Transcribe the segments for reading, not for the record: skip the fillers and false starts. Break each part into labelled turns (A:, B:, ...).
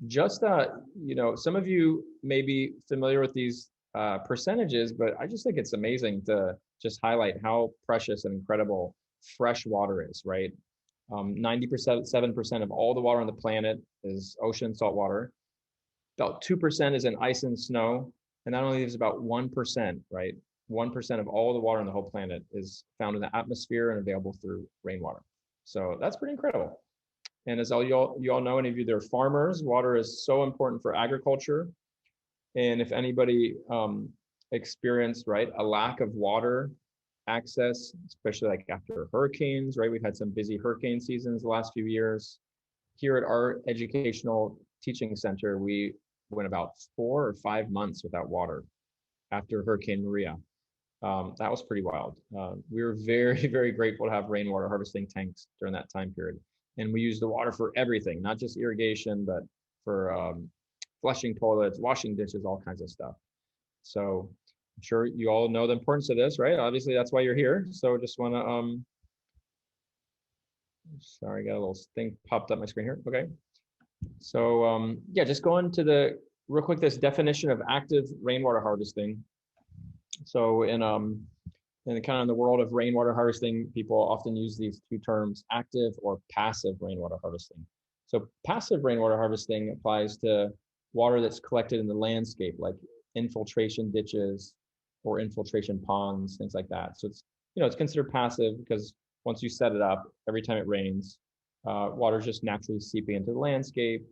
A: Just you know, some of you may be familiar with these percentages, but I just think it's amazing to just highlight how precious and incredible fresh water is, right? 90%, 7% of all the water on the planet is ocean salt water. About 2% is in ice and snow, and that only leaves about 1%, right? 1% of all the water on the whole planet is found in the atmosphere and available through rainwater. So that's pretty incredible. And as you all know, any of you that are farmers, water is so important for agriculture. And if anybody experienced, right, a lack of water access, especially like after hurricanes, right? We've had some busy hurricane seasons the last few years. Here at our educational teaching center, we went about 4 or 5 months without water after Hurricane Maria. That was pretty wild. We were very, very grateful to have rainwater harvesting tanks during that time period. And we used the water for everything, not just irrigation, but for flushing toilets, washing dishes, all kinds of stuff. So I'm sure you all know the importance of this, right? Obviously, that's why you're here. So just want to, sorry, I got a little thing popped up my screen here. Okay. So yeah, just going to the real quick, this definition of active rainwater harvesting. So in kind of in the world of rainwater harvesting, people often use these two terms, active or passive rainwater harvesting. So passive rainwater harvesting applies to water that's collected in the landscape, like infiltration ditches or infiltration ponds, things like that. So it's, you know, it's considered passive because once you set it up, every time it rains, water is just naturally seeping into the landscape,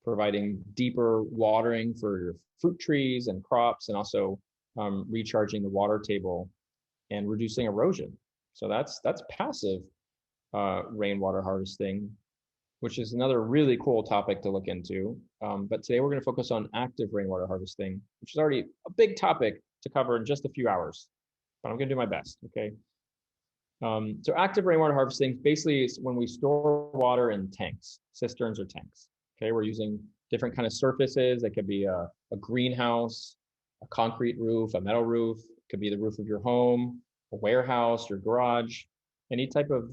A: providing deeper watering for your fruit trees and crops, and also recharging the water table and reducing erosion. So that's passive rainwater harvesting, which is another really cool topic to look into. But today we're going to focus on active rainwater harvesting, which is already a big topic to cover in just a few hours, but I'm going to do my best, okay? So active rainwater harvesting basically is when we store water in tanks, cisterns or tanks. Okay, we're using different kind of surfaces. It could be a greenhouse, a concrete roof, a metal roof. It could be the roof of your home, a warehouse, your garage, any type of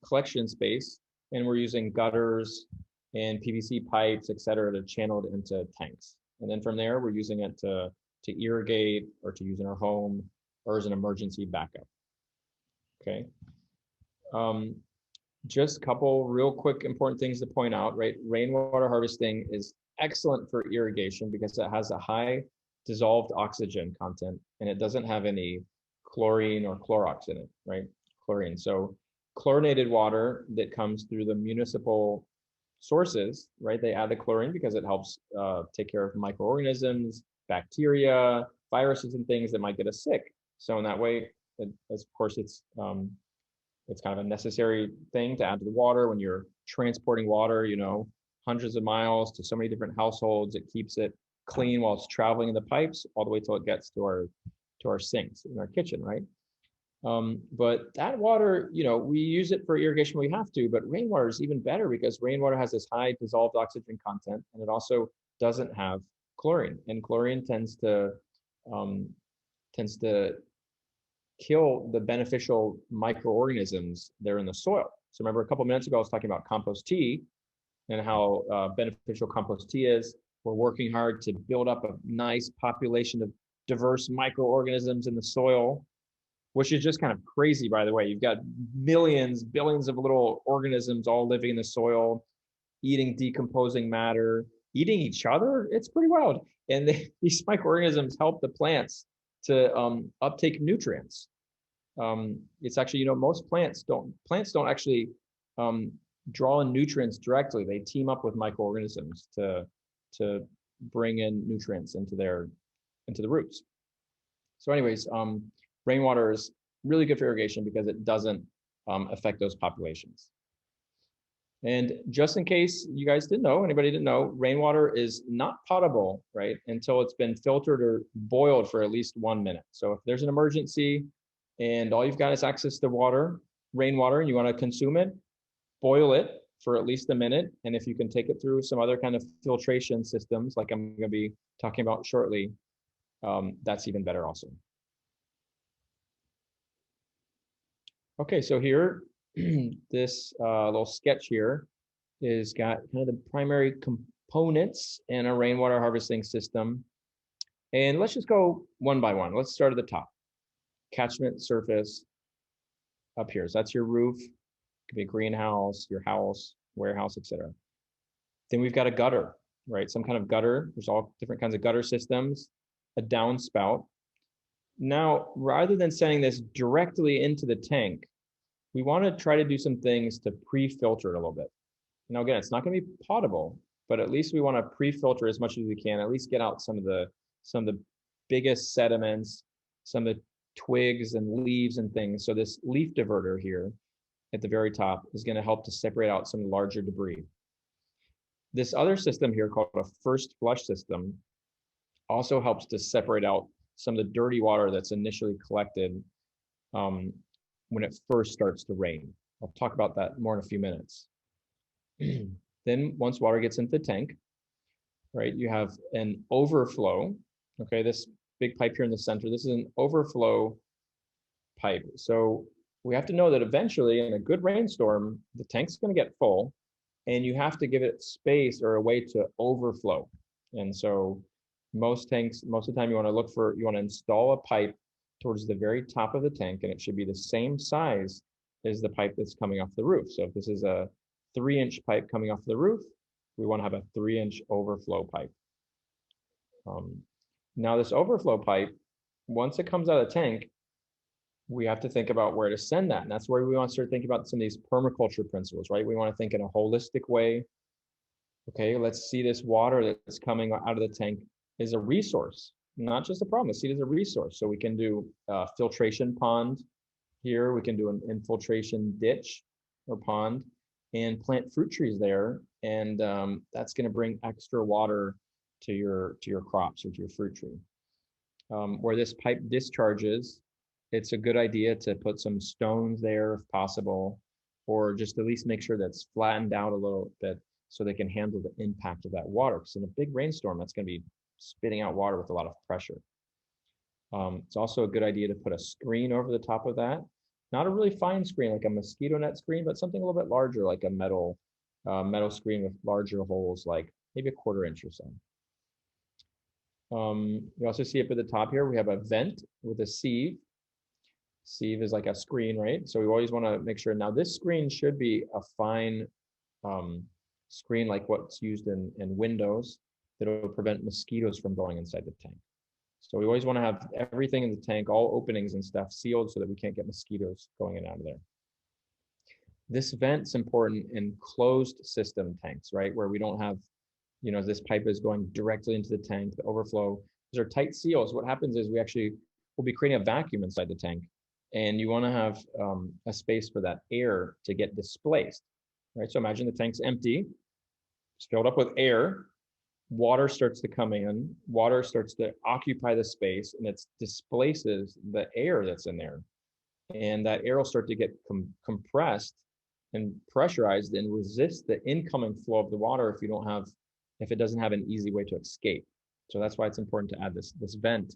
A: collection space. And we're using gutters and PVC pipes, et cetera, to channel it into tanks. And then from there, we're using it to irrigate or to use in our home or as an emergency backup. Okay. Just a couple real quick important things to point out, right? Rainwater harvesting is excellent for irrigation because it has a high dissolved oxygen content and it doesn't have any chlorine or Clorox in it, right? Chlorine. So chlorinated water that comes through the municipal sources, right? They add the chlorine because it helps take care of microorganisms, bacteria, viruses, and things that might get us sick. So in that way, of course, it's kind of a necessary thing to add to the water when you're transporting water, you know, hundreds of miles to so many different households. It keeps it clean while it's traveling in the pipes all the way till it gets to our sinks in our kitchen, right? But that water, you know, we use it for irrigation when we have to, but rainwater is even better because rainwater has this high dissolved oxygen content and it also doesn't have chlorine, and chlorine tends to kill the beneficial microorganisms that are in the soil. So remember a couple minutes ago, I was talking about compost tea and how beneficial compost tea is. We're working hard to build up a nice population of diverse microorganisms in the soil, which is just kind of crazy, by the way. You've got millions, billions of little organisms all living in the soil, eating decomposing matter, eating each other. It's pretty wild. And these microorganisms help the plants to uptake nutrients. It's actually, you know, most plants don't actually draw in nutrients directly. They team up with microorganisms to bring in nutrients into the roots. So anyways, rainwater is really good for irrigation because it doesn't affect those populations. And just in case you guys didn't know, anybody didn't know, rainwater is not potable, right, until it's been filtered or boiled for at least 1 minute. So if there's an emergency and all you've got is access to water, rainwater, and you want to consume it, boil it for at least a minute. And if you can take it through some other kind of filtration systems, like I'm going to be talking about shortly, that's even better also. Okay, so here, this little sketch here is got kind of the primary components in a rainwater harvesting system. And let's just go one by one. Let's start at the top. Catchment surface up here. So that's your roof. It could be a greenhouse, your house, warehouse, etc. Then we've got a gutter, right? Some kind of gutter. There's all different kinds of gutter systems, a downspout. Now, rather than sending this directly into the tank, we want to try to do some things to pre-filter it a little bit. Now, again, it's not going to be potable, but at least we want to pre-filter as much as we can, at least get out some of the biggest sediments, some of the twigs and leaves and things. So this leaf diverter here at the very top is going to help to separate out some larger debris. This other system here called a first flush system also helps to separate out some of the dirty water that's initially collected when it first starts to rain. I'll talk about that more in a few minutes. Then once water gets into the tank, right, you have an overflow. Okay, this big pipe here in the center, this is an overflow pipe. So we have to know that eventually in a good rainstorm, the tank's going to get full and you have to give it space or a way to overflow. And so most tanks, most of the time you want to install a pipe towards the very top of the tank, and it should be the same size as the pipe that's coming off the roof. So if this is a 3-inch pipe coming off the roof, we want to have a 3-inch overflow pipe. Now this overflow pipe, once it comes out of the tank, we have to think about where to send that. And that's where we want to start thinking about some of these permaculture principles, right? We want to think in a holistic way. Okay, let's see this water that's coming out of the tank is a resource, not just a problem. Let's see it as a resource. So we can do a filtration pond here. We can do an infiltration ditch or pond and plant fruit trees there. And that's going to bring extra water to your crops or to your fruit tree. Where this pipe discharges, it's a good idea to put some stones there if possible, or just at least make sure that's flattened out a little bit so they can handle the impact of that water. Because in a big rainstorm, that's going to be spitting out water with a lot of pressure. It's also a good idea to put a screen over the top of that. Not a really fine screen like a mosquito net screen, but something a little bit larger, like a metal screen with larger holes, like maybe a 1/4 inch or so. You also see up at the top here, we have a vent with a sieve. Sieve is like a screen, right? So we always want to make sure. Now this screen should be a fine screen like what's used in windows that will prevent mosquitoes from going inside the tank. So we always want to have everything in the tank, all openings and stuff sealed so that we can't get mosquitoes going in and out of there. This vent's important in closed system tanks, right? Where we don't have, this pipe is going directly into the tank, the overflow. These are tight seals. What happens is we'll be creating a vacuum inside the tank, and you want to have a space for that air to get displaced, right? So imagine the tank's empty, it's filled up with air. Water starts to come in, water starts to occupy the space, and it displaces the air that's in there. And that air will start to get compressed and pressurized and resist the incoming flow of the water if it doesn't have an easy way to escape. So that's why it's important to add this vent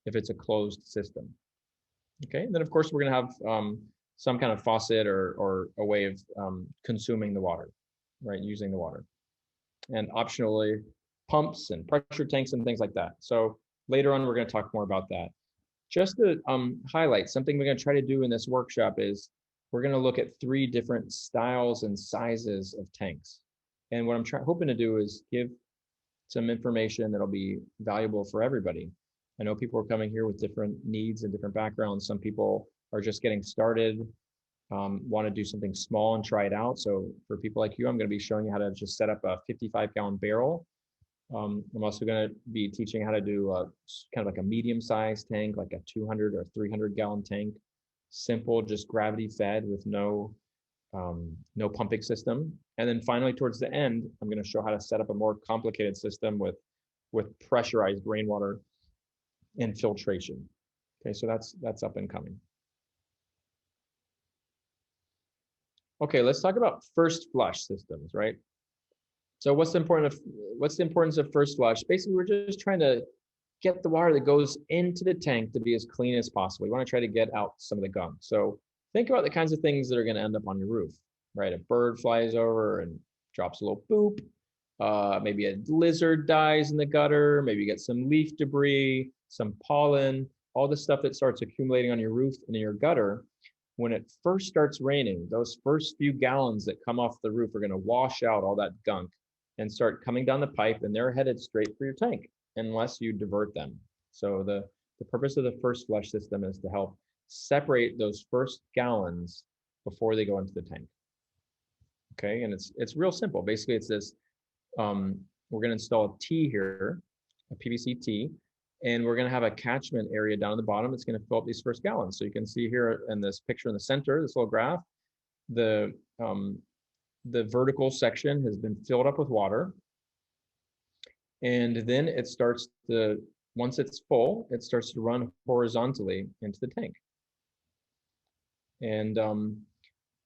A: if it's a closed system. Okay, and then of course we're gonna have some kind of faucet or a way of consuming the water, right, using the water. And optionally, pumps and pressure tanks and things like that. So later on, we're going to talk more about that. Just to highlight, something we're going to try to do in this workshop is we're going to look at 3 different styles and sizes of tanks. And what I'm hoping to do is give some information that'll be valuable for everybody. I know people are coming here with different needs and different backgrounds. Some people are just getting started, want to do something small and try it out. So for people like you, I'm going to be showing you how to just set up a 55-gallon barrel. I'm also going to be teaching how to do kind of like a medium-sized tank, like a 200 or 300-gallon tank, simple, just gravity fed with no pumping system. And then finally, towards the end, I'm going to show how to set up a more complicated system with pressurized rainwater and filtration. Okay, so that's up and coming. Okay, let's talk about first flush systems, right? So what's the importance of first flush? Basically, we're just trying to get the water that goes into the tank to be as clean as possible. We want to try to get out some of the gunk. So think about the kinds of things that are going to end up on your roof, right? A bird flies over and drops a little poop. Maybe a lizard dies in the gutter. Maybe you get some leaf debris, some pollen, all the stuff that starts accumulating on your roof and in your gutter. When it first starts raining, those first few gallons that come off the roof are going to wash out all that gunk and start coming down the pipe, and they're headed straight for your tank unless you divert them. So the purpose of the first flush system is to help separate those first gallons before they go into the tank. Okay, and it's real simple. Basically, it's this, we're going to install a T here, a PVC T, and we're going to have a catchment area down at the bottom. It's going to fill up these first gallons. So you can see here in this picture in the center, this little graph, the vertical section has been filled up with water. And then it starts to, once it's full, it starts to run horizontally into the tank. And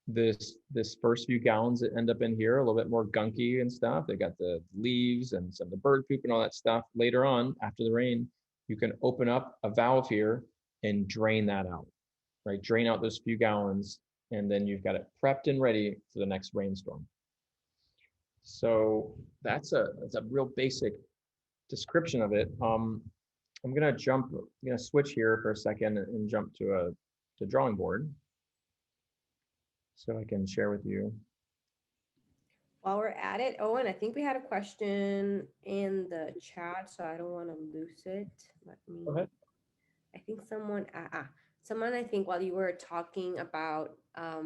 A: this first few gallons that end up in here, a little bit more gunky and stuff. They got the leaves and some of the bird poop and all that stuff. Later on, after the rain, you can open up a valve here and drain that out, right? Drain out those few gallons, and then you've got it prepped and ready for the next rainstorm. So that's a real basic description of it. I'm gonna switch here for a second and jump to the drawing board so I can share with you.
B: While we're at it, Owen, I think we had a question in the chat, so I don't want to lose it. Let me.
A: Go ahead.
B: I think someone, I think while you were talking about, I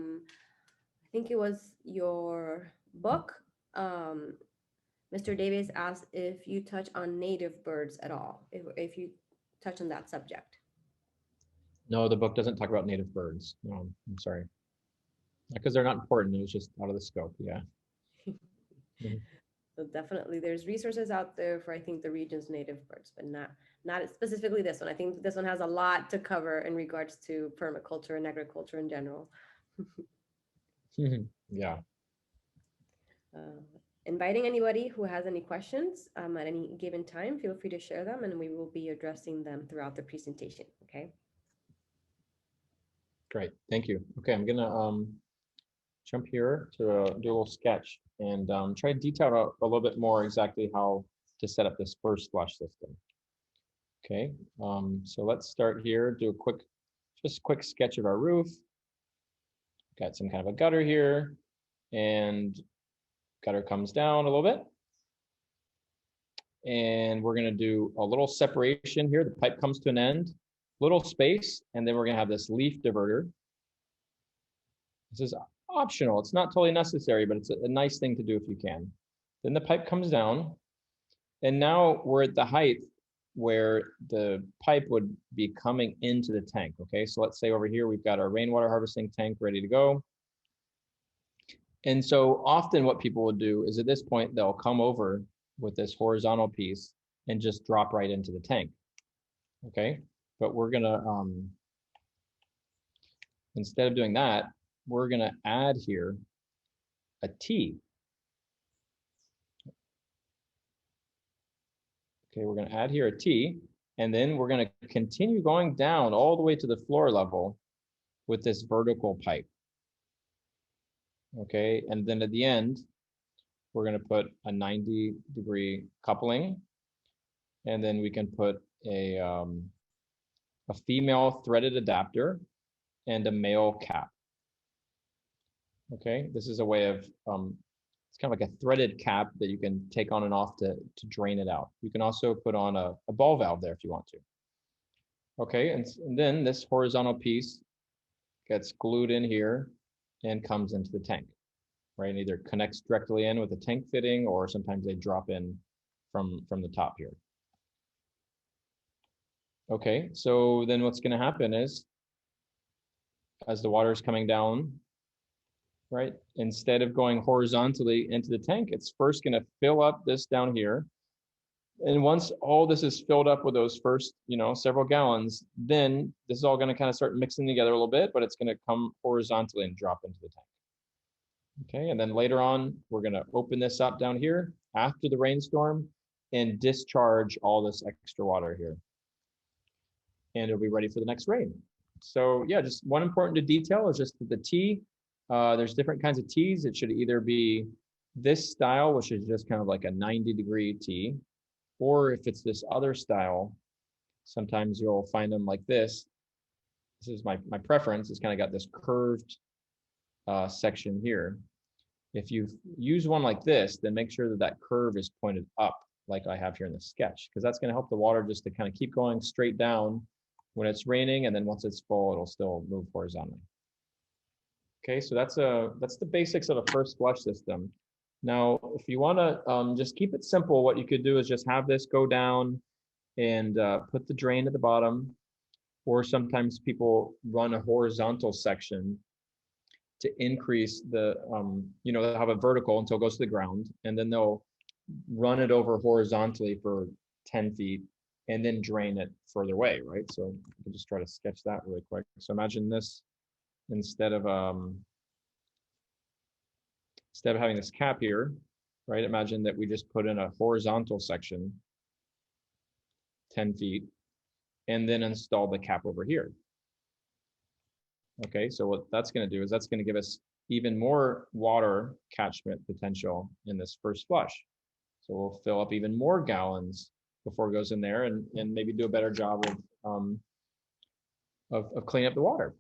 B: think it was your book, Mr. Davis asked if you touch on native birds at all, if you touch on that subject.
A: No, the book doesn't talk about native birds. No, I'm sorry. Because they're not important. It was just out of the scope. Yeah.
B: So definitely there's resources out there for, I think, the region's native birds, but not specifically this one. I think this one has a lot to cover in regards to permaculture and agriculture in general.
A: Yeah.
B: Inviting anybody who has any questions at any given time, feel free to share them and we will be addressing them throughout the presentation, okay?
A: Great, thank you. Okay, I'm gonna jump here to do a little sketch and try to detail out a little bit more exactly how to set up this first flush system. Okay, so let's start here, do a quick sketch of our roof. Got some kind of a gutter here, and gutter comes down a little bit. And we're gonna do a little separation here. The pipe comes to an end, little space, and then we're gonna have this leaf diverter. This is optional. It's not totally necessary, but it's a nice thing to do if you can. Then the pipe comes down, and now we're at the height where the pipe would be coming into the tank. Okay, so let's say over here we've got our rainwater harvesting tank ready to go. And so often what people will do is at this point they'll come over with this horizontal piece and just drop right into the tank. Okay, but we're gonna instead of doing that, we're gonna add here a T. Okay, we're gonna add here a T, and then we're gonna continue going down all the way to the floor level with this vertical pipe. Okay, and then at the end, we're gonna put a 90-degree coupling, and then we can put a female threaded adapter and a male cap. Okay, this is a way of, it's kind of like a threaded cap that you can take on and off to drain it out. You can also put on a ball valve there if you want to. Okay, and then this horizontal piece gets glued in here and comes into the tank, right? And either connects directly in with a tank fitting, or sometimes they drop in from the top here. Okay, so then what's gonna happen is, as the water is coming down, right, instead of going horizontally into the tank, it's first gonna fill up this down here. And once all this is filled up with those first, several gallons, then this is all gonna kind of start mixing together a little bit, but it's gonna come horizontally and drop into the tank. Okay, and then later on, we're gonna open this up down here after the rainstorm and discharge all this extra water here. And it'll be ready for the next rain. So yeah, just one important detail is just that the T, there's different kinds of T's. It should either be this style, which is just kind of like a 90-degree T, or if it's this other style, sometimes you'll find them like this. This is my preference. It's kind of got this curved section here. If you use one like this, then make sure that that curve is pointed up like I have here in the sketch, because that's going to help the water just to kind of keep going straight down when it's raining, and then once it's full, it'll still move horizontally. Okay, so that's the basics of a first flush system. Now, if you want to just keep it simple, what you could do is just have this go down and put the drain at the bottom, or sometimes people run a horizontal section to increase the, they'll have a vertical until it goes to the ground, and then they'll run it over horizontally for 10 feet and then drain it further away, right? So you can just try to sketch that really quick. So imagine this, instead of having this cap here, right? Imagine that we just put in a horizontal section, 10 feet, and then install the cap over here. Okay, so what that's going to do is that's going to give us even more water catchment potential in this first flush. So we'll fill up even more gallons before it goes in there, and maybe do a better job of cleaning up the water.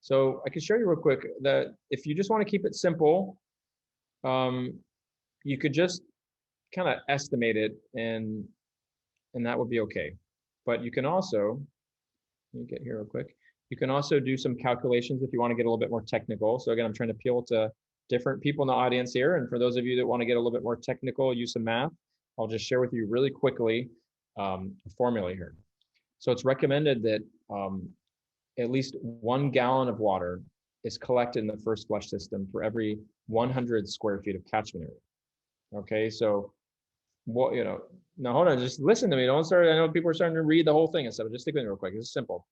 A: So I can show you real quick that if you just want to keep it simple, you could just kind of estimate it, and that would be okay. But you can also, let me get here real quick. You can also do some calculations if you want to get a little bit more technical. So again, I'm trying to appeal to different people in the audience here. And for those of you that want to get a little bit more technical, use some math, I'll just share with you really quickly a formula here. So it's recommended that at least 1 gallon of water is collected in the first flush system for every 100 square feet of catchment area. Okay, so what, now hold on, just listen to me. Don't start, I know people are starting to read the whole thing and stuff. Just stick with me real quick. It's simple.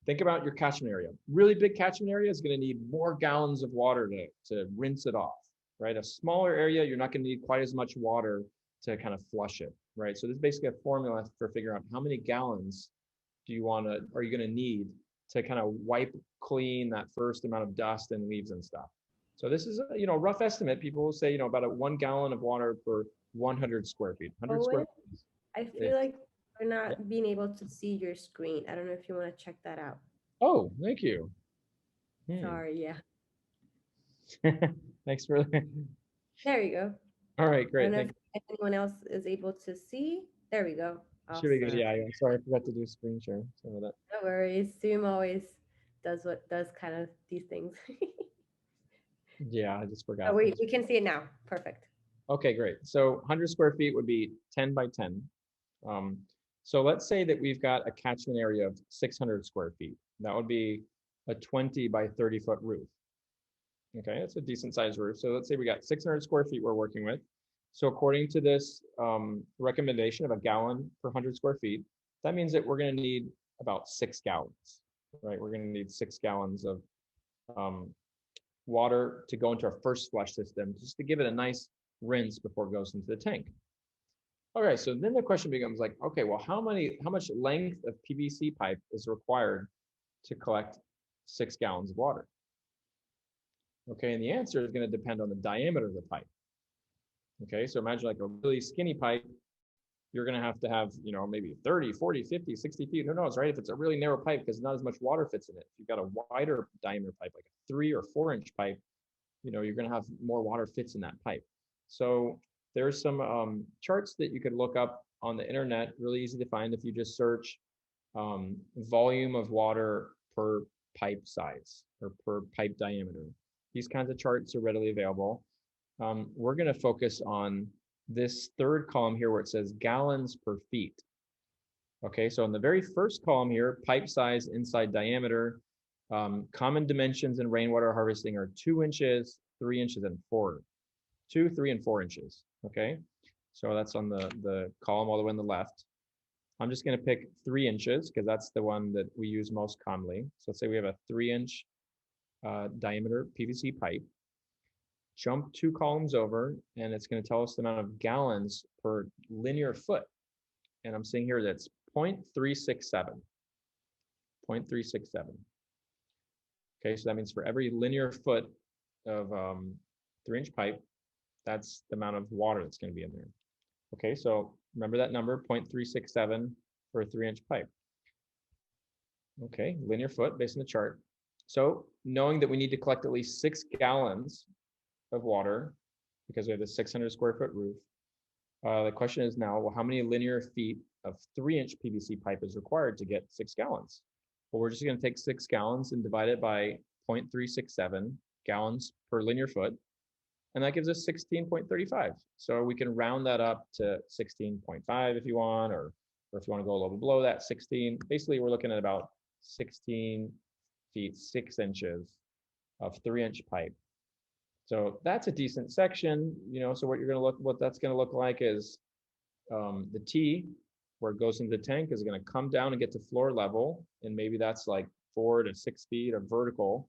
A: Think about your catchment area. Really big catchment area is going to need more gallons of water to rinse it off, right? A smaller area, you're not going to need quite as much water to kind of flush it, right? So this is basically a formula for figuring out how many gallons are you going to need to kind of wipe clean that first amount of dust and leaves and stuff. So this is a rough estimate. People will say about 1 gallon of water per 100 square feet. 100 square feet.
B: I feel like we're not being able to see your screen. I don't know if you want to check that out.
A: Oh, thank you.
B: Sorry, yeah.
A: Thanks for
B: There we go.
A: All right, great.
B: I don't know if anyone else is able to see. There we go.
A: Awesome. Should be good. Yeah, sorry, I forgot to do screen share. Some of that.
B: No worries. Zoom always does kind of these things.
A: Yeah, I just forgot.
B: Oh, we can see it now. Perfect.
A: Okay, great. So 100 square feet would be 10 by 10. So let's say that we've got a catchment area of 600 square feet. That would be a 20 by 30 foot roof. Okay, that's a decent sized roof. So let's say we got 600 square feet we're working with. So according to this recommendation of a gallon per 100 square feet, that means that we're going to need about 6 gallons, right? We're going to need 6 gallons of water to go into our first flush system, just to give it a nice rinse before it goes into the tank. Okay, so then the question becomes like, okay, well, how much length of PVC pipe is required to collect 6 gallons of water? Okay, and the answer is going to depend on the diameter of the pipe. Okay, so imagine like a really skinny pipe, you're going to have, maybe 30, 40, 50, 60 feet, who knows, right? If it's a really narrow pipe, because not as much water fits in it. If you've got a wider diameter pipe, like a 3 or 4 inch pipe, you're going to have more water fits in that pipe. So there's some charts that you could look up on the internet, really easy to find if you just search volume of water per pipe size or per pipe diameter. These kinds of charts are readily available. We're going to focus on this third column here where it says gallons per feet. Okay, so in the very first column here, pipe size, inside diameter, common dimensions in rainwater harvesting are 2 inches, 3 inches, and 4. 2, 3, and 4 inches. Okay, so that's on the column all the way on the left. I'm just going to pick 3 inches because that's the one that we use most commonly. So let's say we have a 3-inch diameter PVC pipe. Jump 2 columns over, and it's going to tell us the amount of gallons per linear foot. And I'm seeing here that's 0.367. 0.367. Okay, so that means for every linear foot of 3-inch pipe, That's the amount of water that's going to be in there. Okay, so remember that number, 0.367 for a 3-inch pipe. Okay, linear foot based on the chart. So knowing that we need to collect at least 6 gallons of water because we have the 600 square foot roof, the question is now, well, how many linear feet of 3-inch PVC pipe is required to get 6 gallons? Well, we're just going to take 6 gallons and divide it by 0.367 gallons per linear foot, and that gives us 16.35. So we can round that up to 16.5 if you want, or if you want to go a little bit below that, 16. Basically, we're looking at about 16 feet, 6 inches of 3-inch pipe. So that's a decent section, you know. So what that's going to look like is the T, where it goes into the tank, is going to come down and get to floor level, and maybe that's like 4 to 6 feet of vertical,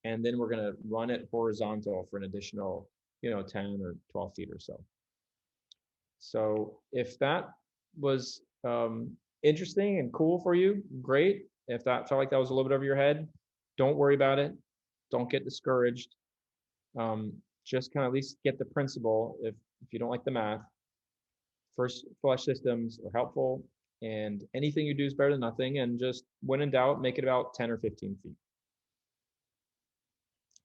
A: and then we're going to run it horizontal for an additional, 10 or 12 feet or so. So if that was interesting and cool for you, great. If that felt like that was a little bit over your head, don't worry about it. Don't get discouraged. Just kind of at least get the principle. If you don't like the math, first flush systems are helpful, and anything you do is better than nothing. And just when in doubt, make it about 10 or 15 feet.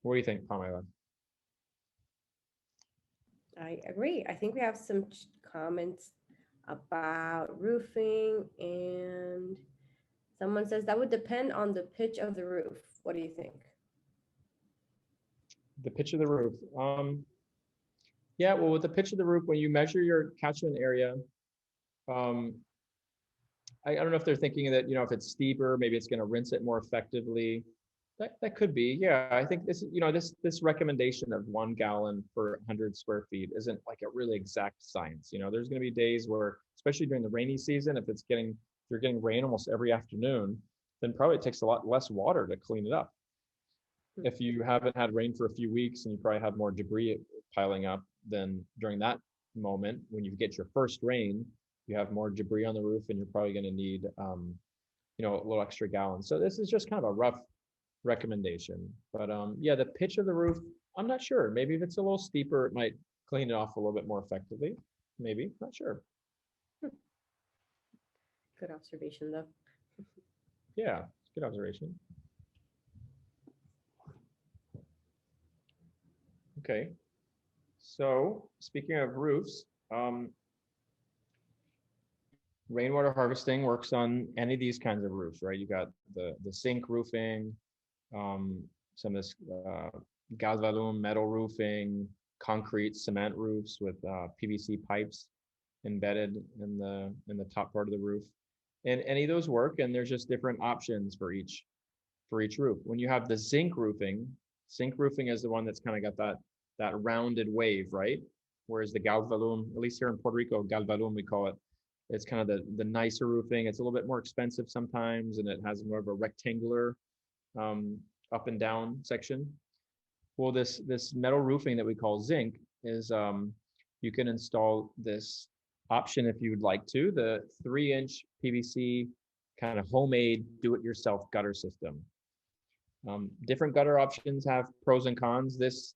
A: What do you think, Pamela?
B: I agree. I think we have some comments about roofing, and someone says that would depend on the pitch of the roof. What do you think?
A: The pitch of the roof. Yeah, well, with the pitch of the roof, when you measure your catchment area, I don't know if they're thinking that, if it's steeper, maybe it's going to rinse it more effectively. That could be. Yeah, I think this recommendation of 1 gallon per 100 square feet isn't like a really exact science. There's going to be days where, especially during the rainy season, if you're getting rain almost every afternoon, then probably it takes a lot less water to clean it up. If you haven't had rain for a few weeks and you probably have more debris piling up, then during that moment, when you get your first rain, you have more debris on the roof, and you're probably going to need, a little extra gallons. So this is just kind of a rough recommendation. But yeah, the pitch of the roof, I'm not sure. Maybe if it's a little steeper, it might clean it off a little bit more effectively. Maybe, not sure.
B: Good observation, though.
A: Yeah, good observation. Okay. So speaking of roofs, rainwater harvesting works on any of these kinds of roofs, right? You got the zinc roofing, some of this galvalume metal roofing, concrete cement roofs with PVC pipes embedded in the top part of the roof, and any of those work. And there's just different options for each roof. When you have the zinc roofing is the one that's kind of got that rounded wave, right? Whereas the galvalume, at least here in Puerto Rico, galvalume we call it, it's kind of the nicer roofing. It's a little bit more expensive sometimes, and it has more of a rectangular up and down section. Well, this metal roofing that we call zinc is you can install this option if you would like to, the 3-inch PVC kind of homemade do-it-yourself gutter system. Different gutter options have pros and cons. This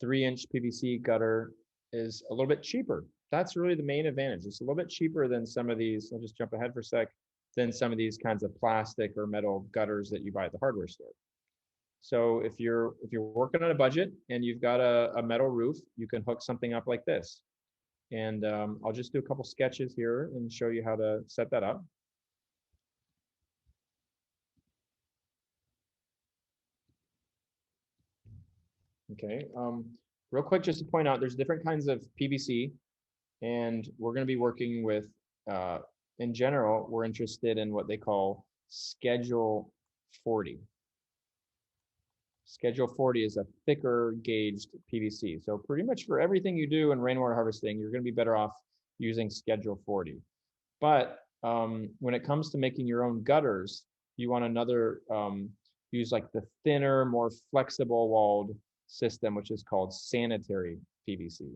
A: 3-inch PVC gutter is a little bit cheaper. That's really the main advantage. It's a little bit cheaper than some of these. I'll just jump ahead for a sec. Than some of these kinds of plastic or metal gutters that you buy at the hardware store. So if you're working on a budget and you've got a metal roof, you can hook something up like this. And I'll just do a couple sketches here and show you how to set that up. Okay, real quick, just to point out, there's different kinds of PVC, and we're going to be working with, in general, we're interested in what they call Schedule 40. Schedule 40 is a thicker gauged PVC. So pretty much for everything you do in rainwater harvesting, you're going to be better off using Schedule 40. But when it comes to making your own gutters, you want use like the thinner, more flexible walled system, which is called sanitary PVC,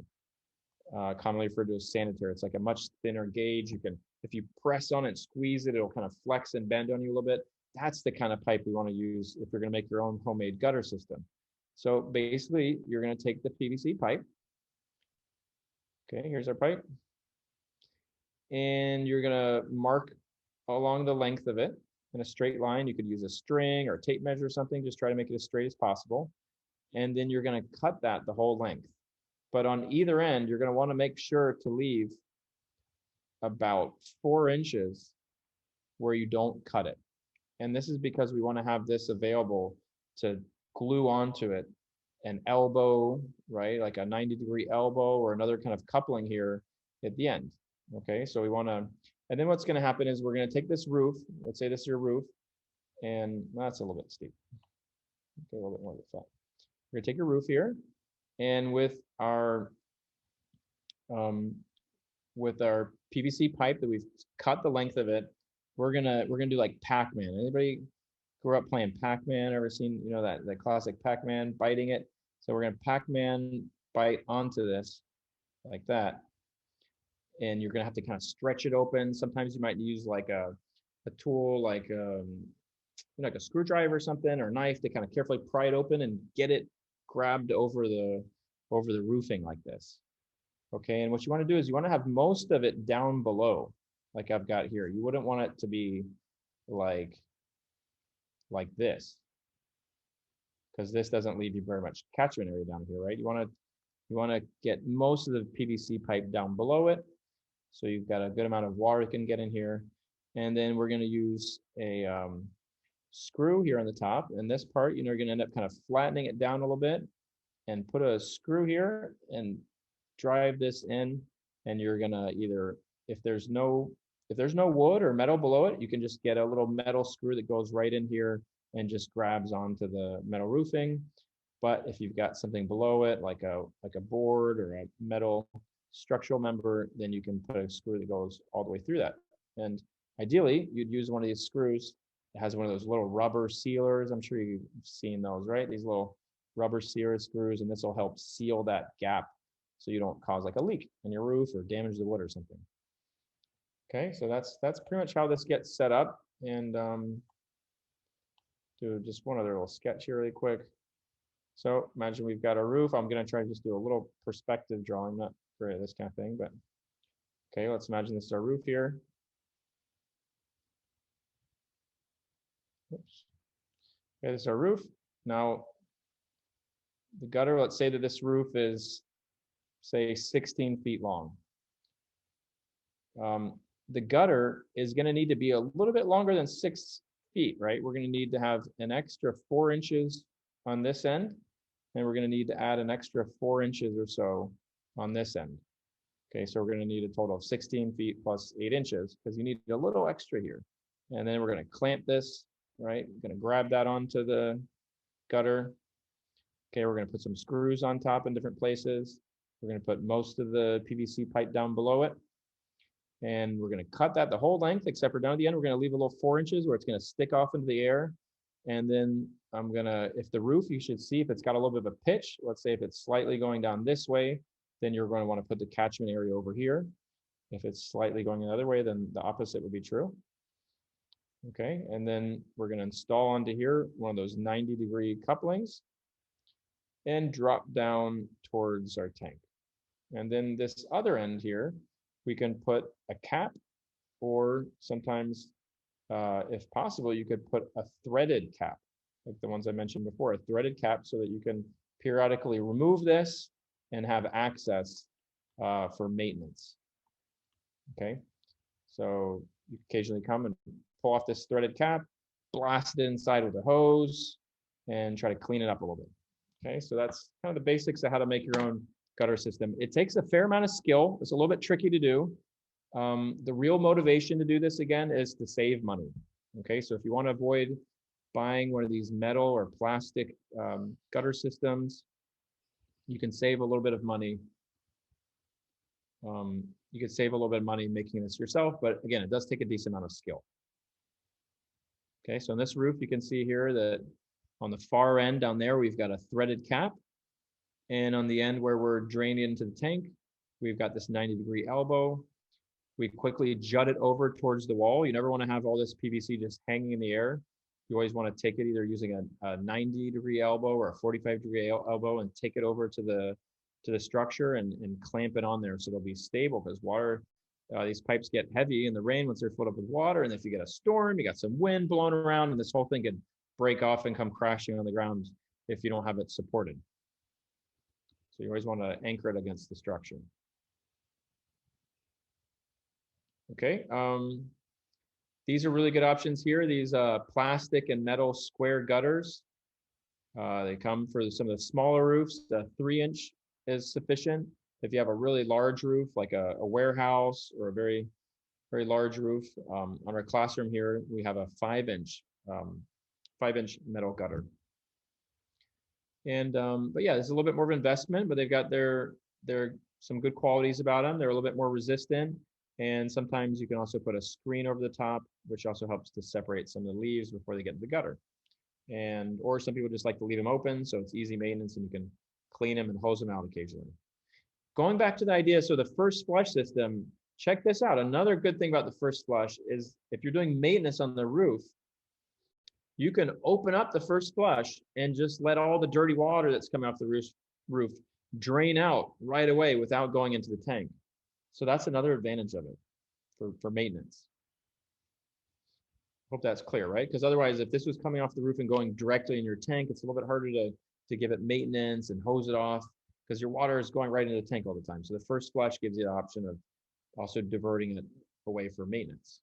A: commonly referred to as sanitary. It's like a much thinner gauge. You can, if you press on it, squeeze it, it'll kind of flex and bend on you a little bit. That's the kind of pipe we want to use if you're going to make your own homemade gutter system. So basically, you're going to take the PVC pipe, Okay, here's our pipe. And you're gonna mark along the length of it in a straight line. You could use a string or tape measure or something, just try to make it as straight as possible. And then you're gonna cut that the whole length. But on either end, you're gonna wanna make sure to leave about 4 inches where you don't cut it. And this is because we wanna have this available to glue onto it an elbow, right? Like a 90-degree elbow or another kind of coupling here at the end. Okay, so we wanna, and then what's gonna happen is we're gonna take this roof, let's say this is your roof, and that's a little bit steep. Okay, a little bit more flat. We're gonna take your roof here, and um, with our PVC pipe that we've cut the length of it, we're gonna do like Pac-Man. Anybody grew up playing Pac-Man? Ever seen, you know, that classic Pac-Man biting it? So we're gonna Pac-Man bite onto this like that, and you're gonna have to kind of stretch it open. Sometimes you might use like a tool like like a screwdriver or something or a knife to kind of carefully pry it open and get it grabbed over the roofing like this. Okay, and what you want to do is you want to have most of it down below, like I've got here. You wouldn't want it to be like this, because this doesn't leave you very much catchment area down here, right? You want to get most of the PVC pipe down below it, so you've got a good amount of water that can get in here. And then we're going to use a screw here on the top, and this part, you know, you're going to end up kind of flattening it down a little bit and put a screw here and drive this in. And you're gonna either, if there's no wood or metal below it, you can just get a little metal screw that goes right in here and just grabs onto the metal roofing. But if you've got something below it, like a board or a metal structural member, then you can put a screw that goes all the way through that. And ideally, you'd use one of these screws. It has one of those little rubber sealers. I'm sure you've seen those, right? These little rubber sealer screws, and this will help seal that gap so you don't cause like a leak in your roof or damage the wood or something. Okay, so that's pretty much how this gets set up. And do just one other little sketch here really quick. So imagine we've got a roof. I'm gonna try to just do a little perspective drawing, not great at this kind of thing, but okay, let's imagine this is our roof here. Oops. Okay, this is our roof. Now, the gutter, let's say that this roof is, say, 16 feet long. The gutter is going to need to be a little bit longer than 6 feet, right? We're going to need to have an extra 4 inches on this end, and we're going to need to add an extra 4 inches or so on this end. Okay, so we're going to need a total of 16 feet plus 8 inches because you need a little extra here. And then we're going to clamp this, right? We're going to grab that onto the gutter. Okay, we're going to put some screws on top in different places. We're going to put most of the PVC pipe down below it. And we're going to cut that the whole length, except for down at the end, we're going to leave a little 4 inches where it's going to stick off into the air. And then I'm going to, if the roof, you should see if it's got a little bit of a pitch. Let's say if it's slightly going down this way, then you're going to want to put the catchment area over here. If it's slightly going another way, then the opposite would be true. Okay, and then we're going to install onto here one of those 90-degree couplings and drop down towards our tank. And then this other end here, we can put a cap, or sometimes, if possible, you could put a threaded cap, like the ones I mentioned before, a threaded cap, so that you can periodically remove this and have access for maintenance. Okay, so you occasionally come and pull off this threaded cap, blast it inside with a hose, and try to clean it up a little bit. Okay, so that's kind of the basics of how to make your own gutter system. It takes a fair amount of skill. It's a little bit tricky to do. The real motivation to do this, again, is to save money. Okay, so if you want to avoid buying one of these metal or plastic gutter systems, you can save a little bit of money. You could save a little bit of money making this yourself, but again, it does take a decent amount of skill. Okay, so on this roof, you can see here that on the far end down there, we've got a threaded cap. And on the end where we're draining into the tank, we've got this 90-degree elbow. We quickly jut it over towards the wall. You never want to have all this PVC just hanging in the air. You always want to take it either using a 90-degree elbow or a 45-degree elbow and take it over to to the structure and clamp it on there so it'll be stable, because water, these pipes get heavy in the rain once they're filled up with water, and if you get a storm, you got some wind blowing around, and this whole thing could break off and come crashing on the ground if you don't have it supported. So you always want to anchor it against the structure. Okay, these are really good options here. These plastic and metal square gutters. They come for some of the smaller roofs. The 3-inch is sufficient. If you have a really large roof, like a warehouse or a very, very large roof, on our classroom here, we have a 5-inch metal gutter. And but yeah, it's a little bit more of an investment, but they've got their some good qualities about them. They're a little bit more resistant, and sometimes you can also put a screen over the top, which also helps to separate some of the leaves before they get to the gutter. And or some people just like to leave them open, so it's easy maintenance, and you can clean them and hose them out occasionally. Going back to the idea, so the first flush system, check this out. Another good thing about the first flush is if you're doing maintenance on the roof, you can open up the first flush and just let all the dirty water that's coming off the roof drain out right away without going into the tank. So that's another advantage of it for maintenance. Hope that's clear, right? Because otherwise, if this was coming off the roof and going directly in your tank, it's a little bit harder to give it maintenance and hose it off, because your water is going right into the tank all the time. So the first flush gives you the option of also diverting it away for maintenance.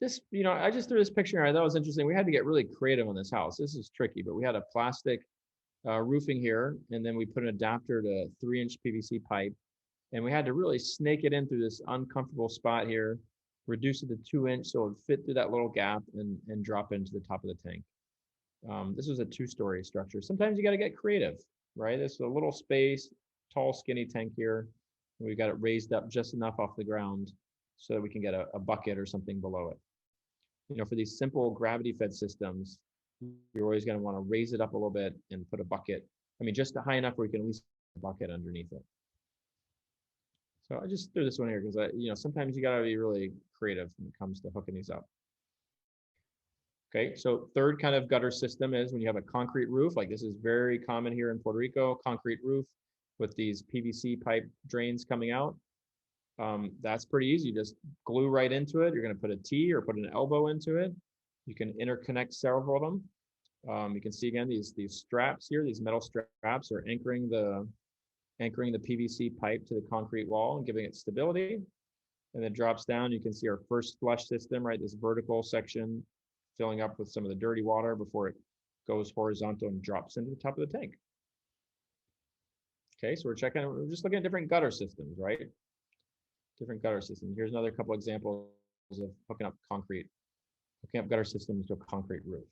A: This, I just threw this picture here. I thought it was interesting. We had to get really creative on this house. This is tricky, but we had a plastic roofing here, and then we put an adapter to 3-inch PVC pipe, and we had to really snake it in through this uncomfortable spot here, reduce it to 2-inch so it would fit through that little gap and drop into the top of the tank. This was a 2-story structure. Sometimes you got to get creative, right? This is a little space, tall, skinny tank here. And we got it raised up just enough off the ground so that we can get a bucket or something below it. For these simple gravity-fed systems, you're always going to want to raise it up a little bit and put a bucket. Just high enough where you can at least put a bucket underneath it. So I just threw this one here because sometimes you got to be really creative when it comes to hooking these up. Okay, so third kind of gutter system is when you have a concrete roof, like this is very common here in Puerto Rico, concrete roof with these PVC pipe drains coming out. That's pretty easy. You just glue right into it. You're going to put a T or put an elbow into it. You can interconnect several of them. You can see again these straps here, these metal straps are anchoring the PVC pipe to the concrete wall and giving it stability. And then drops down. You can see our first flush system, right? This vertical section filling up with some of the dirty water before it goes horizontal and drops into the top of the tank. Okay, so we're just looking at different gutter systems, right? Different gutter systems. Here's another couple examples of hooking up gutter systems to a concrete roof.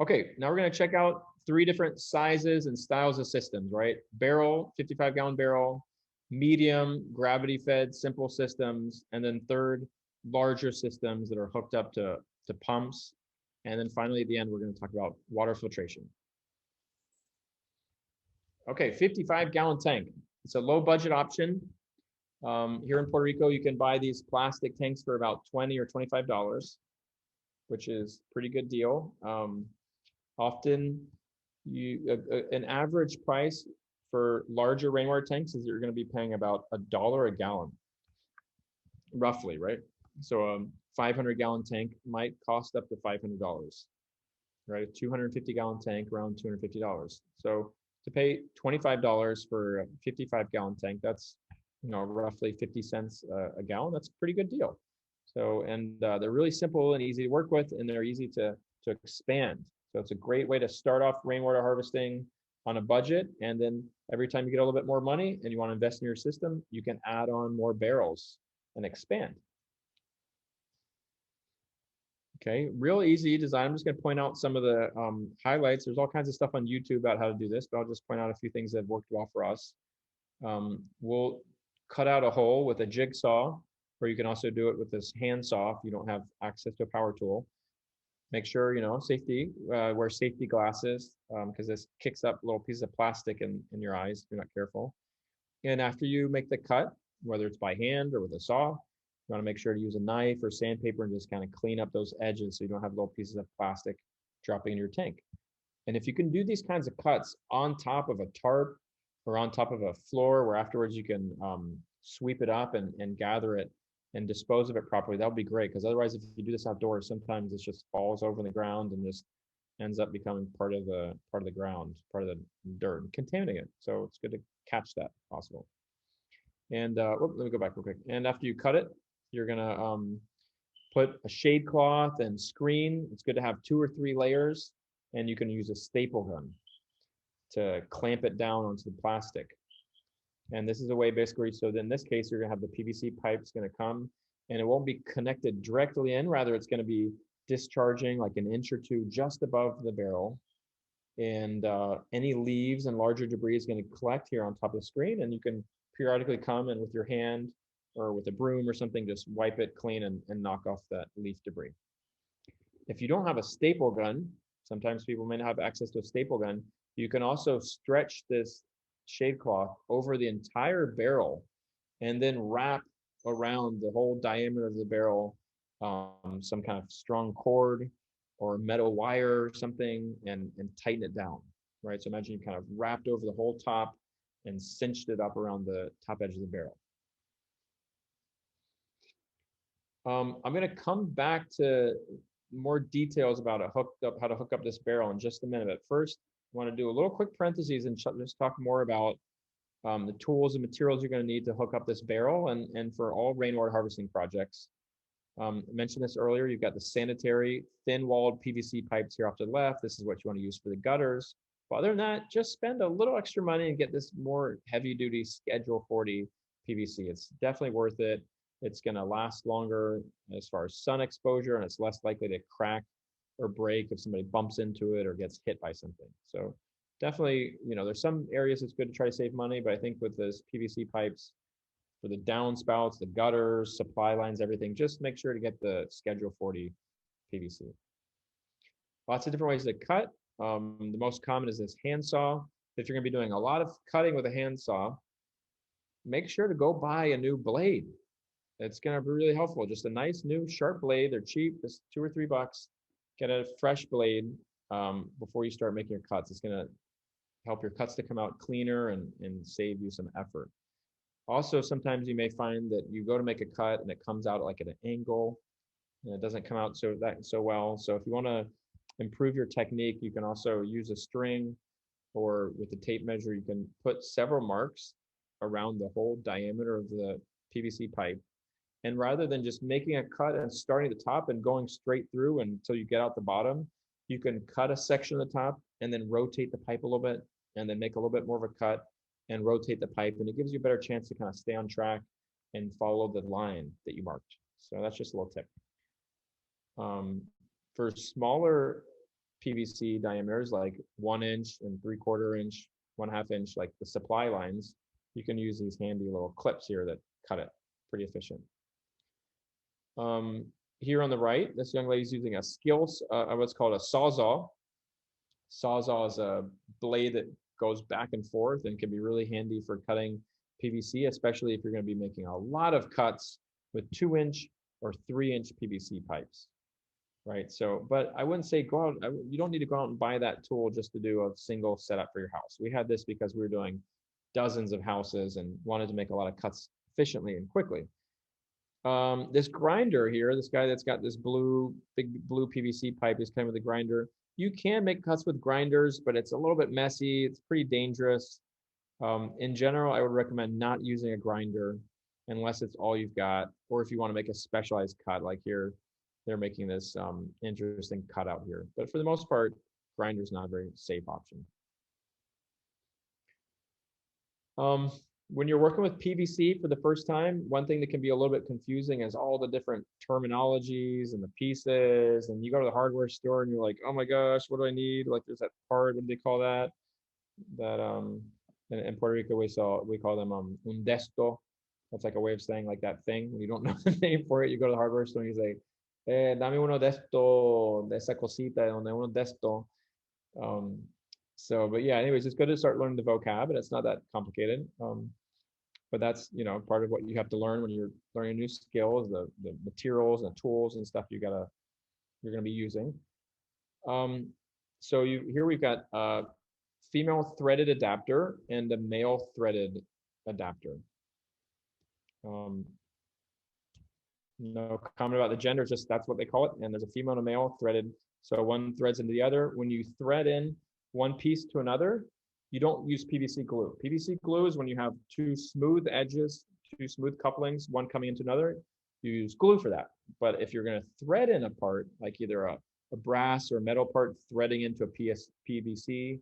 A: Okay, now we're going to check out 3 different sizes and styles of systems, right? Barrel, 55-gallon barrel, medium, gravity-fed, simple systems, and then third, larger systems that are hooked up to pumps. And then finally, at the end, we're going to talk about water filtration. Okay, 55-gallon tank. It's a low budget option. Here in Puerto Rico, you can buy these plastic tanks for about $20 or $25, which is a pretty good deal. Often, an average price for larger rainwater tanks is you're going to be paying about $1 a gallon, roughly, right? So a 500-gallon tank might cost up to $500, right? A 250-gallon tank, around $250. So to pay $25 for a 55-gallon tank, that's roughly 50 cents a gallon. That's a pretty good deal. So, and they're really simple and easy to work with, and they're easy to expand. So it's a great way to start off rainwater harvesting on a budget, and then every time you get a little bit more money and you want to invest in your system, you can add on more barrels and expand. Okay, real easy design. I'm just going to point out some of the highlights. There's all kinds of stuff on YouTube about how to do this, but I'll just point out a few things that have worked well for us. We'll cut out a hole with a jigsaw, or you can also do it with this hand saw if you don't have access to a power tool. Make sure, safety, wear safety glasses, because this kicks up little pieces of plastic in your eyes if you're not careful. And after you make the cut, whether it's by hand or with a saw, you want to make sure to use a knife or sandpaper and just kind of clean up those edges so you don't have little pieces of plastic dropping in your tank. And if you can do these kinds of cuts on top of a tarp or on top of a floor where afterwards you can sweep it up and gather it and dispose of it properly, that would be great. Because otherwise, if you do this outdoors, sometimes it just falls over the ground and just ends up becoming part of the ground, part of the dirt, contaminating it. So it's good to catch that if possible. And let me go back real quick. And after you cut it, you're gonna put a shade cloth and screen. It's good to have 2 or 3 layers, and you can use a staple gun to clamp it down onto the plastic. And this is a way basically, so in this case, you're gonna have the PVC pipe's gonna come, and it won't be connected directly in, rather it's gonna be discharging like an inch or 2 just above the barrel. And any leaves and larger debris is gonna collect here on top of the screen, and you can periodically come and with your hand or with a broom or something, just wipe it clean and knock off that leaf debris. If you don't have a staple gun, sometimes people may not have access to a staple gun, you can also stretch this shade cloth over the entire barrel and then wrap around the whole diameter of the barrel some kind of strong cord or metal wire or something and tighten it down, right? So imagine you kind of wrapped over the whole top and cinched it up around the top edge of the barrel. I'm going to come back to more details about how to hook up this barrel in just a minute. But first, I want to do a little quick parentheses and just talk more about the tools and materials you're going to need to hook up this barrel and for all rainwater harvesting projects. I mentioned this earlier, you've got the sanitary thin-walled PVC pipes here off to the left. This is what you want to use for the gutters. But other than that, just spend a little extra money and get this more heavy-duty Schedule 40 PVC. It's definitely worth it. It's going to last longer as far as sun exposure, and it's less likely to crack or break if somebody bumps into it or gets hit by something. So definitely, there's some areas it's good to try to save money, but I think with this PVC pipes, for the downspouts, the gutters, supply lines, everything, just make sure to get the Schedule 40 PVC. Lots of different ways to cut. The most common is this handsaw. If you're going to be doing a lot of cutting with a handsaw, make sure to go buy a new blade. It's going to be really helpful. Just a nice new sharp blade. They're cheap, just $2 or $3. Get a fresh blade before you start making your cuts. It's going to help your cuts to come out cleaner and save you some effort. Also, sometimes you may find that you go to make a cut and it comes out like at an angle and it doesn't come out so well. So if you want to improve your technique, you can also use a string, or with the tape measure, you can put several marks around the whole diameter of the PVC pipe. And rather than just making a cut and starting at the top and going straight through until you get out the bottom, you can cut a section of the top and then rotate the pipe a little bit and then make a little bit more of a cut and rotate the pipe. And it gives you a better chance to kind of stay on track and follow the line that you marked. So that's just a little tip. For smaller PVC diameters, like 1 inch and 3/4 inch, 1/2 inch, like the supply lines, you can use these handy little clips here that cut it pretty efficient. Here on the right, this young lady's using a what's called a sawzall. Sawzall is a blade that goes back and forth and can be really handy for cutting PVC, especially if you're going to be making a lot of cuts with 2-inch or 3-inch PVC pipes, right? So, but I wouldn't say go out, you don't need to go out and buy that tool just to do a single setup for your house. We had this because we were doing dozens of houses and wanted to make a lot of cuts efficiently and quickly. This grinder here, this guy that's got this big blue PVC pipe is coming with a grinder. You can make cuts with grinders, but it's a little bit messy. It's pretty dangerous. In general, I would recommend not using a grinder unless it's all you've got, or if you want to make a specialized cut, like here, they're making this interesting cutout here. But for the most part, grinder is not a very safe option. When you're working with PVC for the first time, one thing that can be a little bit confusing is all the different terminologies and the pieces. And you go to the hardware store and you're like, oh my gosh, what do I need? Like there's that part, what do they call that? That in Puerto Rico we call them un desto. That's like a way of saying like that thing. When you don't know the name for it, you go to the hardware store and you say, dame uno de esto, de esa cosita, donde uno de esto. But yeah, anyways, it's good to start learning the vocab, and it's not that complicated. But that's, part of what you have to learn when you're learning a new skill is the materials and the tools and stuff you're gonna be using. So here we've got a female threaded adapter and a male threaded adapter. No comment about the gender, just that's what they call it. And there's a female and a male threaded. So one threads into the other. When you thread in one piece to another, you don't use PVC glue. PVC glue is when you have two smooth edges, two smooth couplings, one coming into another, you use glue for that. But if you're going to thread in a part, like either a brass or metal part threading into a PVC,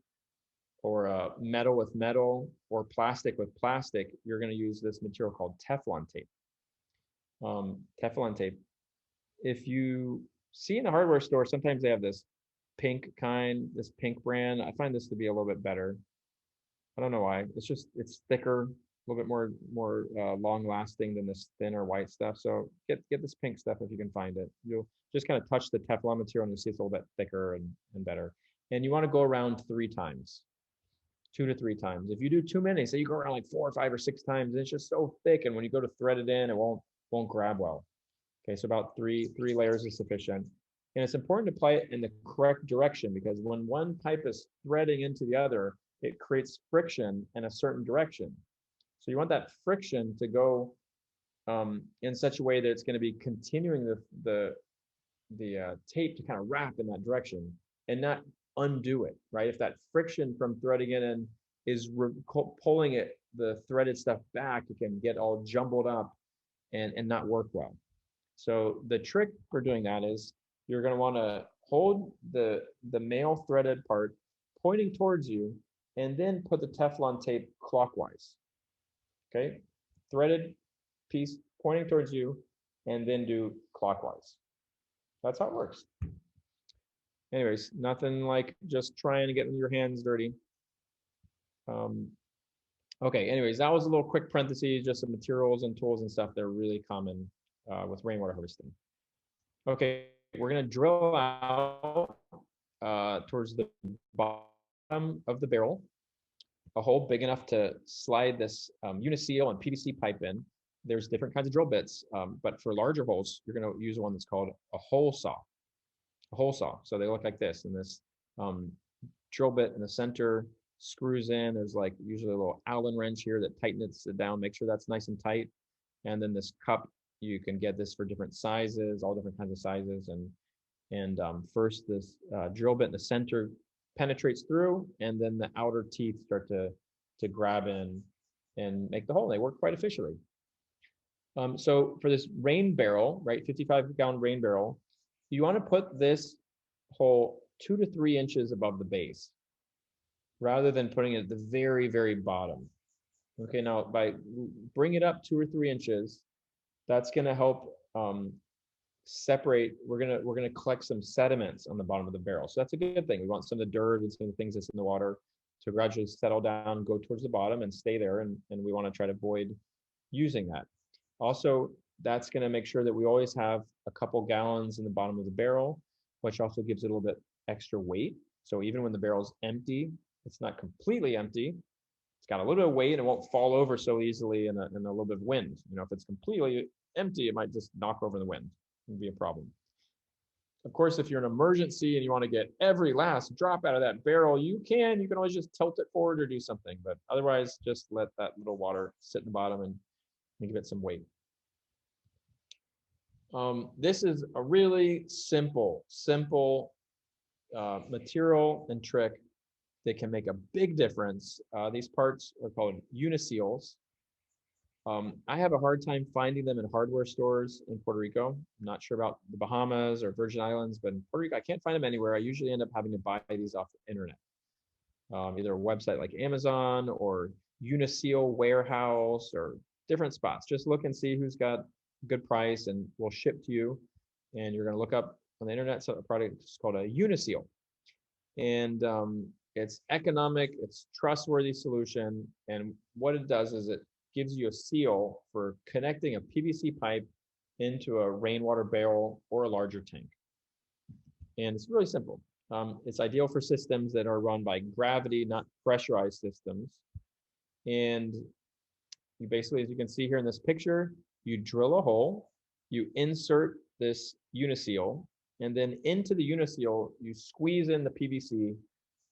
A: or a metal with metal, or plastic with plastic, you're going to use this material called Teflon tape. Teflon tape. If you see in the hardware store, sometimes they have this pink kind, this pink brand. I find this to be a little bit better. I don't know why. It's thicker, a little bit more long lasting than this thinner white stuff. So get this pink stuff if you can find it. You'll just kind of touch the Teflon material and you'll see it's a little bit thicker and better. And you want to go around 3 times. 2 to 3 times. If you do too many, say you go around like 4 or 5 or 6 times, it's just so thick, and when you go to thread it in, it won't grab well. Okay, so about three layers is sufficient. And it's important to apply it in the correct direction, because when one pipe is threading into the other, it creates friction in a certain direction. So you want that friction to go in such a way that it's going to be continuing the tape to kind of wrap in that direction and not undo it, right? If that friction from threading it in is pulling the threaded stuff back, it can get all jumbled up and not work well. So the trick for doing that is you're going to want to hold the male threaded part pointing towards you, and then put the Teflon tape clockwise. Okay, threaded piece pointing towards you, and then do clockwise. That's how it works. Anyways, nothing like just trying to get your hands dirty. Okay, anyways, that was a little quick parentheses, just some materials and tools and stuff that are really common with rainwater harvesting. Okay, we're going to drill out towards the bottom of the barrel a hole big enough to slide this uniseal and PVC pipe in. There's different kinds of drill bits, but for larger holes, you're going to use one that's called a hole saw. A hole saw. So they look like this, and this drill bit in the center screws in. There's like usually a little Allen wrench here that tightens it down, make sure that's nice and tight. And then this cup, you can get this for different sizes, all different kinds of sizes. And first this drill bit in the center penetrates through, and then the outer teeth start to grab in and make the hole. They work quite efficiently. So for this rain barrel, right, 55-gallon rain barrel, you want to put this hole 2 to 3 inches above the base, rather than putting it at the very, very bottom. Okay, now by bring it up 2 or 3 inches, that's going to help separate. We're gonna collect some sediments on the bottom of the barrel, so that's a good thing. We want some of the dirt and some of the things that's in the water to gradually settle down, go towards the bottom, and stay there. And we want to try to avoid using that. Also, that's going to make sure that we always have a couple gallons in the bottom of the barrel, which also gives it a little bit extra weight. So even when the barrel's empty, it's not completely empty. It's got a little bit of weight, and it won't fall over so easily in a little bit of wind. You know, if it's completely empty, it might just knock over the wind. It'd be a problem. Of course, if you're in an emergency and you want to get every last drop out of that barrel, you can always just tilt it forward or do something. But otherwise, just let that little water sit in the bottom and give it some weight. This is a really simple material and trick that can make a big difference. These parts are called uniseals. I have a hard time finding them in hardware stores in Puerto Rico. I'm not sure about the Bahamas or Virgin Islands, but in Puerto Rico, I can't find them anywhere. I usually end up having to buy these off the internet. Either a website like Amazon or Uniseal Warehouse or different spots. Just look and see who's got a good price, and we'll ship to you. And you're going to look up on the internet a product called a Uniseal. And it's economic, it's trustworthy solution. And what it does is it gives you a seal for connecting a PVC pipe into a rainwater barrel or a larger tank. And it's really simple. It's ideal for systems that are run by gravity, not pressurized systems. And you basically, as you can see here in this picture, you drill a hole, you insert this uniseal, and then into the uniseal, you squeeze in the PVC.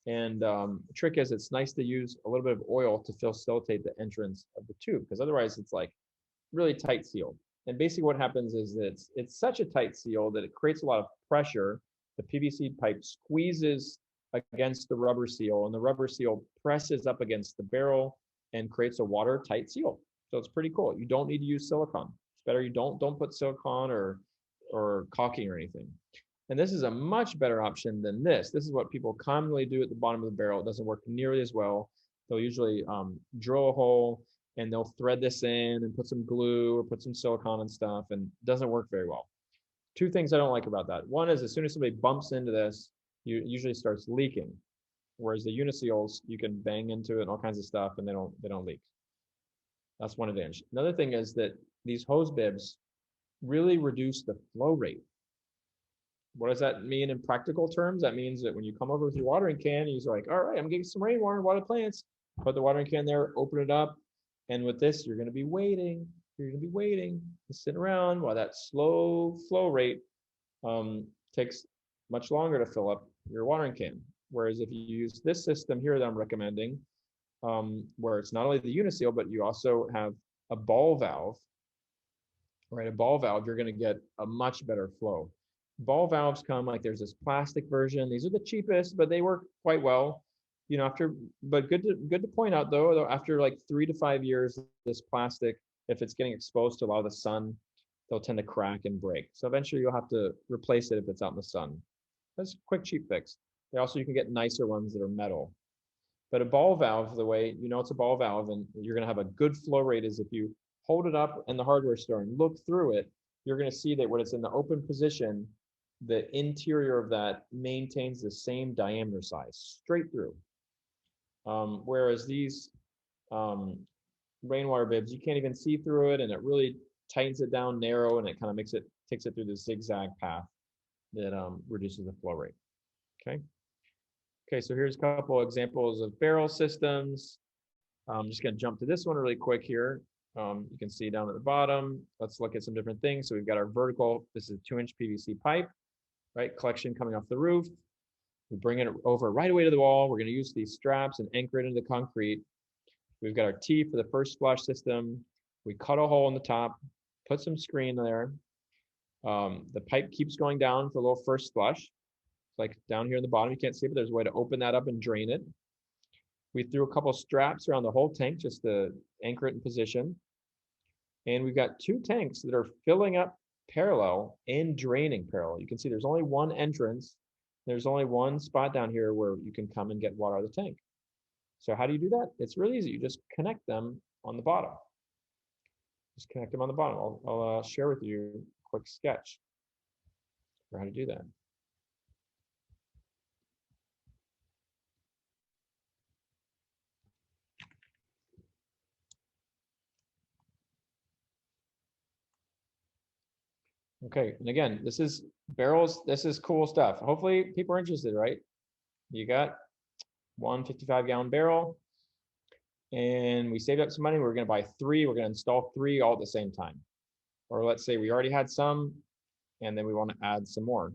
A: And the trick is it's nice to use a little bit of oil to facilitate the entrance of the tube, because otherwise it's like really tight sealed. And basically what happens is that it's such a tight seal that it creates a lot of pressure. The PVC pipe squeezes against the rubber seal, and the rubber seal presses up against the barrel and creates a watertight seal. So it's pretty cool. You don't need to use silicone. It's better you don't put silicone or caulking or anything. And this is a much better option than this. This is what people commonly do at the bottom of the barrel. It doesn't work nearly as well. They'll usually drill a hole and they'll thread this in and put some glue or put some silicone and stuff, and it doesn't work very well. Two things I don't like about that. One is as soon as somebody bumps into this, it usually starts leaking. Whereas the uniseals, you can bang into it and all kinds of stuff and they don't leak. That's one advantage. Another thing is that these hose bibs really reduce the flow rate. What does that mean in practical terms? That means that when you come over with your watering can, you're like, all right, I'm getting some rainwater, water plants. Put the watering can there, open it up. And with this, you're going to be waiting. You're going to be waiting and sit around while that slow flow rate takes much longer to fill up your watering can. Whereas if you use this system here that I'm recommending, where it's not only the uniseal, but you also have a ball valve, right? A ball valve, you're going to get a much better flow. Ball valves come like there's this plastic version. These are the cheapest, but they work quite well. You know, but good to point out though, after like 3 to 5 years, this plastic, if it's getting exposed to a lot of the sun, they'll tend to crack and break. So eventually you'll have to replace it if it's out in the sun. That's a quick, cheap fix. You can get nicer ones that are metal. But a ball valve, the way you know it's a ball valve and you're going to have a good flow rate is if you hold it up in the hardware store and look through it, you're going to see that when it's in the open position, the interior of that maintains the same diameter size straight through. Whereas these rainwater bibs, you can't even see through it, and it really tightens it down narrow, and it kind of takes it through the zigzag path that reduces the flow rate. Okay, so here's a couple examples of barrel systems. I'm just going to jump to this one really quick here. You can see down at the bottom. Let's look at some different things. So we've got our vertical. This is a 2-inch PVC pipe, right? Collection coming off the roof. We bring it over right away to the wall. We're going to use these straps and anchor it into the concrete. We've got our T for the first flush system. We cut a hole in the top, put some screen there. The pipe keeps going down for a little first flush. It's like down here in the bottom. You can't see it, but there's a way to open that up and drain it. We threw a couple straps around the whole tank just to anchor it in position. And we've got 2 tanks that are filling up parallel and draining parallel. You can see there's only one entrance. There's only one spot down here where you can come and get water out of the tank. So how do you do that? It's really easy. You just connect them on the bottom. Just connect them on the bottom. I'll share with you a quick sketch for how to do that. Okay, and again, this is barrels. This is cool stuff. Hopefully people are interested, right? You got 1 55-gallon barrel, and we saved up some money. We're going to buy 3. We're going to install 3 all at the same time. Or let's say we already had some, and then we want to add some more.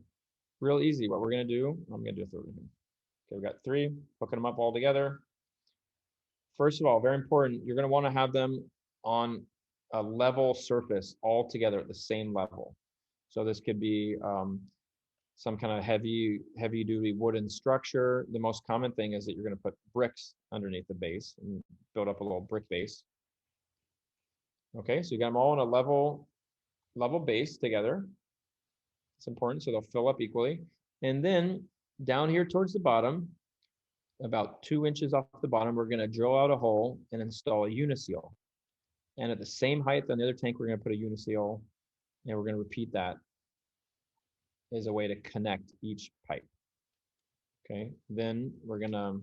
A: Real easy. What we're going to do, I'm going to do a 3rd one. Okay, we've got 3, hooking them up all together. First of all, very important, you're going to want to have them on a level surface all together at the same level. So this could be some kind of heavy duty wooden structure. The most common thing is that you're going to put bricks underneath the base and build up a little brick base. Okay, so you got them all on a level base together. It's important, so they'll fill up equally. And then down here towards the bottom, about 2 inches off the bottom, we're going to drill out a hole and install a uniseal. And at the same height on the other tank, we're going to put a uniseal, and we're going to repeat that as a way to connect each pipe. Okay, then we're going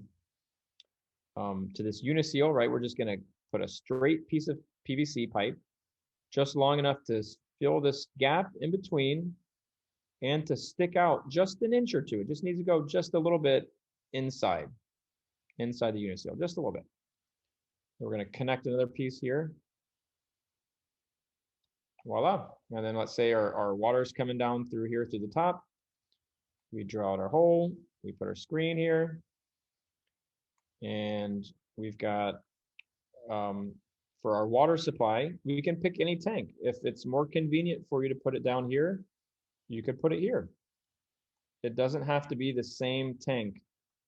A: to this uniseal, right? We're just going to put a straight piece of PVC pipe, just long enough to fill this gap in between and to stick out just an inch or 2. It just needs to go just a little bit inside the uniseal, just a little bit. We're going to connect another piece here. Voila. And then let's say our water's coming down through here through the top. we draw out our hole, we put our screen here, and we've got, for our water supply, we can pick any tank. If it's more convenient for you to put it down here, you could put it here. It doesn't have to be the same tank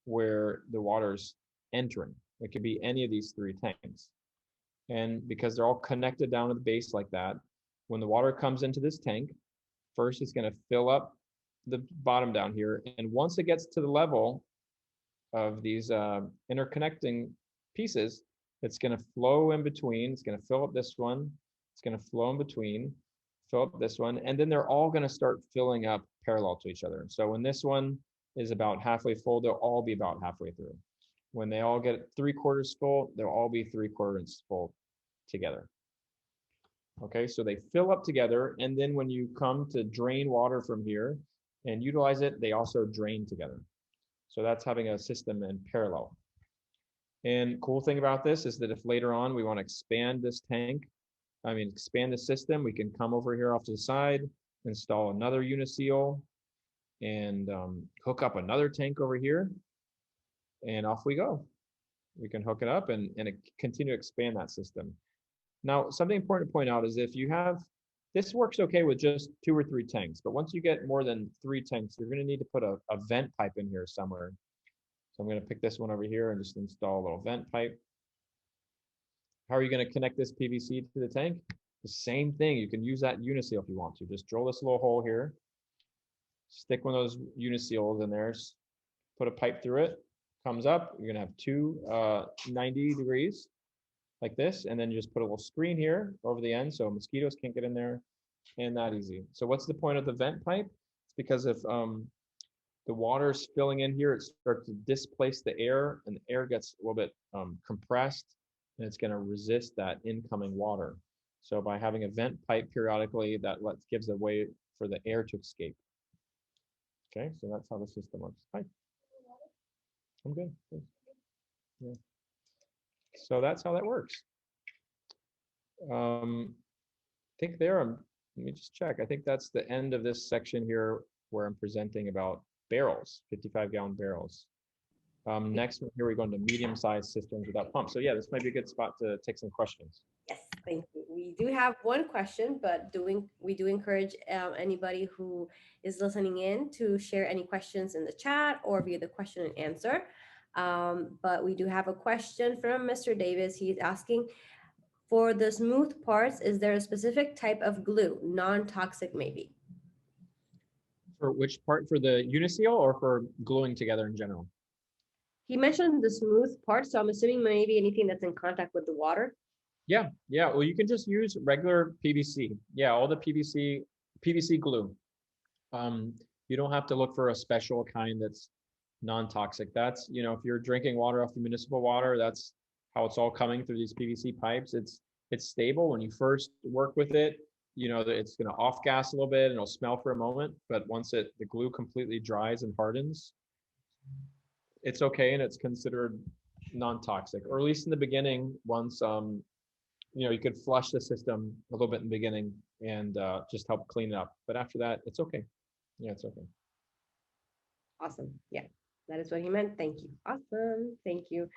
A: where the water's entering. It could be any of these three tanks. And because they're all connected down to the base like that, when the water comes into this tank, first it's going to fill up the bottom down here. And once it gets to the level of these interconnecting pieces, it's going to flow in between. It's going to fill up this one. It's going to flow in between, fill up this one. And then they're all going to start filling up parallel to each other. So when this one is about halfway full, they'll all be about halfway through. When they all get 3/4 full, they'll all be 3/4 full together. Okay, so they fill up together, and then when you come to drain water from here and utilize it, they also drain together. So that's having a system in parallel. And cool thing about this is that if later on we want to expand this tank, expand the system, we can come over here off to the side, install another uniseal, and hook up another tank over here, and off we go. We can hook it up and continue to expand that system. Now, something important to point out is if you have, this works okay with just 2 or 3 tanks, but once you get more than 3 tanks, you're going to need to put a vent pipe in here somewhere. So I'm going to pick this one over here and just install a little vent pipe. How are you going to connect this PVC to the tank? The same thing. You can use that uniseal if you want to. Just drill this little hole here, stick one of those uniseals in there, put a pipe through it, comes up. You're going to have two 90 degrees like this, and then you just put a little screen here over the end so mosquitoes can't get in there, and that easy. So what's the point of the vent pipe? It's because if the water's filling in here, it starts to displace the air, and the air gets a little bit compressed, and it's going to resist that incoming water. So by having a vent pipe periodically, that gives a way for the air to escape. Okay, so that's how the system works. Hi. I'm good. Yeah. So that's how that works. I think let me just check. I think that's the end of this section here where I'm presenting about barrels, 55-gallon barrels. Next, here we go into medium-sized cisterns without pumps. So yeah, this might be a good spot to take some questions.
B: Yes, thank you. We do have one question, but we do encourage anybody who is listening in to share any questions in the chat or via the question and answer. But we do have a question from Mr. Davis. He's asking, for the smooth parts, is there a specific type of glue, non-toxic maybe?
A: For which part? For the uniseal or for gluing together in general?
B: He mentioned the smooth part, so I'm assuming maybe anything that's in contact with the water.
A: Yeah. Well, you can just use regular PVC. Yeah, all the PVC glue. You don't have to look for a special kind that's non-toxic. That's, if you're drinking water off the municipal water, that's how it's all coming through these PVC pipes. It's stable when you first work with it. It's going to off gas a little bit and it'll smell for a moment, but once the glue completely dries and hardens, it's okay, and it's considered non-toxic, or at least in the beginning. Once you could flush the system a little bit in the beginning and just help clean it up, but after that, it's okay. Yeah, it's okay.
B: Awesome. Yeah, that is what he meant. Thank you. Awesome. Thank you.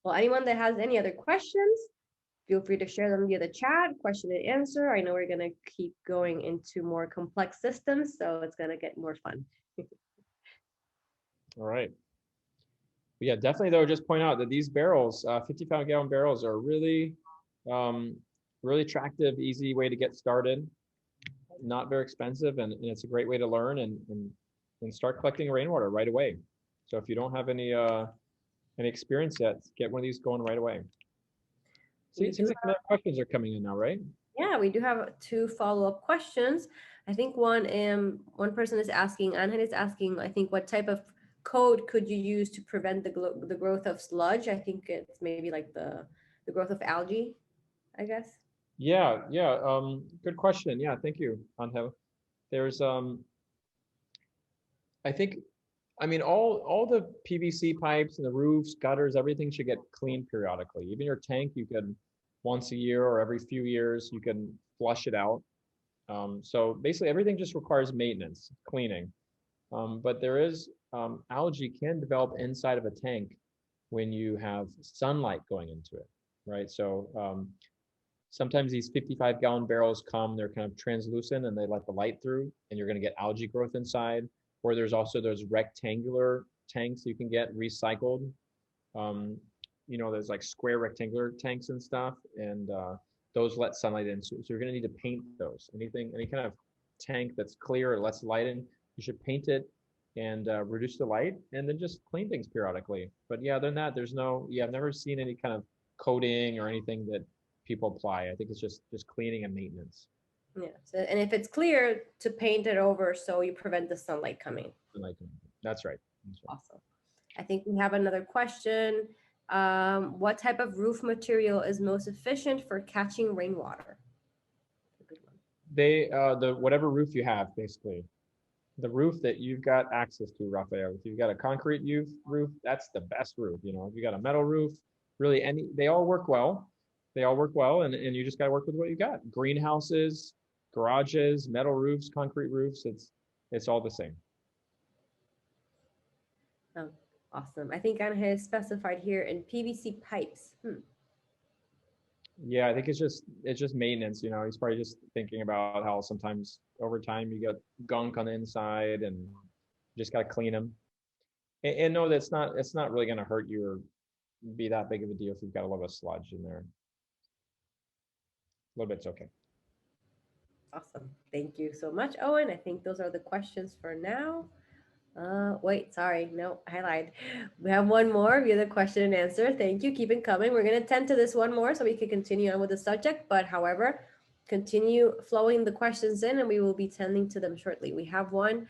B: Well, anyone that has any other questions, feel free to share them via the chat, question and answer. I know we're going to keep going into more complex systems, so it's going to get more fun.
A: All right. But yeah, definitely though, just point out that these barrels, 55-gallon barrels, are really, really attractive, easy way to get started. Not very expensive, and it's a great way to learn and start collecting rainwater right away. So if you don't have any experience yet, get one of these going right away. See, it seems like some questions are coming in now, right?
B: Yeah, we do have 2 follow-up questions. I think one person is asking, Anhan is asking, I think, what type of code could you use to prevent the growth of sludge? I think it's maybe like the growth of algae, I guess.
A: Yeah. Good question. Yeah, thank you, Angel. There's all the PVC pipes and the roofs, gutters, everything should get cleaned periodically. Even your tank, you could once a year or every few years, you can flush it out. So basically everything just requires maintenance, cleaning. But there is algae can develop inside of a tank when you have sunlight going into it, right? So sometimes these 55-gallon barrels come, they're kind of translucent and they let the light through, and you're going to get algae growth inside. Or there's also those rectangular tanks you can get recycled. You know, there's like square rectangular tanks and stuff, and those let sunlight in. So you're going to need to paint those. Any kind of tank that's clear or lets light in, you should paint it and reduce the light, and then just clean things periodically. But yeah, other than that, I've never seen any kind of coating or anything that people apply. I think it's just cleaning and maintenance.
B: Yeah. So, and if it's clear, to paint it over so you prevent the sunlight coming.
A: That's right.
B: Awesome. I think we have another question. What type of roof material is most efficient for catching rainwater? A good one.
A: The whatever roof you have, basically. The roof that you've got access to, Rafael. If you've got a concrete roof, that's the best roof. You know, if you got a metal roof, really they all work well. They all work well, and you just got to work with what you got. Greenhouses, garages, metal roofs, concrete roofs, it's all the same.
B: Oh, awesome. I think Anna has specified here in PVC pipes.
A: Yeah, I think it's just maintenance. You know, he's probably just thinking about how sometimes over time you get gunk on the inside, and you just got to clean them. And no, it's not really going to hurt you or be that big of a deal if you've got a little bit of sludge in there. A little bit's okay.
B: Awesome. Thank you so much, Owen. I think those are the questions for now. Wait, sorry. No, I lied. We have one more. We have the question and answer. Thank you. Keep it coming. We're going to tend to this one more so we can continue on with the subject. But however, continue flowing the questions in and we will be tending to them shortly. We have one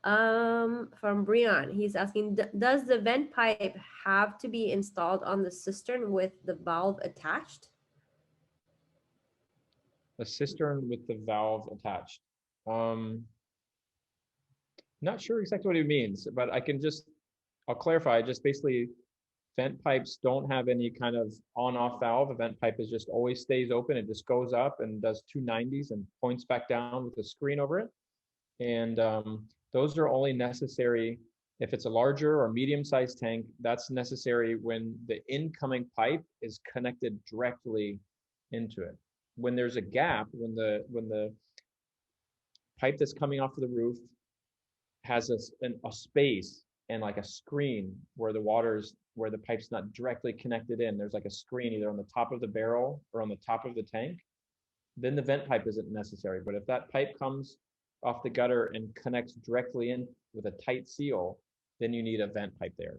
B: from Brian. He's asking, does the vent pipe have to be installed on the cistern with the valve attached?
A: A cistern with the valve attached. Not sure exactly what he means, but I'll clarify. Just basically, vent pipes don't have any kind of on-off valve. A vent pipe just always stays open. It just goes up and does 290s and points back down with a screen over it. And those are only necessary if it's a larger or medium-sized tank. That's necessary when the incoming pipe is connected directly into it. When there's a gap, when the pipe that's coming off of the roof has a space and like a screen where the pipe's not directly connected in, there's like a screen either on the top of the barrel or on the top of the tank, then the vent pipe isn't necessary. But if that pipe comes off the gutter and connects directly in with a tight seal, then you need a vent pipe there.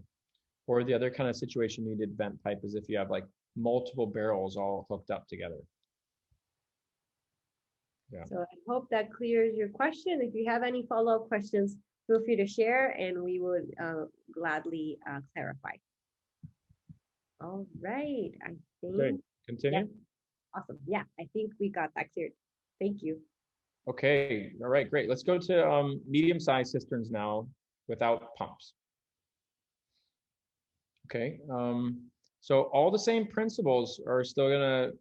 A: Or the other kind of situation you need vent pipe is if you have like multiple barrels all hooked up together. Yeah.
B: So I hope that clears your question. If you have any follow-up questions, feel free to share and we would gladly clarify. All right, I think.
A: Okay, continue.
B: Yeah. Awesome. Yeah, I think we got that cleared. Thank you.
A: Okay, all right, great. Let's go to medium-sized cisterns now without pumps. Okay, so all the same principles are still gonna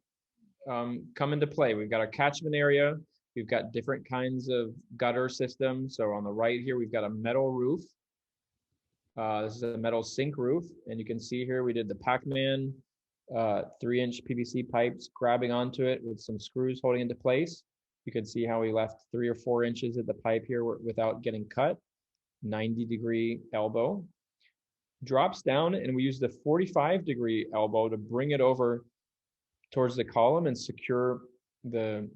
A: come into play. We've got our catchment area. We've got different kinds of gutter systems. So on the right here, we've got a metal roof. This is a metal sink roof. And you can see here, we did the Pac-Man 3-inch PVC pipes grabbing onto it with some screws holding into place. You can see how we left 3 or 4 inches of the pipe here without getting cut. 90-degree elbow. Drops down and we use the 45-degree elbow to bring it over towards the column and secure the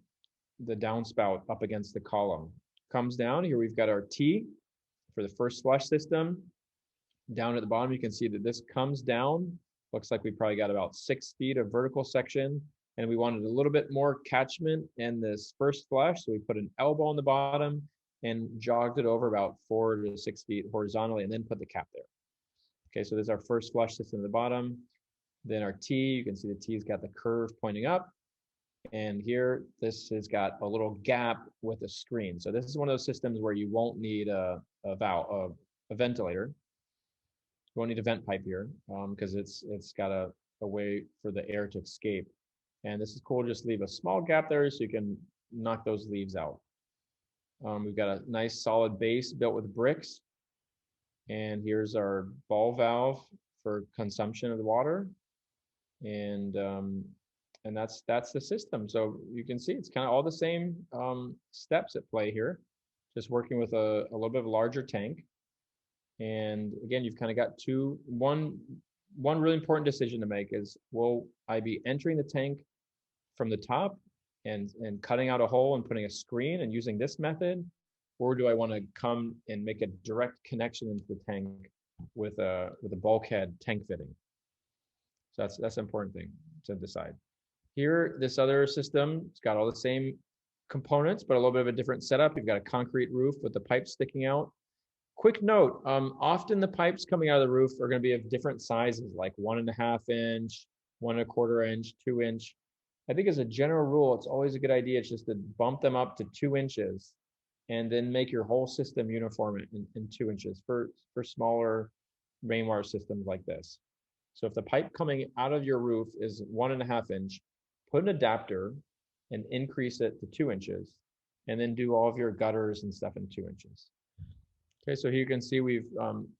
A: downspout up against the column. Comes down, here we've got our T for the first flush system. Down at the bottom, you can see that this comes down. Looks like we probably got about 6 feet of vertical section, and we wanted a little bit more catchment in this first flush, so we put an elbow on the bottom and jogged it over about 4 to 6 feet horizontally, and then put the cap there. Okay, so this is our first flush system at the bottom. Then our T, you can see the T's got the curve pointing up. And here, this has got a little gap with a screen. So this is one of those systems where you won't need a ventilator. You won't need a vent pipe here because it's got a way for the air to escape. And this is cool, just leave a small gap there so you can knock those leaves out. We've got a nice solid base built with bricks. And here's our ball valve for consumption of the water. And that's the system. So you can see it's kind of all the same steps at play here, just working with a little bit of a larger tank. And again, you've kind of got one really important decision to make is, will I be entering the tank from the top and cutting out a hole and putting a screen and using this method? Or do I want to come and make a direct connection into the tank with a bulkhead tank fitting? So that's an important thing to decide. Here, this other system, it's got all the same components, but a little bit of a different setup. You've got a concrete roof with the pipes sticking out. Quick note, often the pipes coming out of the roof are going to be of different sizes, like 1.5 inch, 1.25 inch, 2 inch. I think as a general rule, it's always a good idea just to bump them up to 2 inches and then make your whole system uniform in 2 inches for smaller rainwater systems like this. So if the pipe coming out of your roof is 1.5 inch, put an adapter and increase it to 2 inches, and then do all of your gutters and stuff in 2 inches. Okay, so here you can see we've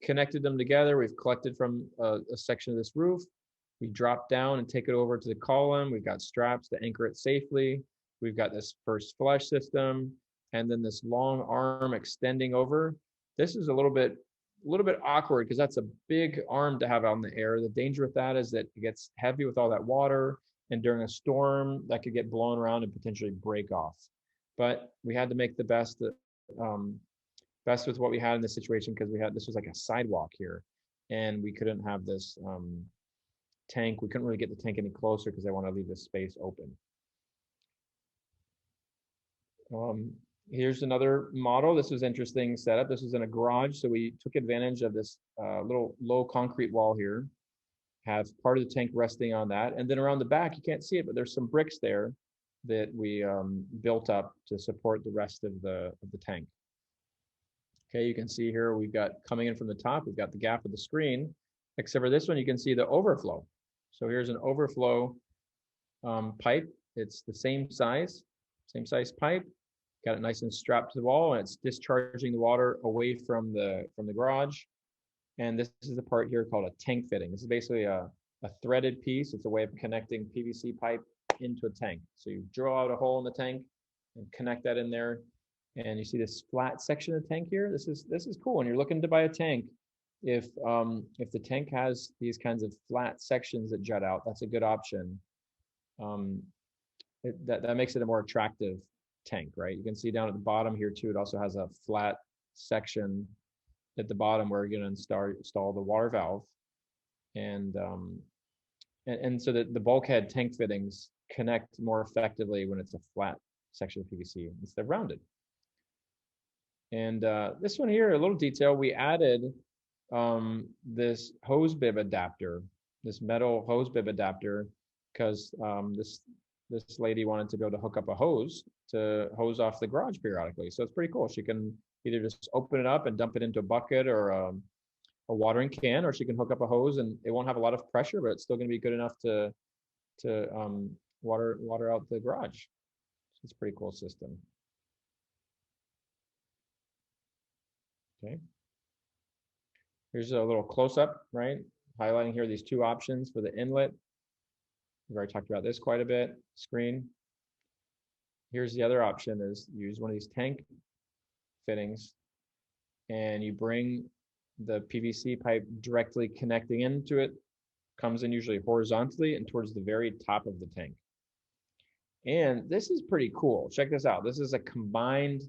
A: connected them together. We've collected from a section of this roof. We drop down and take it over to the column. We've got straps to anchor it safely. We've got this first flush system, and then this long arm extending over. This is a little bit awkward because that's a big arm to have out in the air. The danger with that is that it gets heavy with all that water, and during a storm that could get blown around and potentially break off. But we had to make the best with what we had in this situation, because this was like a sidewalk here, and we couldn't have this tank. We couldn't really get the tank any closer because I want to leave this space open. Here's another model. This was interesting setup. This was in a garage, so we took advantage of this little low concrete wall here, have part of the tank resting on that, and then around the back, you can't see it, but there's some bricks there that we built up to support the rest of the tank. Okay, you can see here we've got coming in from the top, we've got the gap of the screen, except for this one, you can see the overflow. So here's an overflow pipe. It's the same size pipe. Got it nice and strapped to the wall, and it's discharging the water away from the garage. And this is the part here called a tank fitting. This is basically a threaded piece. It's a way of connecting PVC pipe into a tank. So you drill out a hole in the tank and connect that in there. And you see this flat section of the tank here. This is cool. When you're looking to buy a tank, if the tank has these kinds of flat sections that jut out, that's a good option. That makes it a more attractive tank, right? You can see down at the bottom here too, it also has a flat section at the bottom where you're going to install the water valve, and so that the bulkhead tank fittings connect more effectively when it's a flat section of PVC instead of rounded. And this one here, a little detail, we added this hose bib adapter, this metal hose bib adapter, because this lady wanted to be able to hook up a hose to hose off the garage periodically. So it's pretty cool. She can either just open it up and dump it into a bucket or a watering can, or she can hook up a hose, and it won't have a lot of pressure, but it's still going to be good enough to water out the garage. So it's a pretty cool system. Okay. Here's a little close-up, right? Highlighting here these two options for the inlet. We've already talked about this quite a bit. Screen. Here's the other option, is use one of these tank fittings, and you bring the PVC pipe directly connecting into it, comes in usually horizontally and towards the very top of the tank. And this is pretty cool. Check this out. This is a combined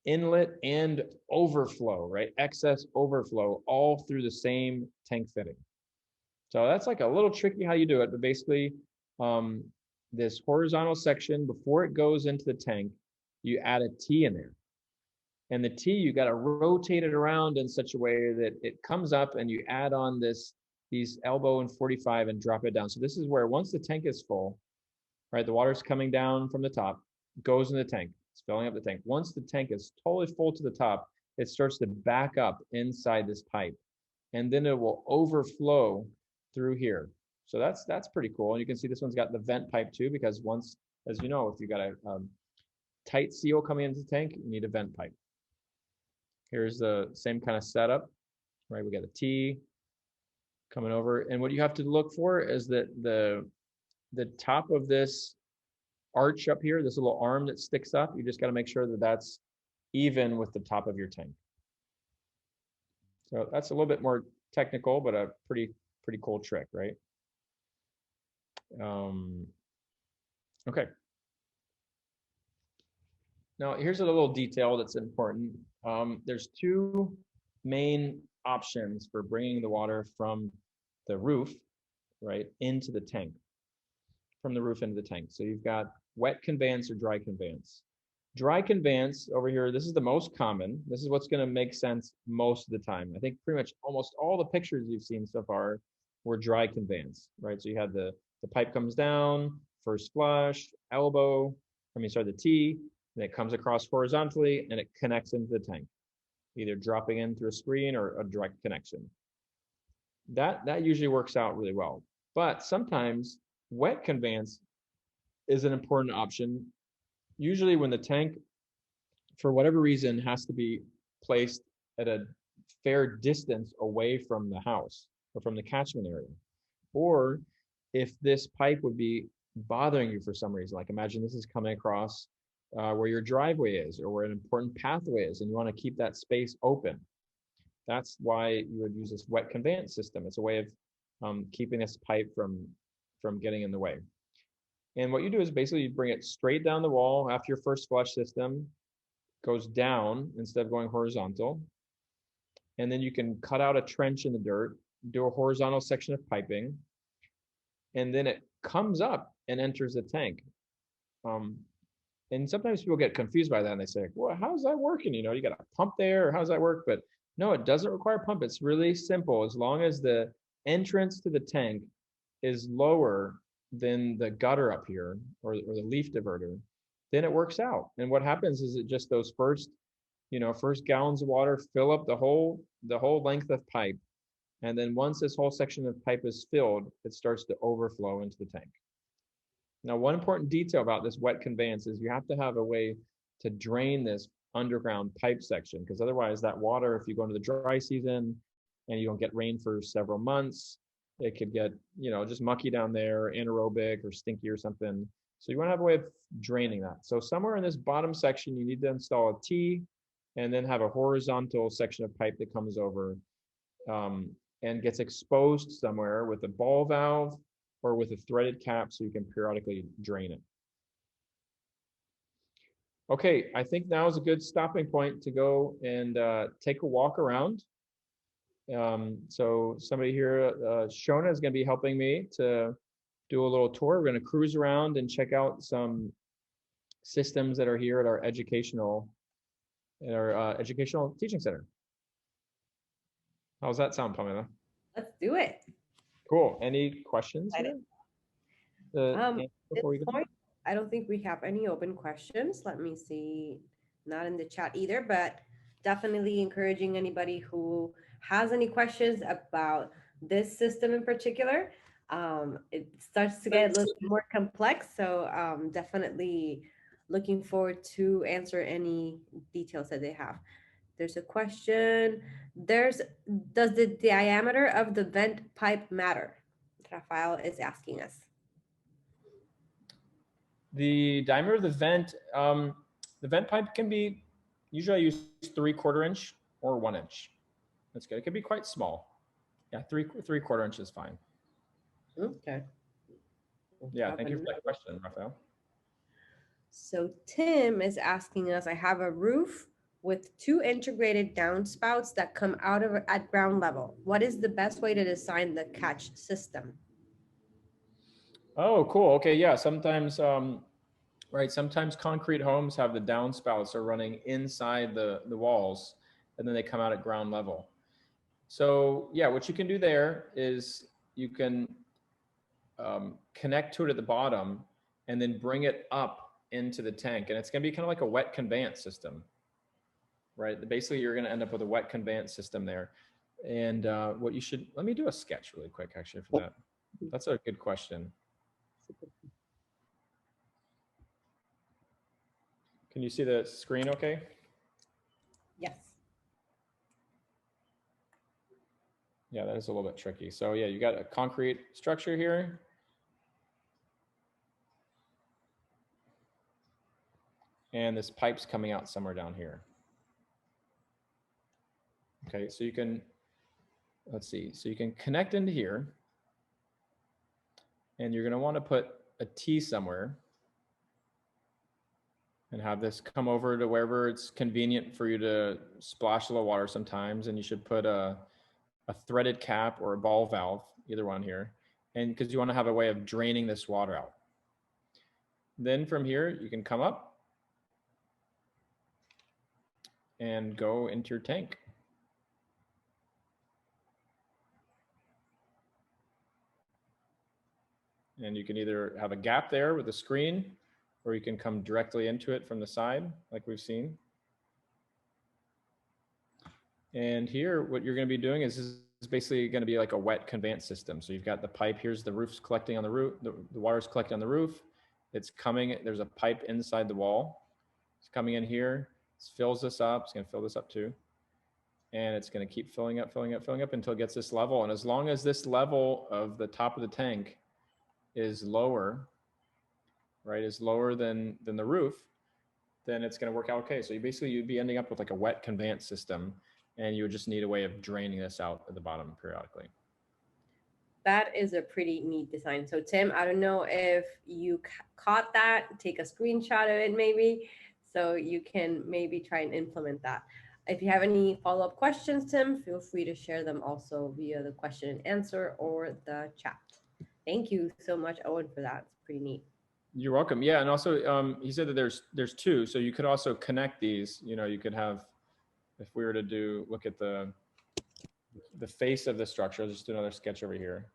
A: inlet and overflow, right? Excess overflow all through the same tank fitting. So that's like a little tricky how you do it, but basically this horizontal section, before it goes into the tank, you add a T in there. And the T, you got to rotate it around in such a way that it comes up, and you add on these elbow and 45 and drop it down. So this is where once the tank is full, right, the water's coming down from the top, goes in the tank. It's filling up the tank. Once the tank is totally full to the top, it starts to back up inside this pipe, and then it will overflow through here. So that's pretty cool. And you can see this one's got the vent pipe too, because once, as you know, if you got a tight seal coming into the tank, you need a vent pipe. Here's the same kind of setup, right? We got a T coming over. And what you have to look for is that the top of this arch up here, this little arm that sticks up, you just got to make sure that that's even with the top of your tank. So that's a little bit more technical, but a pretty cool trick, right? Okay. Now here's a little detail that's important. There's two main options for bringing the water from the roof, right, into the tank, from the roof into the tank. So you've got wet conveyance or dry conveyance. Dry conveyance over here, this is the most common. This is what's going to make sense most of the time. I think pretty much almost all the pictures you've seen so far were dry conveyance, right? So you had the pipe comes down, first flush, elbow, the T, and it comes across horizontally and it connects into the tank, either dropping in through a screen or a direct connection. That usually works out really well. But sometimes wet conveyance is an important option. Usually when the tank, for whatever reason, has to be placed at a fair distance away from the house or from the catchment area. Or if this pipe would be bothering you for some reason, like imagine this is coming across where your driveway is or where an important pathway is, and you want to keep that space open. That's why you would use this wet conveyance system. It's a way of keeping this pipe from getting in the way. And what you do is basically you bring it straight down the wall after your first flush system goes down instead of going horizontal. And then you can cut out a trench in the dirt, do a horizontal section of piping, and then it comes up and enters the tank. And sometimes people get confused by that and they say, well, how's that working? You got a pump there, or how does that work? But no, it doesn't require a pump. It's really simple. As long as the entrance to the tank is lower than the gutter up here or the leaf diverter, then it works out. And what happens is it just those first gallons of water fill up the whole length of pipe. And then once this whole section of pipe is filled, it starts to overflow into the tank. Now, one important detail about this wet conveyance is you have to have a way to drain this underground pipe section, because otherwise that water, if you go into the dry season and you don't get rain for several months, it could get, just mucky down there, anaerobic or stinky or something. So you want to have a way of draining that. So somewhere in this bottom section, you need to install a T and then have a horizontal section of pipe that comes over and gets exposed somewhere with a ball valve or with a threaded cap so you can periodically drain it. Okay, I think now is a good stopping point to go and take a walk around. So somebody here, Shona, is going to be helping me to do a little tour. We're going to cruise around and check out some systems that are here at our educational teaching center. How's that sound, Pamela?
B: Let's do it.
A: Cool. Any questions here?
B: Before we go? I don't think we have any open questions. Let me see. Not in the chat either, but definitely encouraging anybody who has any questions about this system in particular. It starts to get a little more complex, so definitely looking forward to answer any details that they have. There's a question. Does the diameter of the vent pipe matter? Rafael is asking us.
A: The diameter of the vent pipe can be, usually I use 3/4 inch or 1 inch. That's good. It can be quite small. Yeah, 3/4 inch is fine.
B: Okay.
A: Yeah, thank you for that question, Rafael.
B: So Tim is asking us, I have a roof with 2 integrated downspouts that come out of at ground level. What is the best way to design the catch system?
A: Oh, cool. Okay, yeah. Sometimes, sometimes concrete homes have the downspouts are running inside the walls, and then they come out at ground level. So yeah, what you can do there is you can connect to it at the bottom and then bring it up into the tank, and it's going to be kind of like a wet conveyance system, right? Basically, you're going to end up with a wet conveyance system there. And let me do a sketch really quick, actually, for that. That's a good question. Can you see the screen okay?
B: Yes.
A: That is a little bit tricky. So yeah, you got a concrete structure here. And this pipe's coming out somewhere down here. Okay, so you can, let's see, so you can connect into here. And you're gonna wanna put a T somewhere and have this come over to wherever it's convenient for you to splash a little water sometimes. And you should put a threaded cap or a ball valve, either one here. And because you wanna have a way of draining this water out. Then from here, you can come up and go into your tank. And you can either have a gap there with a screen, or you can come directly into it from the side, like we've seen. And here, what you're gonna be doing is basically gonna be like a wet conveyance system. So you've got the pipe, here's the roof's collecting on the roof, the water's collecting on the roof. It's coming, there's a pipe inside the wall. It's coming in here, it fills this up, it's gonna fill this up too. And it's gonna keep filling up, filling up, filling up until it gets this level. And as long as this level of the top of the tank is lower, right, is lower than the roof, then it's gonna work out okay. So you'd be ending up with like a wet conveyance system, and you would just need a way of draining this out at the bottom periodically.
B: That is a pretty neat design. So Tim, I don't know if you caught that, take a screenshot of it maybe, so you can maybe try and implement that. If you have any follow-up questions, Tim, feel free to share them also via the question and answer or the chat. Thank you so much, Owen, for that. It's pretty neat.
A: You're welcome. Yeah, and also he said that there's two, so you could also connect these. You know, you could have, if we were to look at the face of the structure. I'll just do another sketch over here.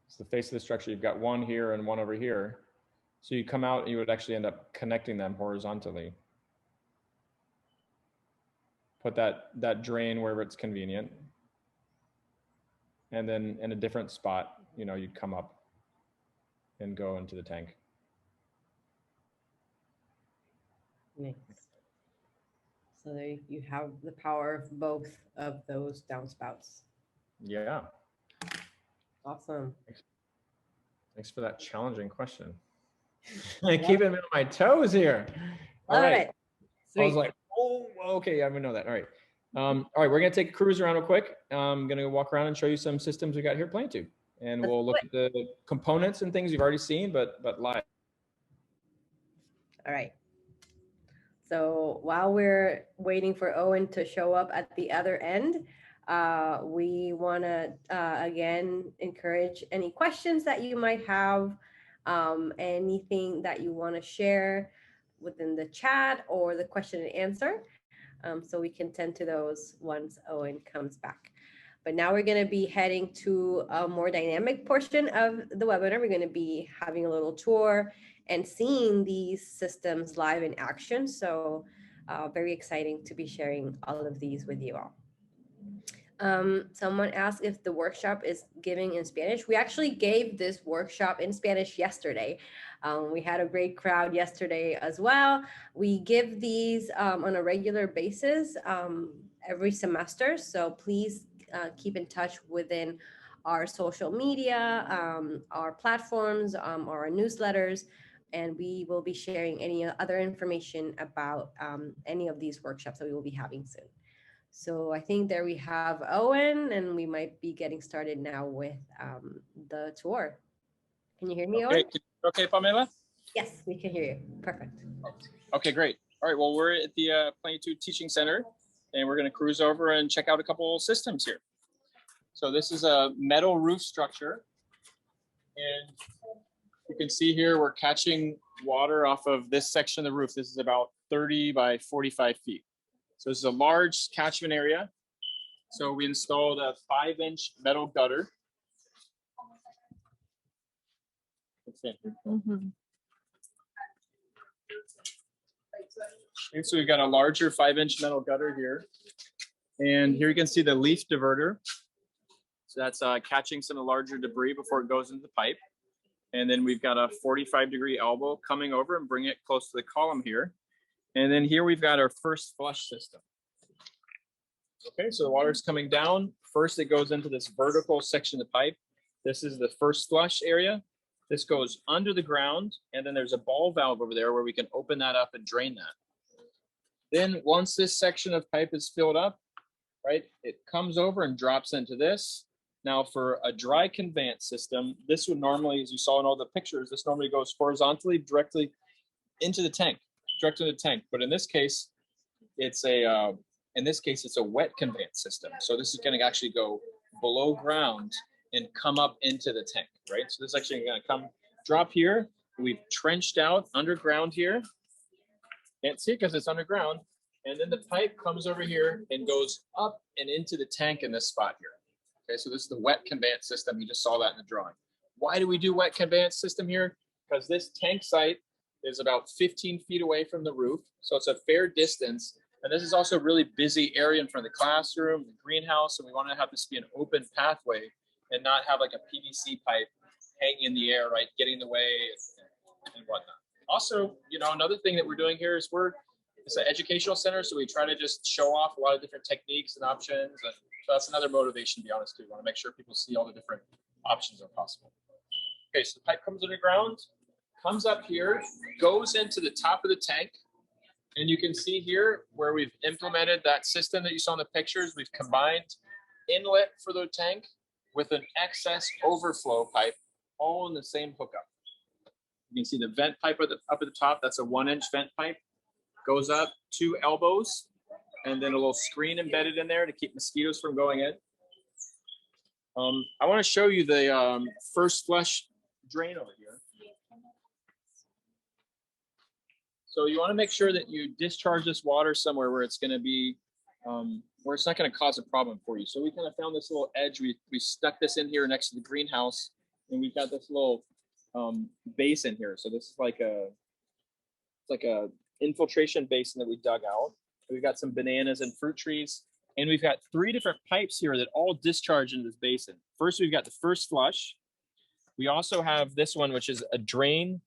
A: So the face of the structure, you've got one here and one over here. So you come out and you would actually end up connecting them horizontally. Put that drain wherever it's convenient. And then in a different spot, you know, you'd come up and go into the tank.
B: Nice. So there you have the power of both of those downspouts.
A: Yeah.
B: Awesome.
A: Thanks for that challenging question. Keeping me on my toes here. All right. I was like, oh, okay, I would know that. All right. All right, we're gonna take a cruise around real quick. I'm gonna go around and show you some systems we got here at Plenitud. And we'll look at the components and things you've already seen, but live.
B: All right. So while we're waiting for Owen to show up at the other end, we want to again encourage any questions that you might have, anything that you want to share within the chat or the question and answer, so we can tend to those once Owen comes back. But now we're going to be heading to a more dynamic portion of the webinar. We're going to be having a little tour and seeing these systems live in action. So very exciting to be sharing all of these with you all. Someone asked if the workshop is giving in Spanish. We actually gave this workshop in Spanish yesterday. We had a great crowd yesterday as well. We give these on a regular basis every semester. So please keep in touch within our social media, our platforms, our newsletters, and we will be sharing any other information about any of these workshops that we will be having soon. So I think there we have Owen, and we might be getting started now with the tour. Can you hear me, Owen?
C: Okay, Pamela?
B: Yes, we can hear you. Perfect.
C: Okay, great. All right, well, we're at the Plenitud Teaching Center, and we're going to cruise over and check out a couple systems here. So this is a metal roof structure, and you can see here we're catching water off of this section of the roof. This is about 30 by 45 feet. So this is a large catchment area. So we installed a 5-inch metal gutter.
B: Mm-hmm.
C: And so we've got a larger 5-inch metal gutter here. And here you can see the leaf diverter. So that's catching some of the larger debris before it goes into the pipe. And then we've got a 45-degree elbow coming over and bring it close to the column here. And then here we've got our first flush system. Okay, so the water's coming down. First, it goes into this vertical section of the pipe. This is the first flush area. This goes under the ground, and then there's a ball valve over there where we can open that up and drain that. Then once this section of pipe is filled up, right, it comes over and drops into this. Now for a dry conveyance system, this would normally, as you saw in all the pictures, this normally goes horizontally directly into the tank, directly to the tank. But in this case, it's a wet conveyance system. So this is going to actually go below ground and come up into the tank, right? So this is actually going to come drop here. We've trenched out underground here. Can't see it because it's underground. And then the pipe comes over here and goes up and into the tank in this spot here. Okay, so this is the wet conveyance system. You just saw that in the drawing. Why do we do wet conveyance system here? Because this tank site is about 15 feet away from the roof. So it's a fair distance. And this is also a really busy area in front of the classroom, the greenhouse. And we want to have this be an open pathway and not have like a PVC pipe hanging in the air, right? Getting in the way and whatnot. Also, you know, another thing that we're doing here is it's an educational center. So we try to just show off a lot of different techniques and options. And so that's another motivation, to be honest, too. We want to make sure people see all the different options are possible. Okay, so the pipe comes underground, comes up here, goes into the top of the tank. And you can see here where we've implemented that system that you saw in the pictures. We've combined inlet for the tank with an excess overflow pipe, all in the same hookup. You can see the vent pipe up at the top. That's a 1-inch vent pipe. Goes up 2 elbows, and then a little screen embedded in there to keep mosquitoes from going in. I want to show you the first flush drain over here. So you want to make sure that you discharge this water somewhere where it's going to be, where it's not going to cause a problem for you. So we kind of found this little edge. We stuck this in here next to the greenhouse, and we've got this little basin here. So this is like a infiltration basin that we dug out. We've got some bananas and fruit trees, and we've got 3 different pipes here that all discharge into this basin. First, we've got the first flush. We also have this one, which is a drain.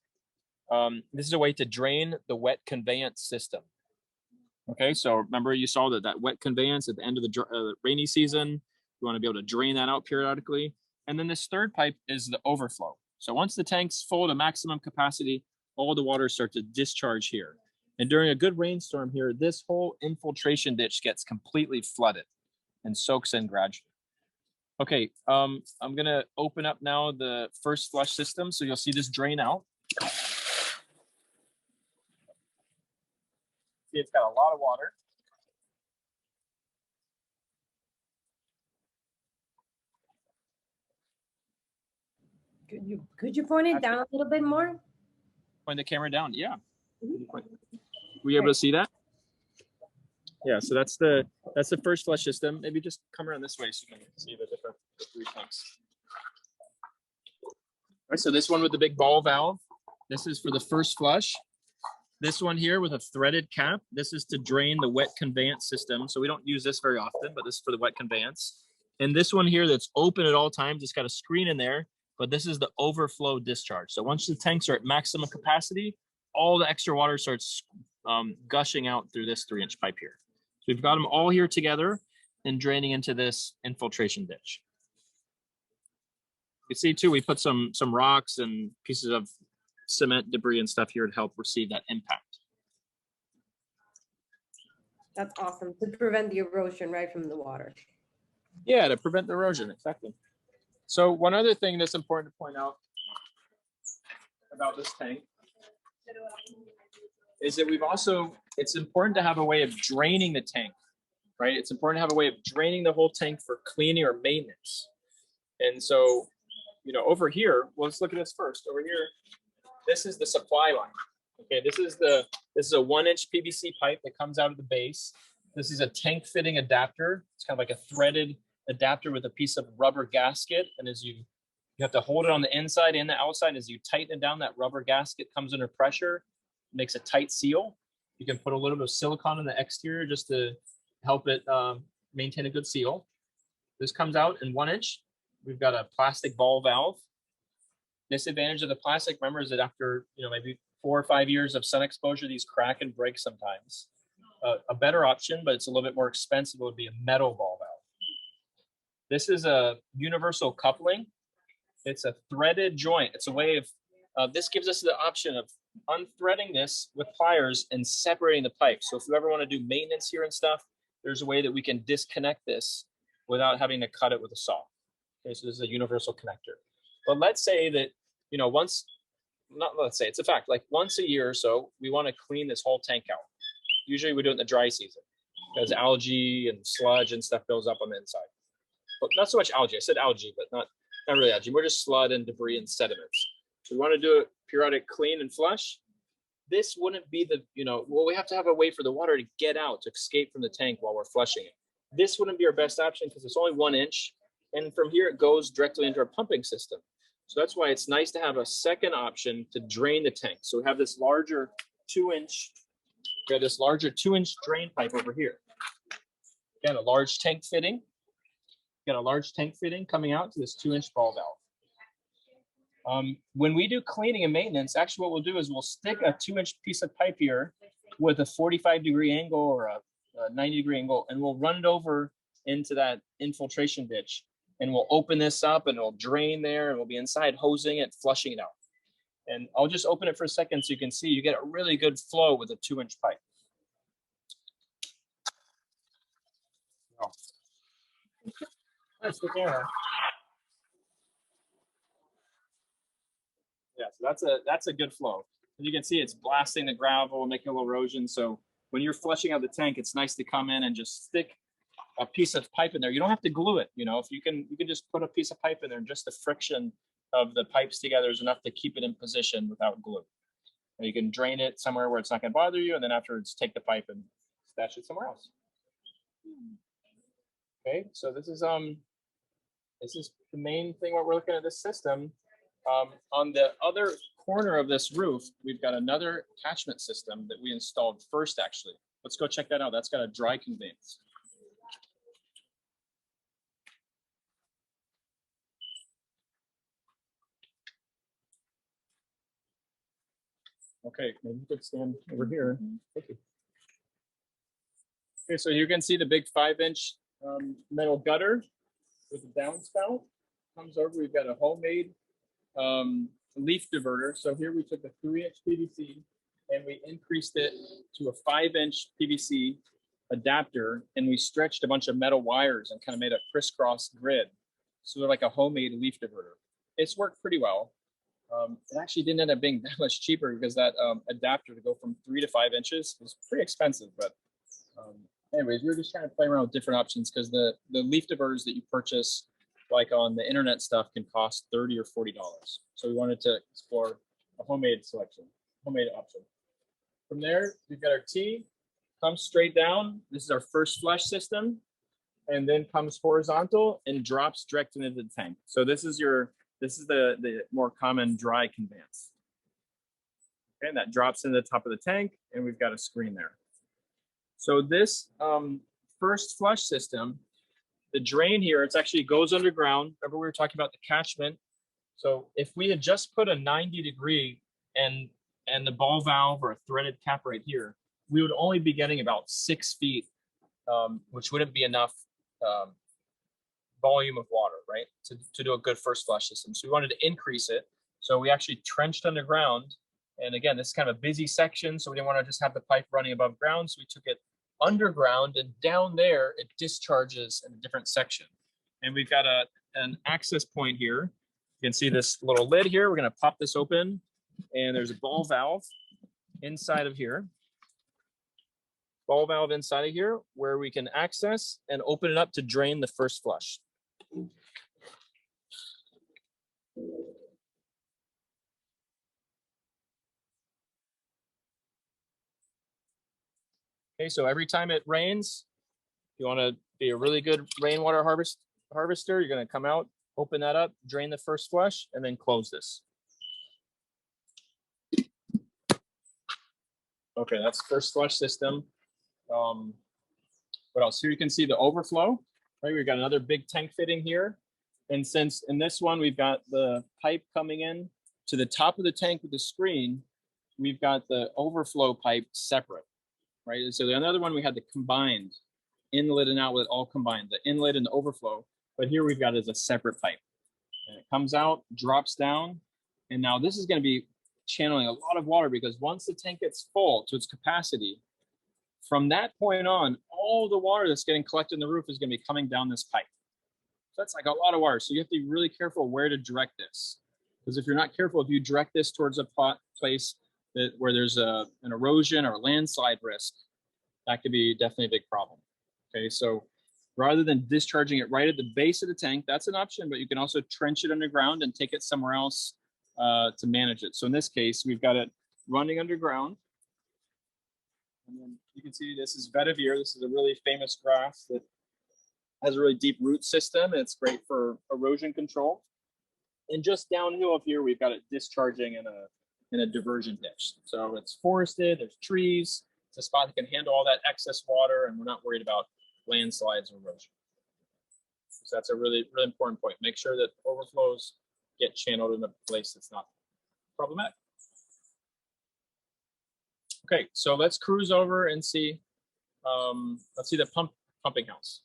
C: This is a way to drain the wet conveyance system. Okay, so remember you saw that wet conveyance at the end of the rainy season. You want to be able to drain that out periodically. And then this third pipe is the overflow. So once the tank's full to maximum capacity, all the water starts to discharge here. And during a good rainstorm here, this whole infiltration ditch gets completely flooded and soaks in gradually. Okay, I'm going to open up now the first flush system. So you'll see this drain out. See, it's got a lot of water.
B: Could you point it down a little bit more?
C: Point the camera down, yeah. Were you able to see that? Yeah, so that's the first flush system. Maybe just come around this way so you can see the different 3 tanks. All right, so this one with the big ball valve, this is for the first flush. This one here with a threaded cap, this is to drain the wet conveyance system. So we don't use this very often, but this is for the wet conveyance. And this one here that's open at all times, it's got a screen in there, but this is the overflow discharge. So once the tanks are at maximum capacity, all the extra water starts gushing out through this 3-inch pipe here. So we've got them all here together and draining into this infiltration ditch. You see too, we put some rocks and pieces of cement debris and stuff here to help receive that impact.
B: That's awesome, to prevent the erosion right from the water.
C: Yeah, to prevent the erosion, exactly. So one other thing that's important to point out about this tank is that it's important to have a way of draining the tank, right? It's important to have a way of draining the whole tank for cleaning or maintenance. And so, you know, over here, well, let's look at this first. Over here, this is the supply line. Okay, this is a 1-inch PVC pipe that comes out of the base. This is a tank fitting adapter. It's kind of like a threaded adapter with a piece of rubber gasket. And as you have to hold it on the inside and the outside. As you tighten it down, that rubber gasket comes under pressure, makes a tight seal. You can put a little bit of silicone on the exterior just to help it maintain a good seal. This comes out in 1-inch. We've got a plastic ball valve. Disadvantage of the plastic, remember, is that after maybe 4 or 5 years of sun exposure, these crack and break sometimes. a better option, but it's a little bit more expensive, would be a metal ball valve. This is a universal coupling. It's a threaded joint. It's a way of, this gives us the option of unthreading this with pliers and separating the pipe. So if you ever want to do maintenance here and stuff, there's a way that we can disconnect this without having to cut it with a saw. Okay, so this is a universal connector. But let's say that, you know, let's say, it's a fact, like once a year or so, we want to clean this whole tank out. Usually we do it in the dry season because algae and sludge and stuff builds up on the inside. But not so much algae. I said algae, but not really algae. More just slud and debris and sediments. So we want to do a periodic clean and flush. This wouldn't be the, you know, well, we have to have a way for the water to get out, to escape from the tank while we're flushing it. This wouldn't be our best option because it's only 1 inch. And from here, it goes directly into our pumping system. So that's why it's nice to have a second option to drain the tank. So we have this larger 2-inch, we have this larger 2-inch drain pipe over here. Got a large tank fitting. Got a large tank fitting coming out to this 2-inch ball valve. When we do cleaning and maintenance, actually what we'll do is we'll stick a 2-inch piece of pipe here with a 45-degree angle or a 90-degree angle, and we'll run it over into that infiltration ditch. And we'll open this up and it'll drain there, and we'll be inside hosing it, flushing it out. And I'll just open it for a second so you can see you get a really good flow with a 2-inch pipe. Oh. That's the camera. Yeah, so that's a good flow. As you can see, it's blasting the gravel, making a little erosion. So when you're flushing out the tank, it's nice to come in and just stick a piece of pipe in there. You don't have to glue it. You know, if you can just put a piece of pipe in there, and just the friction of the pipes together is enough to keep it in position without glue. And you can drain it somewhere where it's not going to bother you, and then afterwards take the pipe and stash it somewhere else. Okay, so this is the main thing what we're looking at this system. On the other corner of this roof, we've got another attachment system that we installed first. Actually, let's go check that out. That's got a dry conveyance. Okay, maybe you could stand over here. Thank you. Okay, so you can see the big 5-inch metal gutter with the downspout. Comes over, we've got a homemade leaf diverter. So here we took a 3-inch PVC and we increased it to a 5-inch PVC adapter, and we stretched a bunch of metal wires and kind of made a crisscross grid. So they're like a homemade leaf diverter. It's worked pretty well. It actually didn't end up being that much cheaper because that adapter to go from 3 to 5 inches was pretty expensive. But anyways, we were just trying to play around with different options because the leaf diverters that you purchase, like on the internet stuff, can cost $30 or $40. So we wanted to explore a homemade selection, homemade option. From there, we've got our T, comes straight down. This is our first flush system, and then comes horizontal and drops direct into the tank. So this is the more common dry conveyance. Okay, and that drops into the top of the tank, and we've got a screen there. So this first flush system, the drain here, it actually goes underground. Remember we were talking about the catchment. So if we had just put a 90-degree and the ball valve or a threaded cap right here, we would only be getting about 6 feet, which wouldn't be enough volume of water, right, to do a good first flush system. So we wanted to increase it. So we actually trenched underground. And again, this is kind of a busy section, so we didn't want to just have the pipe running above ground. So we took it underground, and down there, it discharges in a different section. And we've got an access point here. You can see this little lid here. We're going to pop this open, and there's a ball valve inside of here. Ball valve inside of here where we can access and open it up to drain the first flush. Okay, so every time it rains, you want to be a really good rainwater harvester, you're going to come out, open that up, drain the first flush, and then close this. Okay, that's first flush system. What else? Here you can see the overflow. Right, we've got another big tank fitting here. And since in this one, we've got the pipe coming in to the top of the tank with the screen, we've got the overflow pipe separate. right? And so the other one we had the combined inlet and outlet all combined, the inlet and the overflow. But here we've got it as a separate pipe. And it comes out, drops down, and now this is going to be channeling a lot of water because once the tank gets full to its capacity, from that point on, all the water that's getting collected in the roof is going to be coming down this pipe. So that's like a lot of water. So you have to be really careful where to direct this. Because if you're not careful, if you direct this towards a place where there's an erosion or landslide risk, that could be definitely a big problem. Okay, so rather than discharging it right at the base of the tank, that's an option, but you can also trench it underground and take it somewhere else to manage it. So in this case, we've got it running underground. And then you can see this is vetiver. This is a really famous grass that has a really deep root system. And it's great for erosion control. And just downhill of here, we've got it discharging in a diversion ditch. So it's forested, there's trees. It's a spot that can handle all that excess water, and we're not worried about landslides or erosion. So that's a really, really important point. Make sure that overflows get channeled in a place that's not problematic. Okay, so let's cruise over and see. Let's see the pumping house.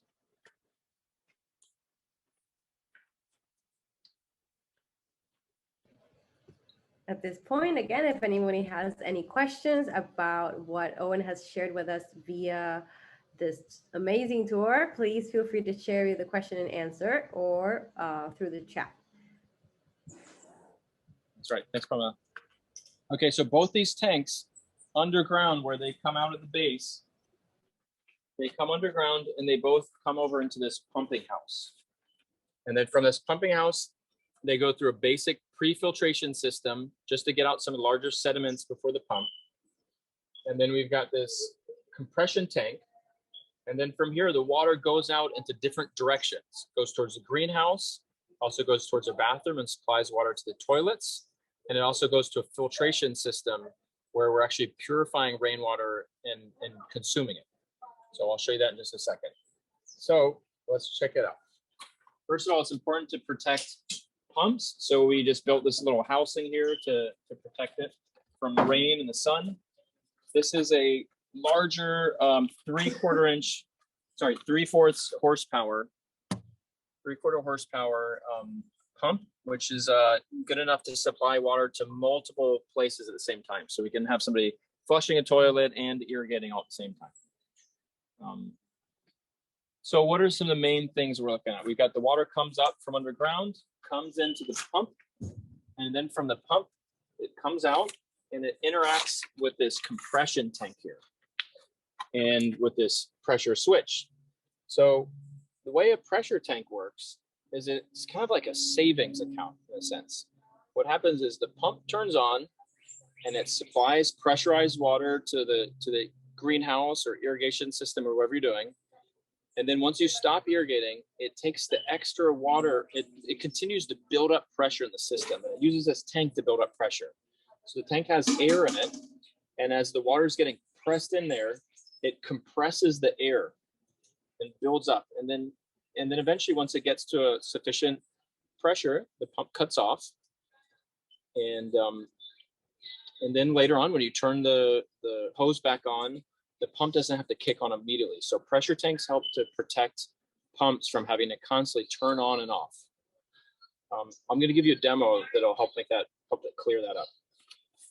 B: At this point, again, if anybody has any questions about what Owen has shared with us via this amazing tour, please feel free to share the question and answer or through the chat.
C: That's right. Thanks, Pamela. Okay, so both these tanks underground where they come out at the base, they come underground and they both come over into this pumping house. And then from this pumping house, they go through a basic pre-filtration system just to get out some larger sediments before the pump. And then we've got this compression tank. And then from here, the water goes out into different directions. Goes towards the greenhouse, also goes towards a bathroom and supplies water to the toilets. And it also goes to a filtration system where we're actually purifying rainwater and consuming it. So I'll show you that in just a second. So let's check it out. First of all, it's important to protect pumps. So we just built this little housing here to protect it from the rain and the sun. This is a larger 3/4 horsepower pump, which is good enough to supply water to multiple places at the same time. So we can have somebody flushing a toilet and irrigating all at the same time. So what are some of the main things we're looking at? We've got the water comes up from underground, comes into the pump, and then from the pump, it comes out and it interacts with this compression tank here and with this pressure switch. So the way a pressure tank works is it's kind of like a savings account in a sense. What happens is the pump turns on and it supplies pressurized water to the greenhouse or irrigation system or whatever you're doing. And then once you stop irrigating, it takes the extra water, it continues to build up pressure in the system. And it uses this tank to build up pressure. So the tank has air in it. And as the water is getting pressed in there, it compresses the air and builds up. And then eventually, once it gets to a sufficient pressure, the pump cuts off. And then later on, when you turn the hose back on, the pump doesn't have to kick on immediately. So pressure tanks help to protect pumps from having to constantly turn on and off. I'm going to give you a demo that'll help clear that up.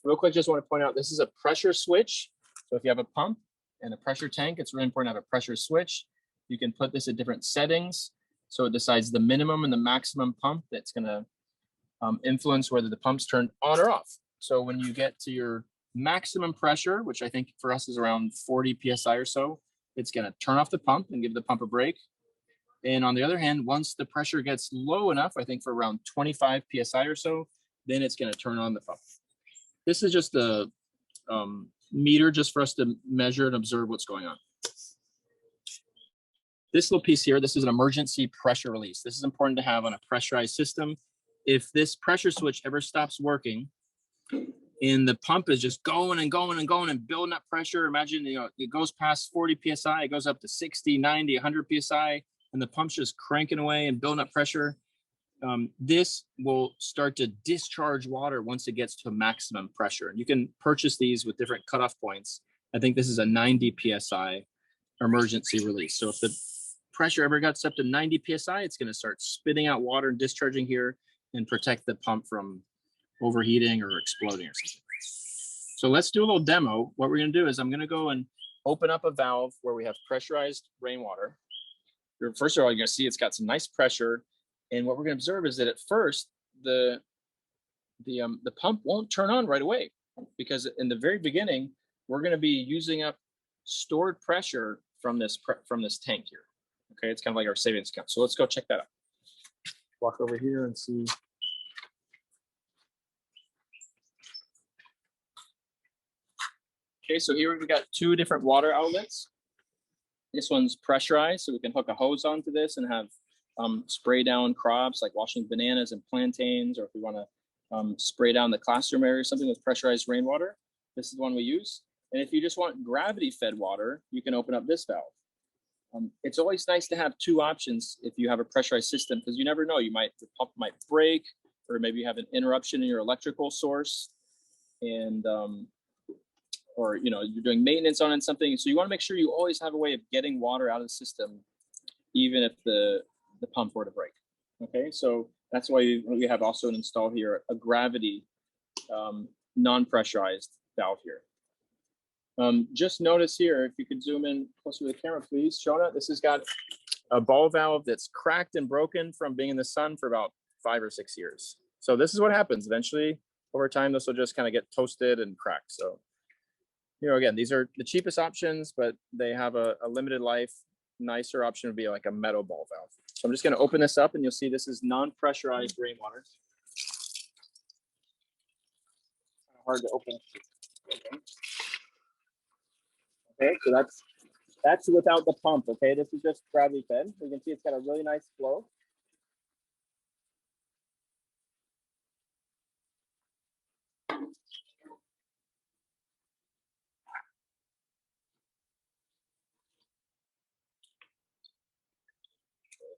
C: Real quick, just want to point out, this is a pressure switch. So if you have a pump and a pressure tank, it's really important to have a pressure switch. You can put this at different settings. So it decides the minimum and the maximum pump that's going to influence whether the pump's turned on or off. So when you get to your maximum pressure, which I think for us is around 40 PSI or so, it's going to turn off the pump and give the pump a break. And on the other hand, once the pressure gets low enough, I think for around 25 PSI or so, then it's going to turn on the pump. This is just a meter just for us to measure and observe what's going on. This little piece here, this is an emergency pressure release. This is important to have on a pressurized system. If this pressure switch ever stops working and the pump is just going and going and going and building up pressure, imagine it goes past 40 PSI, it goes up to 60, 90, 100 PSI, and the pump's just cranking away and building up pressure. This will start to discharge water once it gets to a maximum pressure. And you can purchase these with different cutoff points. I think this is a 90 PSI emergency release. So if the pressure ever gets up to 90 PSI, it's going to start spitting out water and discharging here and protect the pump from overheating or exploding or something. So let's do a little demo. What we're going to do is I'm going to go and open up a valve where we have pressurized rainwater. First of all, you're going to see it's got some nice pressure. And what we're going to observe is that at first, the pump won't turn on right away, because in the very beginning, we're going to be using up stored pressure from this tank here. Okay, it's kind of like our savings account. So let's go check that out. Walk over here and see. Okay, so here we've got two different water outlets. This one's pressurized, so we can hook a hose onto this and have spray down crops like washing bananas and plantains, or if we want to spray down the classroom area or something with pressurized rainwater, this is the one we use. And if you just want gravity-fed water, you can open up this valve. It's always nice to have two options if you have a pressurized system, because you never know, the pump might break, or maybe you have an interruption in your electrical source, and or you're doing maintenance on it, something. So you want to make sure you always have a way of getting water out of the system, even if the pump were to break. Okay, so that's why we have also installed here a gravity non-pressurized valve here. Just notice here, if you could zoom in closer to the camera, please, Shona, this has got a ball valve that's cracked and broken from being in the sun for about 5 or 6 years. So this is what happens. Eventually, over time, this will just kind of get toasted and cracked. So, again, these are the cheapest options, but they have a limited life. Nicer option would be like a metal ball valve. So I'm just going to open this up, and you'll see this is non-pressurized rainwater. Kind of hard to open. Okay, so that's without the pump. Okay, this is just gravity fed. So you can see it's got a really nice flow.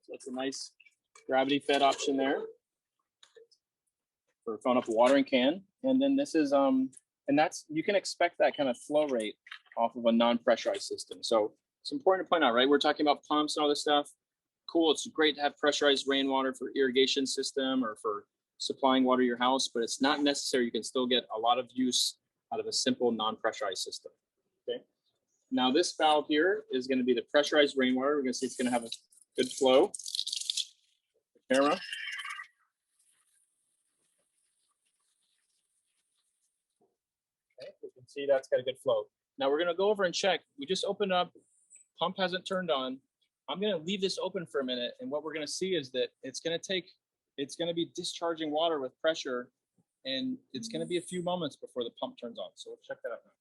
C: So it's a nice gravity fed option there for filling up a watering can. And then this is and that's, you can expect that kind of flow rate off of a non-pressurized system. So it's important to point out, right? We're talking about pumps and all this stuff. Cool, it's great to have pressurized rainwater for irrigation system or for supplying water to your house, but it's not necessary. You can still get a lot of use out of a simple non-pressurized system. Okay. Now this valve here is going to be the pressurized rainwater. We're going to see it's going to have a good flow. The camera. Okay, you can see that's got a good flow. Now we're going to go over and check. We just opened up, pump hasn't turned on. I'm going to leave this open for a minute, and what we're going to see is that it's going to be discharging water with pressure, and it's going to be a few moments before the pump turns on. So we'll check that out now.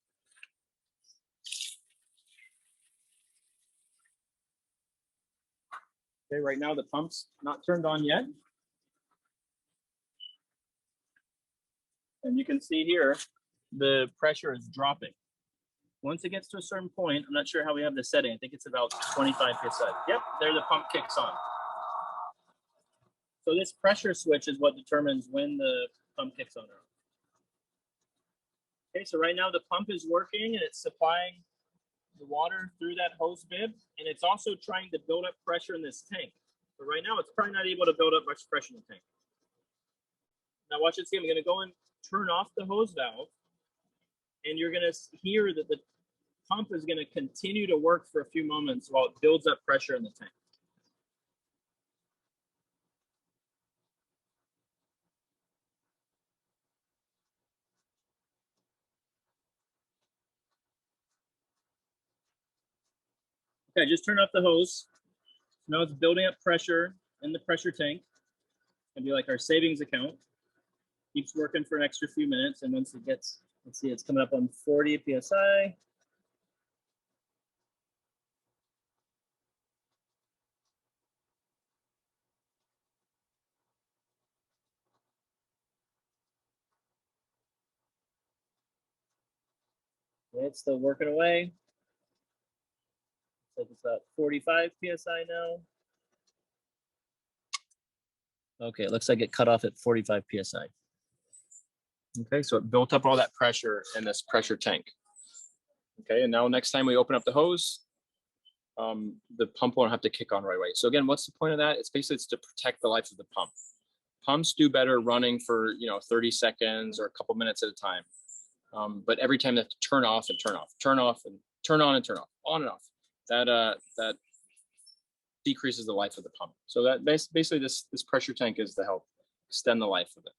C: Okay, right now the pump's not turned on yet. And you can see here, the pressure is dropping. Once it gets to a certain point, I'm not sure how we have the setting. I think it's about 25 PSI. Yep, there the pump kicks on. So this pressure switch is what determines when the pump kicks on or off. Okay, so right now the pump is working and it's supplying the water through that hose bib, and it's also trying to build up pressure in this tank. But right now it's probably not able to build up much pressure in the tank. Now watch it, see, I'm gonna go and turn off the hose valve, and you're gonna hear that the pump is gonna continue to work for a few moments while it builds up pressure in the tank. Okay, just turn off the hose. Now it's building up pressure in the pressure tank. It'll be like our savings account. Keeps working for an extra few minutes, and once it gets, let's see, it's coming up on 40 PSI. It's still working away. So it's about 45 PSI now. Okay, it looks like it cut off at 45 PSI. Okay, so it built up all that pressure in this pressure tank. Okay, and now next time we open up the hose, the pump won't have to kick on right away. So again, what's the point of that? It's basically to protect the life of the pump. Pumps do better running for 30 seconds or a couple minutes at a time. But every time they have to turn off and turn off, turn off and turn on and turn off, on and off. That decreases the life of the pump. So that basically this pressure tank is to help extend the life of it.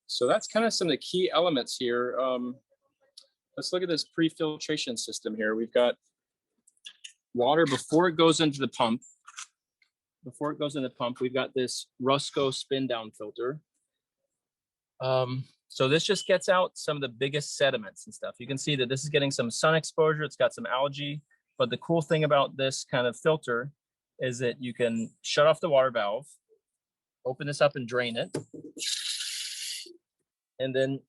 C: So that's kind of some of the key elements here. Let's look at this pre-filtration system here. We've got water before it goes into the pump. Before it goes in the pump, we've got this Rusco spin down filter. So this just gets out some of the biggest sediments and stuff. You can see that this is getting some sun exposure. It's got some algae. But the cool thing about this kind of filter is that you can shut off the water valve, open this up and drain it, and then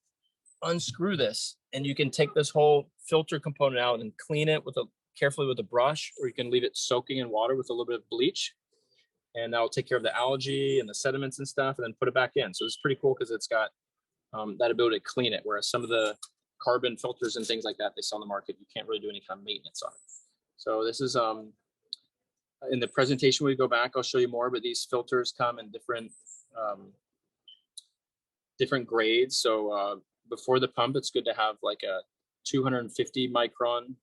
C: unscrew this. And you can take this whole filter component out and clean it carefully with a brush, or you can leave it soaking in water with a little bit of bleach. And that'll take care of the algae and the sediments and stuff, and then put it back in. So it's pretty cool because it's got that ability to clean it, whereas some of the carbon filters and things like that they sell on the market, you can't really do any kind of maintenance on it. So this is in the presentation we go back, I'll show you more, but these filters come in different grades. So before the pump, it's good to have like a 250 micron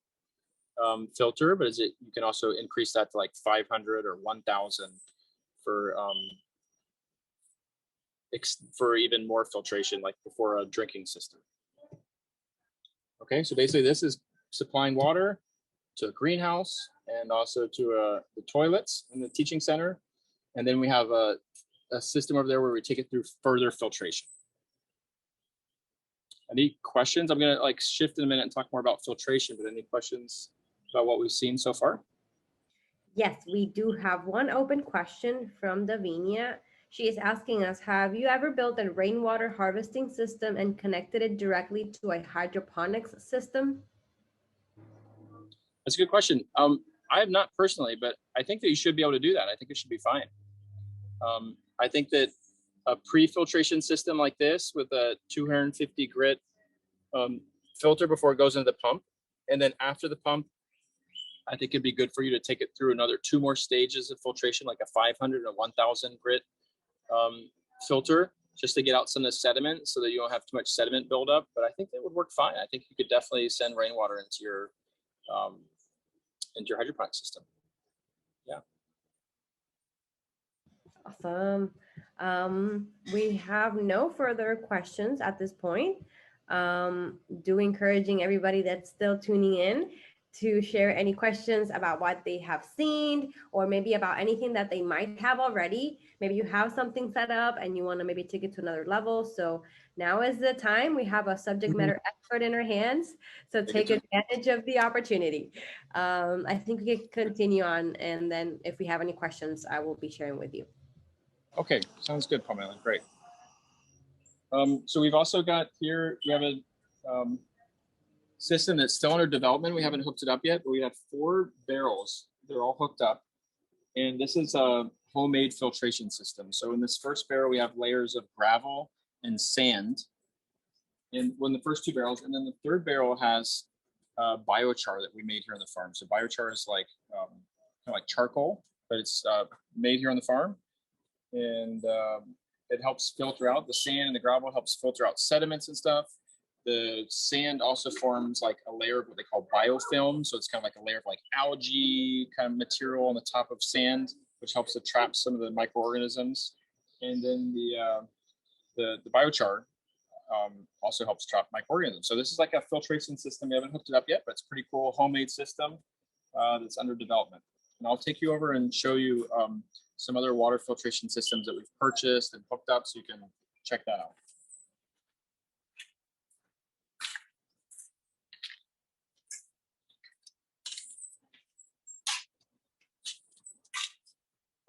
C: filter, but you can also increase that to like 500 or 1000 for even more filtration, like before a drinking system. Okay, so basically this is supplying water to a greenhouse and also to the toilets in the teaching center. And then we have a system over there where we take it through further filtration. Any questions? I'm gonna shift in a minute and talk more about filtration, but any questions about what we've seen so far?
B: Yes, we do have one open question from Davinia. She is asking us, have you ever built a rainwater harvesting system and connected it directly to a hydroponics system?
C: That's a good question. I have not personally, but I think that you should be able to do that. I think it should be fine. I think that a pre-filtration system like this with a 250 grit filter before it goes into the pump, and then after the pump, I think it'd be good for you to take it through another 2 more stages of filtration, like a 500 or 1000 grit filter, just to get out some of the sediment so that you don't have too much sediment buildup. But I think that would work fine. I think you could definitely send rainwater into your hydroponic system. Yeah.
B: Awesome. We have no further questions at this point. Encouraging everybody that's still tuning in to share any questions about what they have seen, or maybe about anything that they might have already. Maybe you have something set up and you want to maybe take it to another level. So now is the time. We have a subject matter expert in our hands. So take advantage of the opportunity. I think we can continue on, and then if we have any questions, I will be sharing with you.
C: Okay, sounds good, Pamela. Great. So we've also got here, we have a system that's still under development. We haven't hooked it up yet, but we have 4 barrels. They're all hooked up. And this is a homemade filtration system. So in this first barrel, we have layers of gravel and sand in the first 2 barrels. And then the third barrel has biochar that we made here on the farm. So biochar is like kind of like charcoal, but it's made here on the farm. And it helps filter out the sand, and the gravel helps filter out sediments and stuff. The sand also forms like a layer of what they call biofilm. So it's kind of like a layer of like algae kind of material on the top of sand, which helps to trap some of the microorganisms. And then the biochar also helps trap microorganisms. So this is like a filtration system. We haven't hooked it up yet, but it's a pretty cool homemade system that's under development. And I'll take you over and show you some other water filtration systems that we've purchased and hooked up, so you can check that out.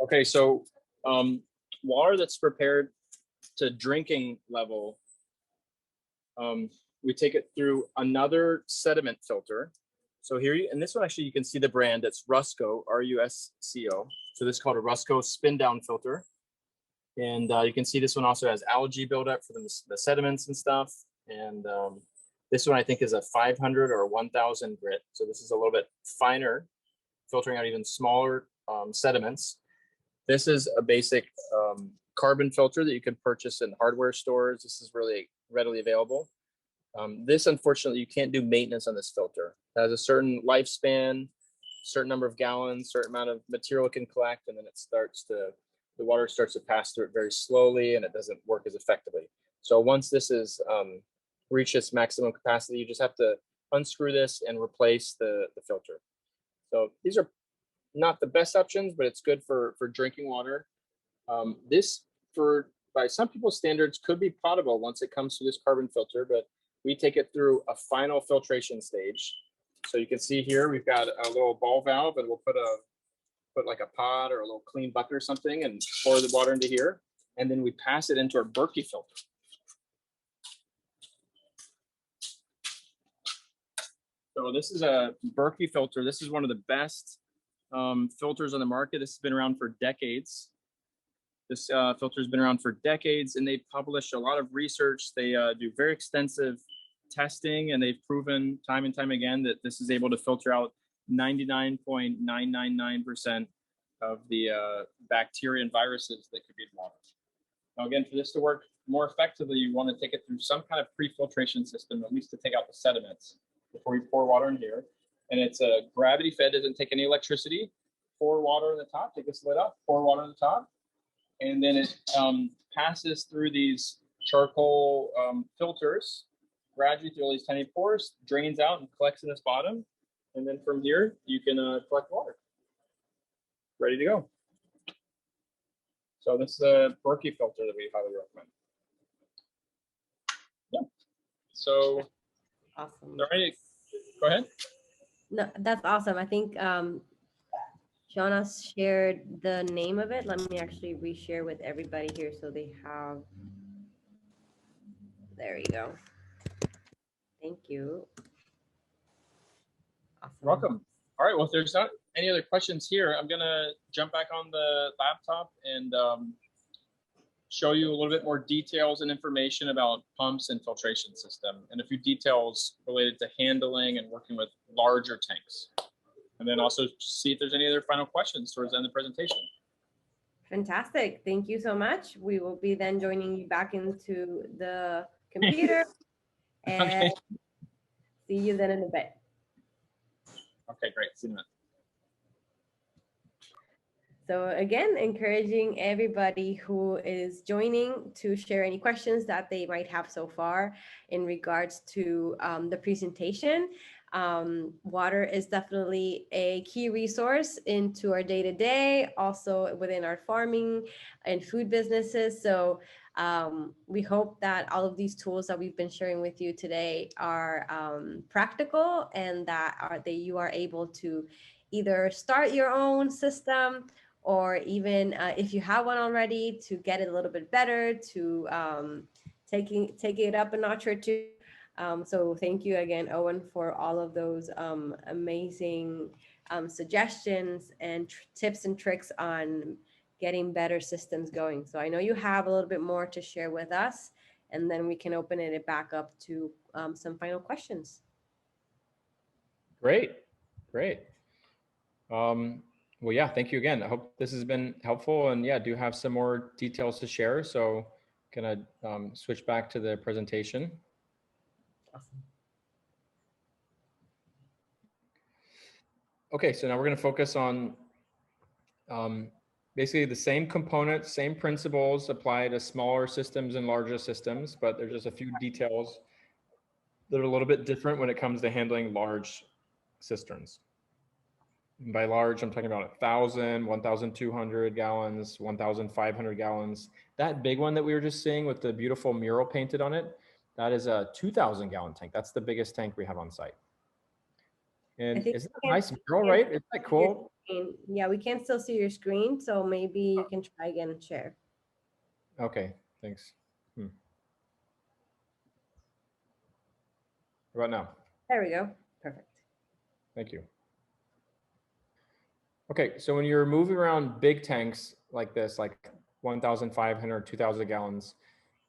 C: Okay, so water that's prepared to drinking level, we take it through another sediment filter. So here, and this one actually you can see the brand, it's Rusco, R-U-S-C-O. So this is called a Rusco spin down filter. And you can see this one also has algae buildup for the sediments and stuff. And This one I think is a 500 or 1000 grit. So this is a little bit finer, filtering out even smaller sediments. This is a basic carbon filter that you can purchase in hardware stores. This is really readily available. This, unfortunately, you can't do maintenance on this filter. It has a certain lifespan, certain number of gallons, certain amount of material it can collect, and then the water starts to pass through it very slowly, and it doesn't work as effectively. So once this is reached its maximum capacity, you just have to unscrew this and replace the filter. So these are not the best options, but it's good for drinking water. This, by some people's standards, could be potable once it comes to this carbon filter, but we take it through a final filtration stage. So you can see here, we've got a little ball valve, and we'll put like a pod or a little clean bucket or something and pour the water into here. And then we pass it into our Berkey filter. So this is a Berkey filter. This is one of the best filters on the market. This has been around for decades. This filter has been around for decades, and they've published a lot of research. They do very extensive testing, and they've proven time and time again that this is able to filter out 99.999% of the bacteria and viruses that could be in water. Now, again, for this to work more effectively, you want to take it through some kind of pre-filtration system, at least to take out the sediments before you pour water in here. And it's a gravity fed, doesn't take any electricity. Pour water in the top, take this lid off, pour water in the top. And then it passes through these charcoal filters, gradually through all these tiny pores, drains out and collects in this bottom. And then from here, you can collect water. Ready to go. So this is a Berkey filter that we highly recommend. Yeah. So,
B: Awesome.
C: all right, go ahead.
B: No, that's awesome. I think Shauna shared the name of it. Let me actually reshare with everybody here so they have. There you go. Thank you. Awesome.
C: Welcome. All right, well, if there's not any other questions here, I'm gonna jump back on the laptop and show you a little bit more details and information about pumps and filtration system, and a few details related to handling and working with larger tanks. And then also see if there's any other final questions towards the end of the presentation.
B: Fantastic. Thank you so much. We will be then joining you back into the computer and
C: Okay.
B: see you then in a bit.
C: Okay, great. See you in a minute.
B: So again, encouraging everybody who is joining to share any questions that they might have so far in regards to the presentation. Water is definitely a key resource into our day-to-day, also within our farming and food businesses. So we hope that all of these tools that we've been sharing with you today are practical, and that you are able to either start your own system, or even if you have one already, to get it a little bit better, to take it up a notch or two. So thank you again, Owen, for all of those amazing suggestions and tips and tricks on getting better systems going. So I know you have a little bit more to share with us, and then we can open it back up to some final questions.
A: Great. Well, yeah, thank you again. I hope this has been helpful, and yeah, do have some more details to share. So gonna switch back to the presentation.
B: Awesome.
A: Okay, so now we're gonna focus on basically the same components, same principles apply to smaller systems and larger systems, but there's just a few details that are a little bit different when it comes to handling large cisterns. And by large, I'm talking about 1,000, 1,200 gallons, 1,500 gallons. That big one that we were just seeing with the beautiful mural painted on it, that is a 2,000 gallon tank. That's the biggest tank we have on site. And isn't that a nice mural, right? Isn't that cool?
B: Yeah, we can still see your screen, so maybe you can try again and share.
A: Okay, thanks. How about now?
B: There we go. Perfect.
A: Thank you. Okay, so when you're moving around big tanks like this, like 1,500, 2,000 gallons,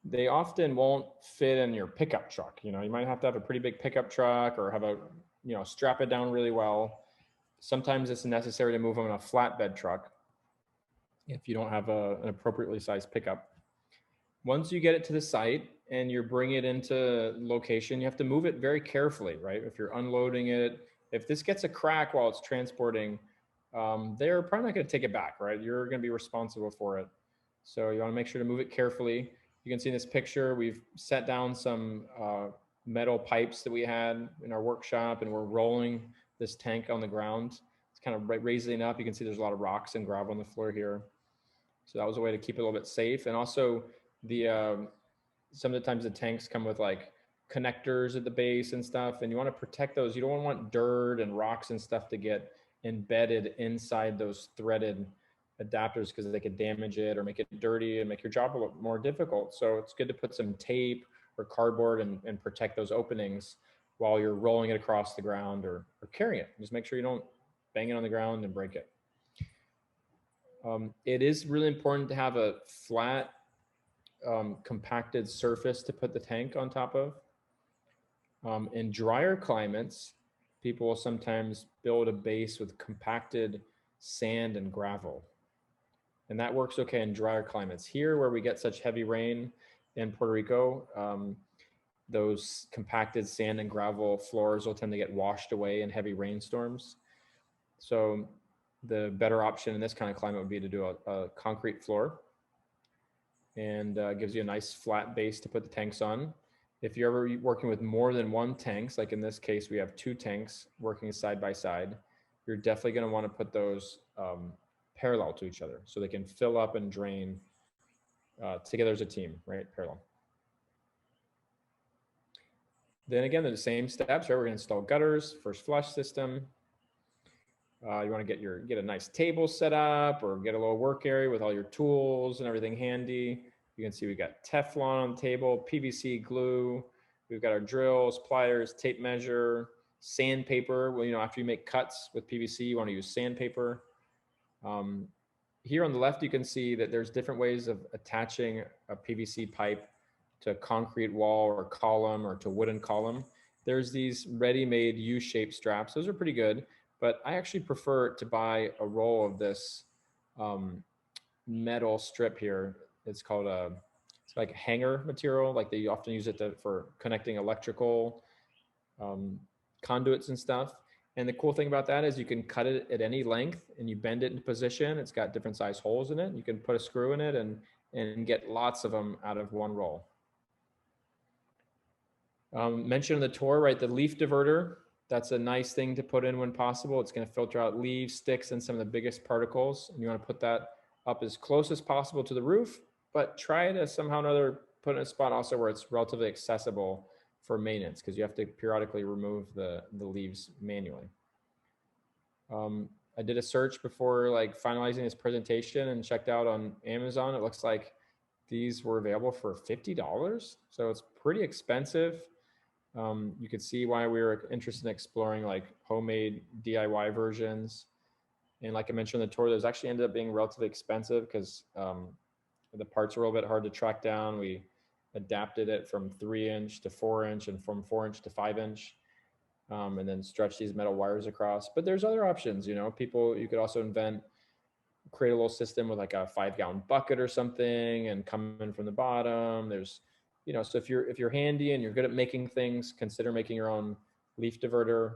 A: they often won't fit in your pickup truck. You know, you might have to have a pretty big pickup truck or have a, you know, strap it down really well. Sometimes it's necessary to move them in a flatbed truck if you don't have an appropriately sized pickup. Once you get it to the site and you're bringing it into location, you have to move it very carefully, right? If you're unloading it, if this gets a crack while it's transporting, they're probably not going to take it back, right? You're going to be responsible for it. So you want to make sure to move it carefully. You can see in this picture, we've set down some metal pipes that we had in our workshop, and we're rolling this tank on the ground. It's kind of raising up. You can see there's a lot of rocks and gravel on the floor here. So that was a way to keep it a little bit safe. And also some of the times the tanks come with like connectors at the base and stuff, and you want to protect those. You don't want dirt and rocks and stuff to get embedded inside those threaded adapters because they could damage it or make it dirty and make your job a little more difficult. So it's good to put some tape or cardboard and protect those openings while you're rolling it across the ground or carrying it. Just make sure you don't bang it on the ground and break it. It is really important to have a flat, compacted surface to put the tank on top of. In drier climates, people will sometimes build a base with compacted sand and gravel. And that works okay in drier climates. Here, where we get such heavy rain in Puerto Rico, those compacted sand and gravel floors will tend to get washed away in heavy rainstorms. So the better option in this kind of climate would be to do a concrete floor, and gives you a nice flat base to put the tanks on. If you're ever working with more than one tanks, like in this case, we have 2 tanks working side by side, you're definitely going to want to put those parallel to each other so they can fill up and drain together as a team, right? Parallel. Then again, the same steps, right? We're going to install gutters, first flush system. You want to get a nice table set up or get a little work area with all your tools and everything handy. You can see we got Teflon on the table, PVC glue. We've got our drills, pliers, tape measure, sandpaper. Well, you know, after you make cuts with PVC, you want to use sandpaper. Here on the left, you can see that there's different ways of attaching a PVC pipe to a concrete wall or column or to wooden column. There's these ready-made U-shaped straps. Those are pretty good, but I actually prefer to buy a roll of this metal strip here. It's called it's like hanger material. Like they often use it for connecting electrical conduits and stuff. And the cool thing about that is you can cut it at any length and you bend it into position. It's got different size holes in it. You can put a screw in it and get lots of them out of one roll. Mentioned in the tour, right? The leaf diverter. That's a nice thing to put in when possible. It's going to filter out leaves, sticks, and some of the biggest particles. And you want to put that up as close as possible to the roof, but try to somehow or another put in a spot also where it's relatively accessible for maintenance, because you have to periodically remove the leaves manually. I did a search before like finalizing this presentation and checked out on Amazon. It looks like these were available for $50. So it's pretty expensive. You could see why we were interested in exploring like homemade DIY versions. And like I mentioned in the tour, those actually ended up being relatively expensive because the parts are a little bit hard to track down. We adapted it from 3-inch to 4-inch and from 4-inch to 5-inch, and then stretch these metal wires across. But there's other options, you know, you could also create a little system with like a 5-gallon bucket or something and come in from the bottom. There's, you know, so if you're handy and you're good at making things, consider making your own leaf diverter.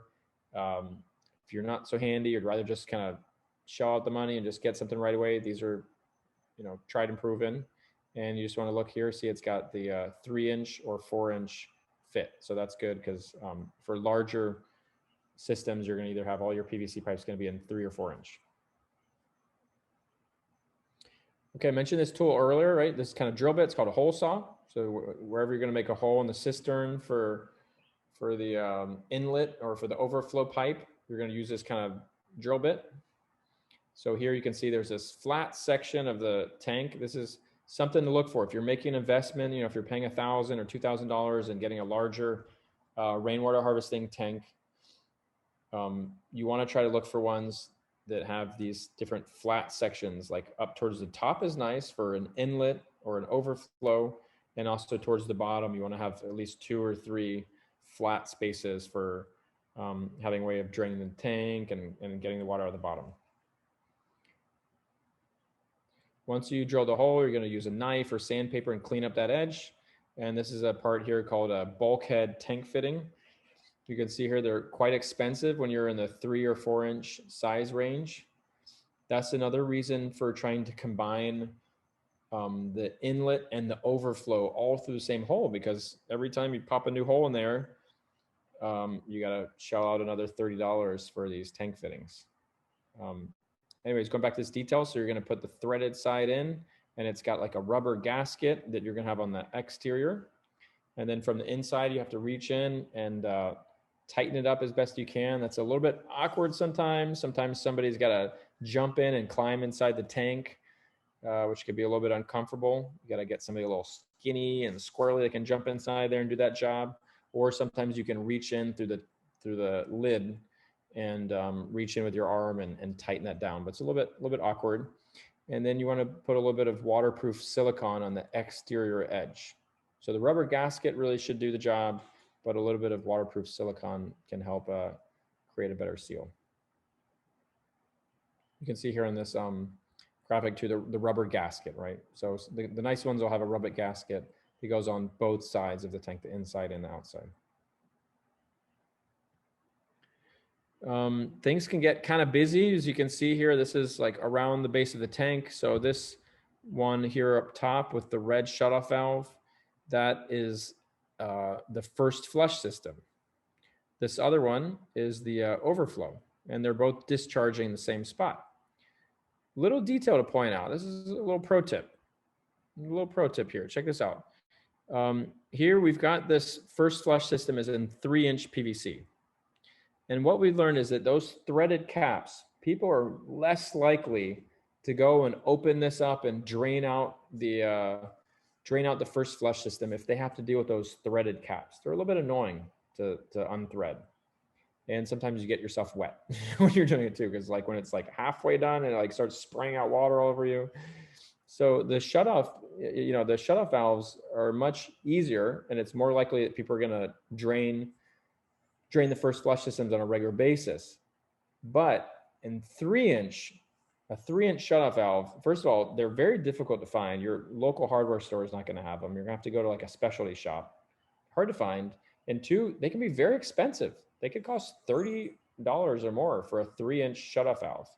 A: If you're not so handy, you'd rather just kind of shell out the money and just get something right away. These are, you know, tried and proven. And you just want to look here, see it's got the 3-inch or 4-inch fit. So that's good because for larger systems, you're going to either have all your PVC pipes going to be in 3 or 4-inch. Okay, I mentioned this tool earlier, right? This kind of drill bit, it's called a hole saw. So wherever you're going to make a hole in the cistern for the inlet or for the overflow pipe, you're going to use this kind of drill bit. So here you can see there's this flat section of the tank. This is something to look for. If you're making an investment, you know, if you're paying $1,000 or $2,000 and getting a larger rainwater harvesting tank, you want to try to look for ones that have these different flat sections, like up towards the top is nice for an inlet or an overflow. And also towards the bottom, you want to have at least 2 or 3 flat spaces for having a way of draining the tank and getting the water out of the bottom. Once you drill the hole, you're going to use a knife or sandpaper and clean up that edge. And this is a part here called a bulkhead tank fitting. You can see here they're quite expensive when you're in the 3 or 4 inch size range. That's another reason for trying to combine the inlet and the overflow all through the same hole, because every time you pop a new hole in there, you got to shell out another $30 for these tank fittings. Anyways, going back to this detail, so you're going to put the threaded side in, and it's got like a rubber gasket that you're going to have on the exterior. And then from the inside, you have to reach in and tighten it up as best you can. That's a little bit awkward sometimes. Sometimes somebody's got to jump in and climb inside the tank, which could be a little bit uncomfortable. You got to get somebody a little skinny and squirrely that can jump inside there and do that job. Or sometimes you can reach in through the lid and reach in with your arm and tighten that down. But it's a little bit awkward. And then you want to put a little bit of waterproof silicone on the exterior edge. So the rubber gasket really should do the job, but a little bit of waterproof silicone can help create a better seal. You can see here in this graphic too, the rubber gasket, right? So the nice ones will have a rubber gasket. It goes on both sides of the tank, the inside and the outside. Things can get kind of busy. As you can see here, this is like around the base of the tank. So this one here up top with the red shutoff valve, that is the first flush system. This other one is the overflow, and they're both discharging the same spot. Little detail to point out. This is a little pro tip. A little pro tip here. Check this out. Here we've got this first flush system is in 3-inch PVC. And what we learned is that those threaded caps, people are less likely to go and open this up and drain out the first flush system if they have to deal with those threaded caps. They're a little bit annoying to unthread. And sometimes you get yourself wet when you're doing it too, because like when it's like halfway done and it like starts spraying out water all over you. So the shutoff, the shutoff valves are much easier, and it's more likely that people are going to drain the first flush systems on a regular basis. But in a 3-inch shutoff valve, first of all, they're very difficult to find. Your local hardware store is not going to have them. You're going to have to go to like a specialty shop. Hard to find. And 2, they can be very expensive. They could cost $30 or more for a 3-inch shutoff valve.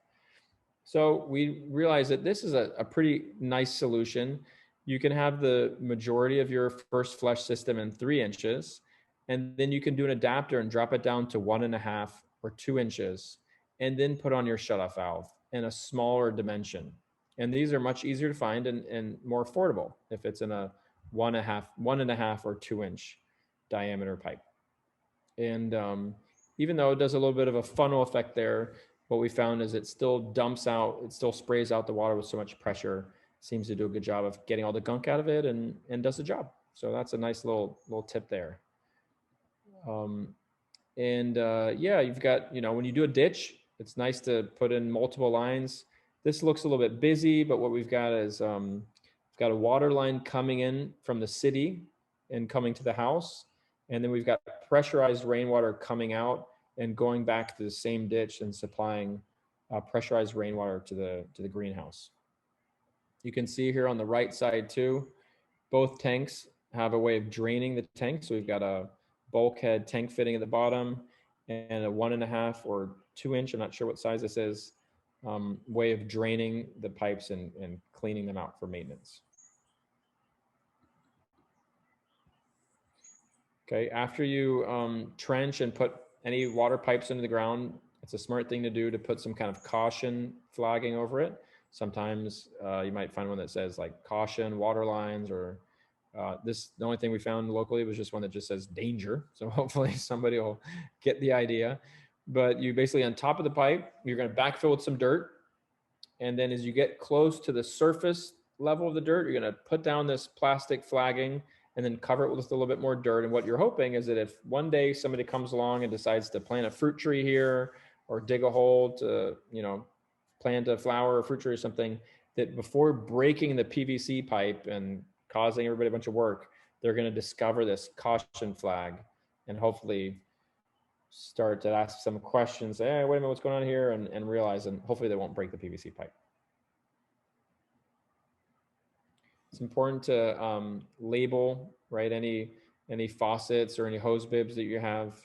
A: So we realized that this is a pretty nice solution. You can have the majority of your first flush system in 3 inches, and then you can do an adapter and drop it down to 1.5 or 2 inches, and then put on your shutoff valve in a smaller dimension. And these are much easier to find and more affordable if it's in a 1.5 or 2 inch diameter pipe. And even though it does a little bit of a funnel effect there, what we found is it still dumps out, it still sprays out the water with so much pressure, seems to do a good job of getting all the gunk out of it and does the job. So that's a nice little tip there. Yeah, you've got, when you do a ditch, it's nice to put in multiple lines. This looks a little bit busy, but what we've got is we've got a water line coming in from the city and coming to the house. And then we've got pressurized rainwater coming out and going back to the same ditch and supplying pressurized rainwater to the greenhouse. You can see here on the right side too, both tanks have a way of draining the tank. So we've got a bulkhead tank fitting at the bottom and a 1.5 or 2 inch, I'm not sure what size this is, way of draining the pipes and cleaning them out for maintenance. Okay, after you trench and put any water pipes into the ground, it's a smart thing to do to put some kind of caution flagging over it. Sometimes you might find one that says like caution, water lines, or the only thing we found locally was just one that just says danger. So hopefully somebody will get the idea. But you basically, on top of the pipe, you're going to backfill with some dirt. And then as you get close to the surface level of the dirt, you're going to put down this plastic flagging and then cover it with a little bit more dirt. And what you're hoping is that if one day somebody comes along and decides to plant a fruit tree here or dig a hole to, plant a flower or fruit tree or something, that before breaking the PVC pipe and causing everybody a bunch of work, they're going to discover this caution flag and hopefully start to ask some questions. Hey, wait a minute, what's going on here? And realize, and hopefully they won't break the PVC pipe. It's important to label, right, any faucets or any hose bibs that you have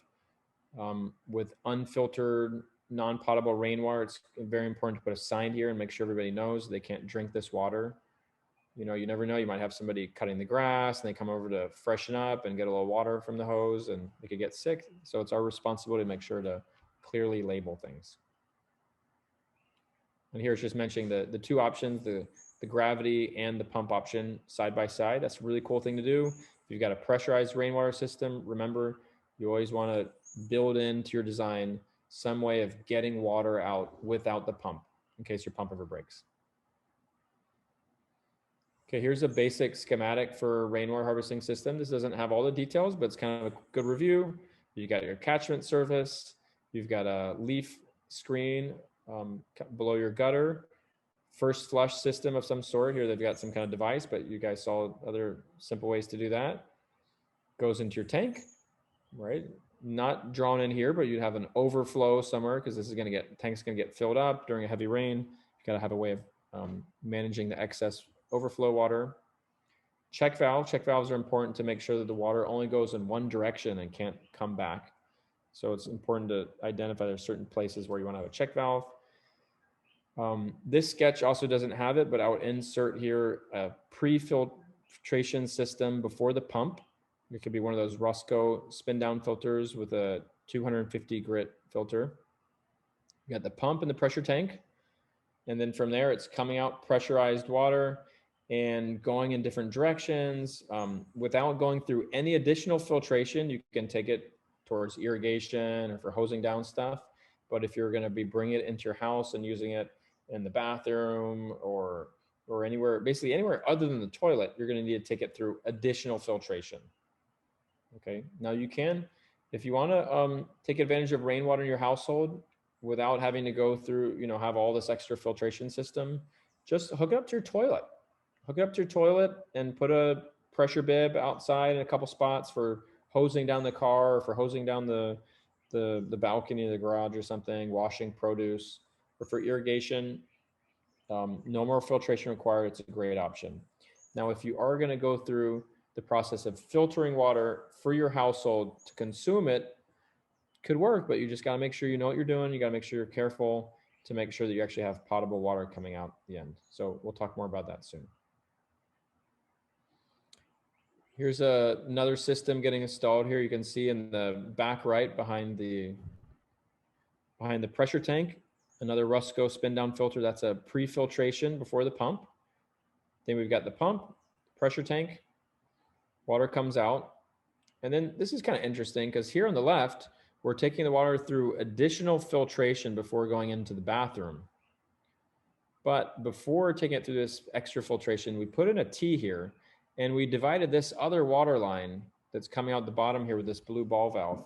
A: with unfiltered, non-potable rainwater. It's very important to put a sign here and make sure everybody knows they can't drink this water. You know, you never know. You might have somebody cutting the grass and they come over to freshen up and get a little water from the hose and they could get sick. So it's our responsibility to make sure to clearly label things. And here it's just mentioning the two options, the gravity and the pump option side by side. That's a really cool thing to do. If you've got a pressurized rainwater system, remember, you always want to build into your design some way of getting water out without the pump in case your pump ever breaks. Okay, here's a basic schematic for rainwater harvesting system. This doesn't have all the details, but it's kind of a good review. You got your catchment surface. You've got a leaf screen below your gutter. First flush system of some sort. Here they've got some kind of device, but you guys saw other simple ways to do that. Goes into your tank, right? Not drawn in here, but you'd have an overflow somewhere because this is going to get, tank's going to get filled up during a heavy rain. You got to have a way of managing the excess overflow water. Check valve. Check valves are important to make sure that the water only goes in one direction and can't come back. So it's important to identify there's certain places where you want to have a check valve. This sketch also doesn't have it, but I would insert here a pre-filtration system before the pump. It could be one of those Roscoe spin down filters with a 250 grit filter. You got the pump and the pressure tank. And then from there, it's coming out pressurized water and going in different directions without going through any additional filtration. You can take it towards irrigation or for hosing down stuff. But if you're going to be bringing it into your house and using it in the bathroom or anywhere, basically anywhere other than the toilet, you're going to need to take it through additional filtration. Okay. Now you can, if you want to take advantage of rainwater in your household without having to go through, you know, have all this extra filtration system, just hook it up to your toilet. Hook it up to your toilet and put a pressure bib outside in a couple spots for hosing down the car or for hosing down the balcony of the garage or something, washing produce, or for irrigation. No more filtration required. It's a great option. Now, if you are going to go through the process of filtering water for your household to consume it, could work, but you just got to make sure you know what you're doing. You got to make sure you're careful to make sure that you actually have potable water coming out at the end. So we'll talk more about that soon. Here's another system getting installed here. You can see in the back right behind the pressure tank, another Roscoe spin down filter. That's a pre-filtration before the pump. Then we've got the pump, pressure tank, water comes out. And then this is kind of interesting because here on the left, we're taking the water through additional filtration before going into the bathroom. But before taking it through this extra filtration, we put in a T here and we divided this other water line that's coming out the bottom here with this blue ball valve.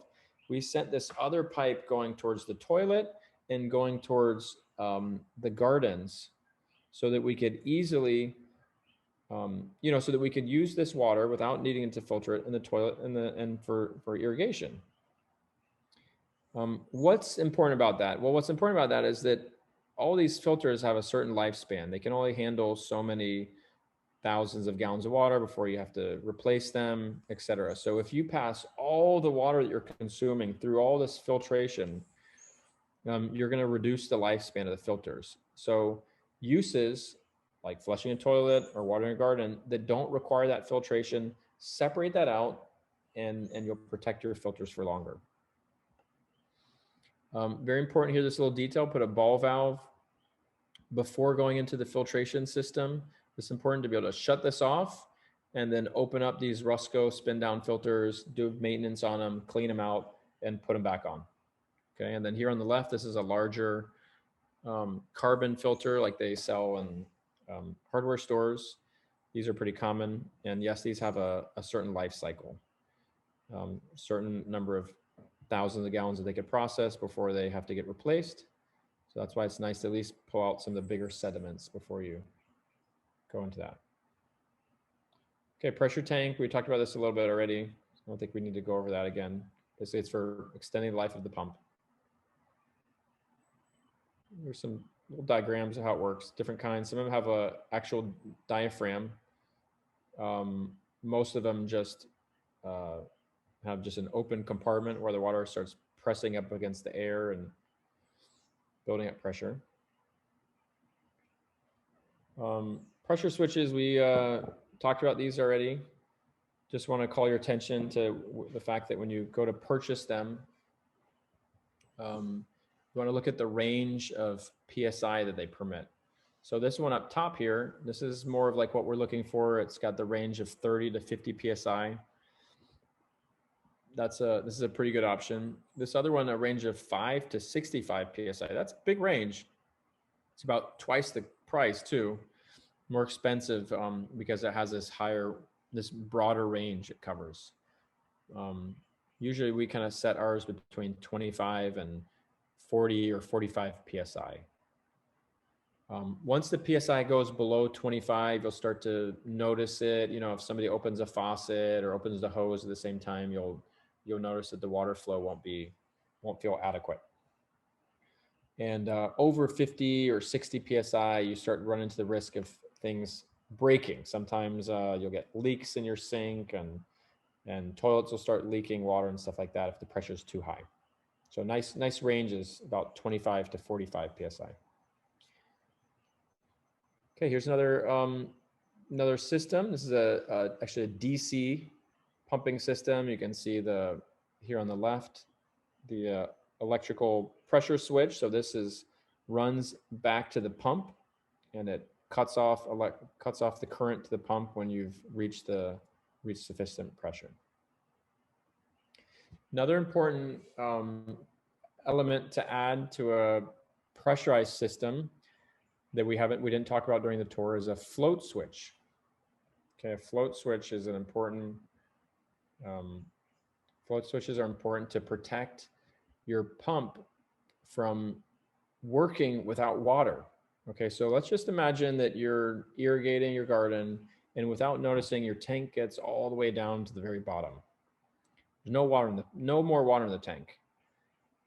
A: We sent this other pipe going towards the toilet and going towards the gardens so that we could easily, you know, so that we could use this water without needing to filter it in the toilet and for irrigation. What's important about that? Well, what's important about that is that all these filters have a certain lifespan. They can only handle so many thousands of gallons of water before you have to replace them, et cetera. So if you pass all the water that you're consuming through all this filtration, you're going to reduce the lifespan of the filters. So uses like flushing a toilet or watering a garden that don't require that filtration, separate that out and you'll protect your filters for longer. Very important here, this little detail, put a ball valve before going into the filtration system. It's important to be able to shut this off and then open up these Roscoe spin down filters, do maintenance on them, clean them out and put them back on. Okay, and then here on the left, this is a larger carbon filter like they sell in hardware stores. These are pretty common. And yes, these have a certain life cycle, certain number of thousands of gallons that they could process before they have to get replaced. So that's why it's nice to at least pull out some of the bigger sediments before you go into that. Okay, pressure tank. We talked about this a little bit already. I don't think we need to go over that again. Basically, it's for extending the life of the pump. There's some little diagrams of how it works, different kinds. Some of them have a actual diaphragm. Most of them just have just an open compartment where the water starts pressing up against the air and building up pressure. Pressure switches, we talked about these already. Just want to call your attention to the fact that when you go to purchase them, you want to look at the range of PSI that they permit. So this one up top here, this is more of like what we're looking for. It's got the range of 30 to 50 PSI. This is a pretty good option. This other one, a range of 5 to 65 PSI. That's a big range. It's about twice the price too. More expensive because it has this broader range it covers. Usually we kind of set ours between 25 and 40 or 45 PSI. Once the PSI goes below 25, you'll start to notice it. You know, if somebody opens a faucet or opens the hose at the same time, you'll notice that the water flow won't feel adequate. And over 50 or 60 PSI, you start running into the risk of things breaking. Sometimes you'll get leaks in your sink, and toilets will start leaking water and stuff like that if the pressure is too high. So nice range is about 25 to 45 PSI. Okay, here's another system. This is actually a DC pumping system. You can see here on the left, the electrical pressure switch. So this runs back to the pump, and it cuts off the current to the pump when you've reached sufficient pressure. Another important element to add to a pressurized system that we didn't talk about during the tour is a float switch. Okay, a float switch is an important. Float switches are important to protect your pump from working without water. Okay, so let's just imagine that you're irrigating your garden, and without noticing, your tank gets all the way down to the very bottom. There's no more water in the tank,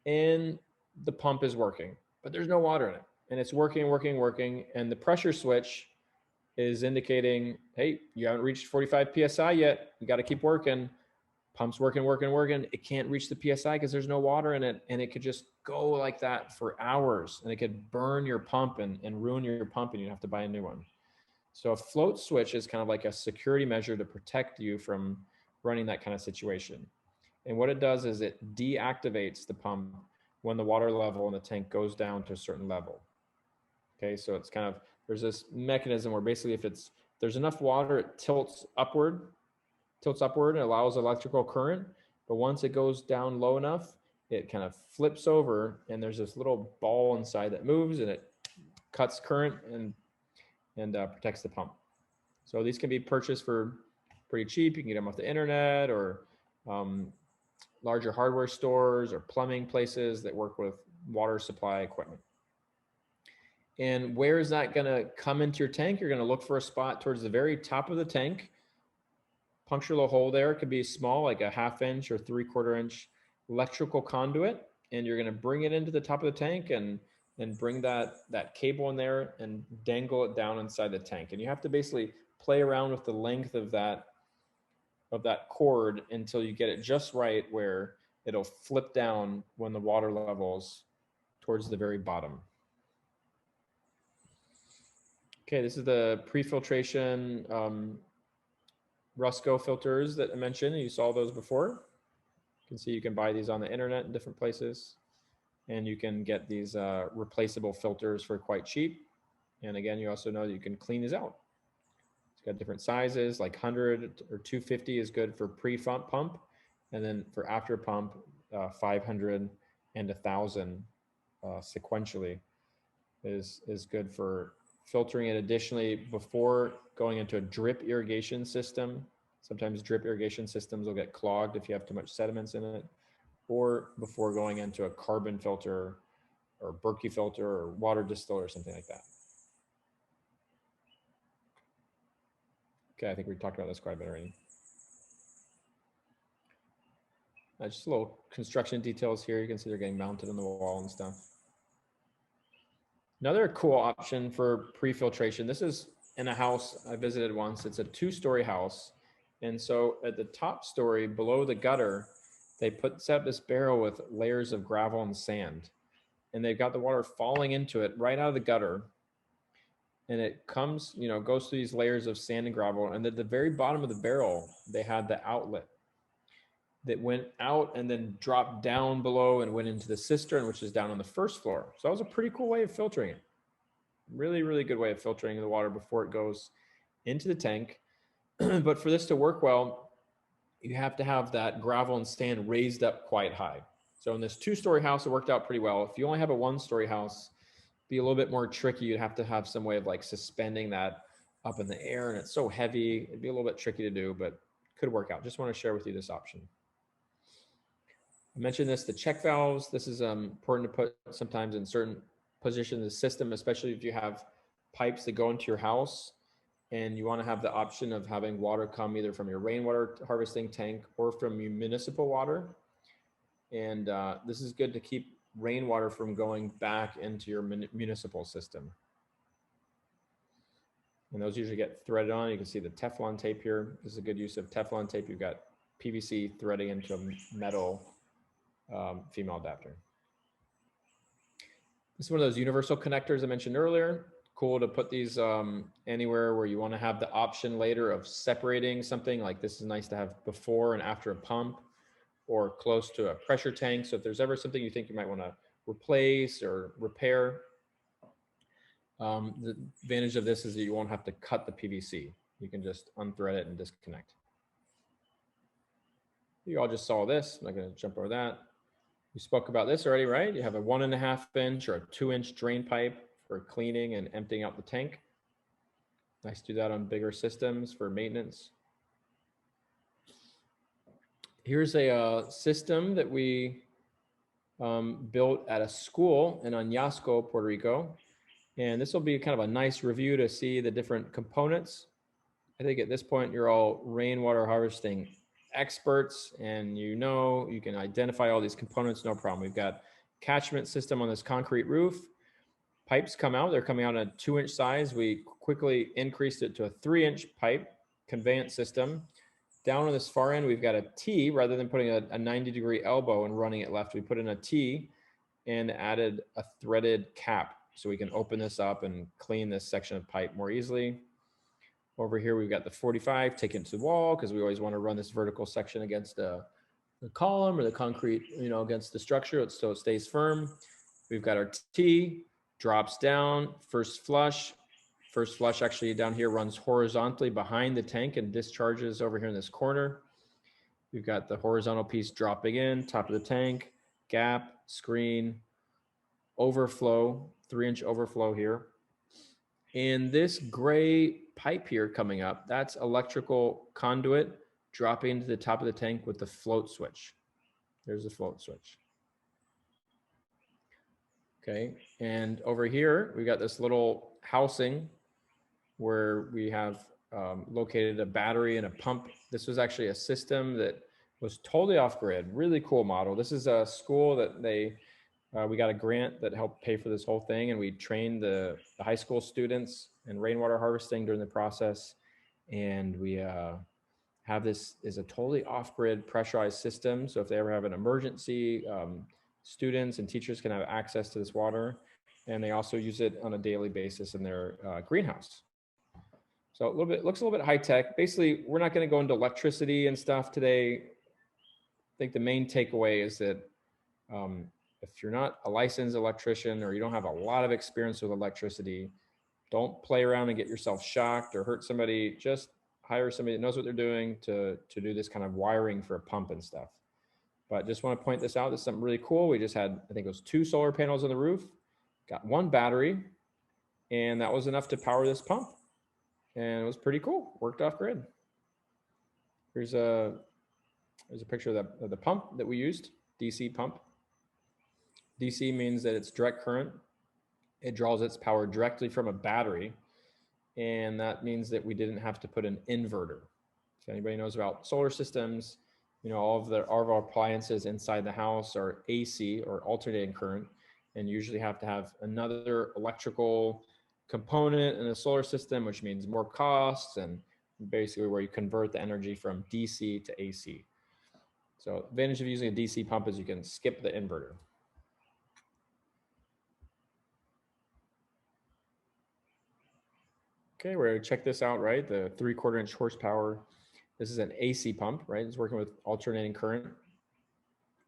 A: and the pump is working, but there's no water in it, and it's working, and the pressure switch is indicating, hey, you haven't reached 45 PSI yet. You got to keep working. Pump's working. It can't reach the PSI because there's no water in it, and it could just go like that for hours, and it could burn your pump and ruin your pump, and you have to buy a new one. So a float switch is kind of like a security measure to protect you from running that kind of situation. And what it does is it deactivates the pump when the water level in the tank goes down to a certain level. Okay, so it's kind of, there's this mechanism where basically if there's enough water, it tilts upward and allows electrical current. But once it goes down low enough, it kind of flips over, and there's this little ball inside that moves, and it cuts current and protects the pump. So these can be purchased for pretty cheap. You can get them off the internet or larger hardware stores or plumbing places that work with water supply equipment. And where is that going to come into your tank? You're going to look for a spot towards the very top of the tank. Puncture a little hole there. It could be small, like a 1/2 inch or 3/4 inch electrical conduit. And you're going to bring it into the top of the tank and bring that cable in there and dangle it down inside the tank. And you have to basically play around with the length of that cord until you get it just right where it'll flip down when the water level's towards the very bottom. Okay, this is the pre-filtration Rusco filters that I mentioned. You saw those before. You can see you can buy these on the internet in different places. And you can get these replaceable filters for quite cheap. And again, you also know that you can clean these out. It's got different sizes, like 100 or 250 is good for pre-pump. And then for after pump, 500 and 1,000 sequentially is good for filtering it. Additionally, before going into a drip irrigation system, sometimes drip irrigation systems will get clogged if you have too much sediments in it, or before going into a carbon filter or Berkey filter or water distiller or something like that. Okay, I think we talked about this quite a bit already. Just little construction details here. You can see they're getting mounted on the wall and stuff. Another cool option for pre-filtration. This is in a house I visited once. It's a 2-story house. And so at the top story below the gutter, they set up this barrel with layers of gravel and sand. And they've got the water falling into it right out of the gutter. And it comes, you know, goes through these layers of sand and gravel. And at the very bottom of the barrel, they had the outlet that went out and then dropped down below and went into the cistern, which is down on the first floor. So that was a pretty cool way of filtering it. Really, really good way of filtering the water before it goes into the tank. But for this to work well, you have to have that gravel and sand raised up quite high. So in this 2-story house, it worked out pretty well. If you only have a 1-story house, it'd be a little bit more tricky. You'd have to have some way of like suspending that up in the air, and it's so heavy. It'd be a little bit tricky to do, but could work out. Just want to share with you this option. I mentioned this, the check valves. This is important to put sometimes in certain positions of the system, especially if you have pipes that go into your house and you want to have the option of having water come either from your rainwater harvesting tank or from your municipal water. And this is good to keep rainwater from going back into your municipal system. And those usually get threaded on. You can see the Teflon tape here. This is a good use of Teflon tape. You've got PVC threading into a metal female adapter. This is one of those universal connectors I mentioned earlier. Cool to put these anywhere where you want to have the option later of separating something. Like this is nice to have before and after a pump or close to a pressure tank. So if there's ever something you think you might want to replace or repair, the advantage of this is that you won't have to cut the PVC. You can just unthread it and disconnect. You all just saw this. I'm not going to jump over that. We spoke about this already, right? You have a 1.5 inch or a 2-inch drain pipe for cleaning and emptying out the tank. Nice to do that on bigger systems for maintenance. Here's a system that we built at a school in Yasuko, Puerto Rico. And this will be kind of a nice review to see the different components. I think at this point, you're all rainwater harvesting experts, and you can identify all these components, no problem. We've got catchment system on this concrete roof. Pipes come out, they're coming out at a 2-inch size. We quickly increased it to a 3-inch pipe conveyance system. Down on this far end, we've got a T. Rather than putting a 90-degree elbow and running it left, we put in a T and added a threaded cap so we can open this up and clean this section of pipe more easily. Over here, we've got the 45 taken to the wall because we always want to run this vertical section against the column or the concrete, against the structure so it stays firm. We've got our T, drops down, first flush. First flush actually down here runs horizontally behind the tank and discharges over here in this corner. We've got the horizontal piece dropping in, top of the tank, gap, screen, overflow, 3-inch overflow here. And this gray pipe here coming up, that's electrical conduit dropping into the top of the tank with the float switch. There's the float switch. Okay, and over here, we got this little housing where we have located a battery and a pump. This was actually a system that was totally off grid, really cool model. This is a school that we got a grant that helped pay for this whole thing, and we trained the high school students in rainwater harvesting during the process. And we have this is a totally off-grid pressurized system. So if they ever have an emergency, students and teachers can have access to this water. And they also use it on a daily basis in their greenhouse. So looks a little bit high tech. Basically, we're not going to go into electricity and stuff today. I think the main takeaway is that if you're not a licensed electrician or you don't have a lot of experience with electricity, don't play around and get yourself shocked or hurt somebody. Just hire somebody that knows what they're doing to do this kind of wiring for a pump and stuff. But just want to point this out. This is something really cool. We just had, I think it was 2 solar panels on the roof, got 1 battery, and that was enough to power this pump. And it was pretty cool. Worked off grid. Here's a picture of the pump that we used, DC pump. DC means that it's direct current. It draws its power directly from a battery. And that means that we didn't have to put an inverter. If anybody knows about solar systems, you know, all of our appliances inside the house are AC or alternating current, and usually have to have another electrical component in a solar system, which means more costs, and basically where you convert the energy from DC to AC. So advantage of using a DC pump is you can skip the inverter. Okay, we're gonna check this out, right? The 3/4 inch horsepower. This is an AC pump, right? It's working with alternating current.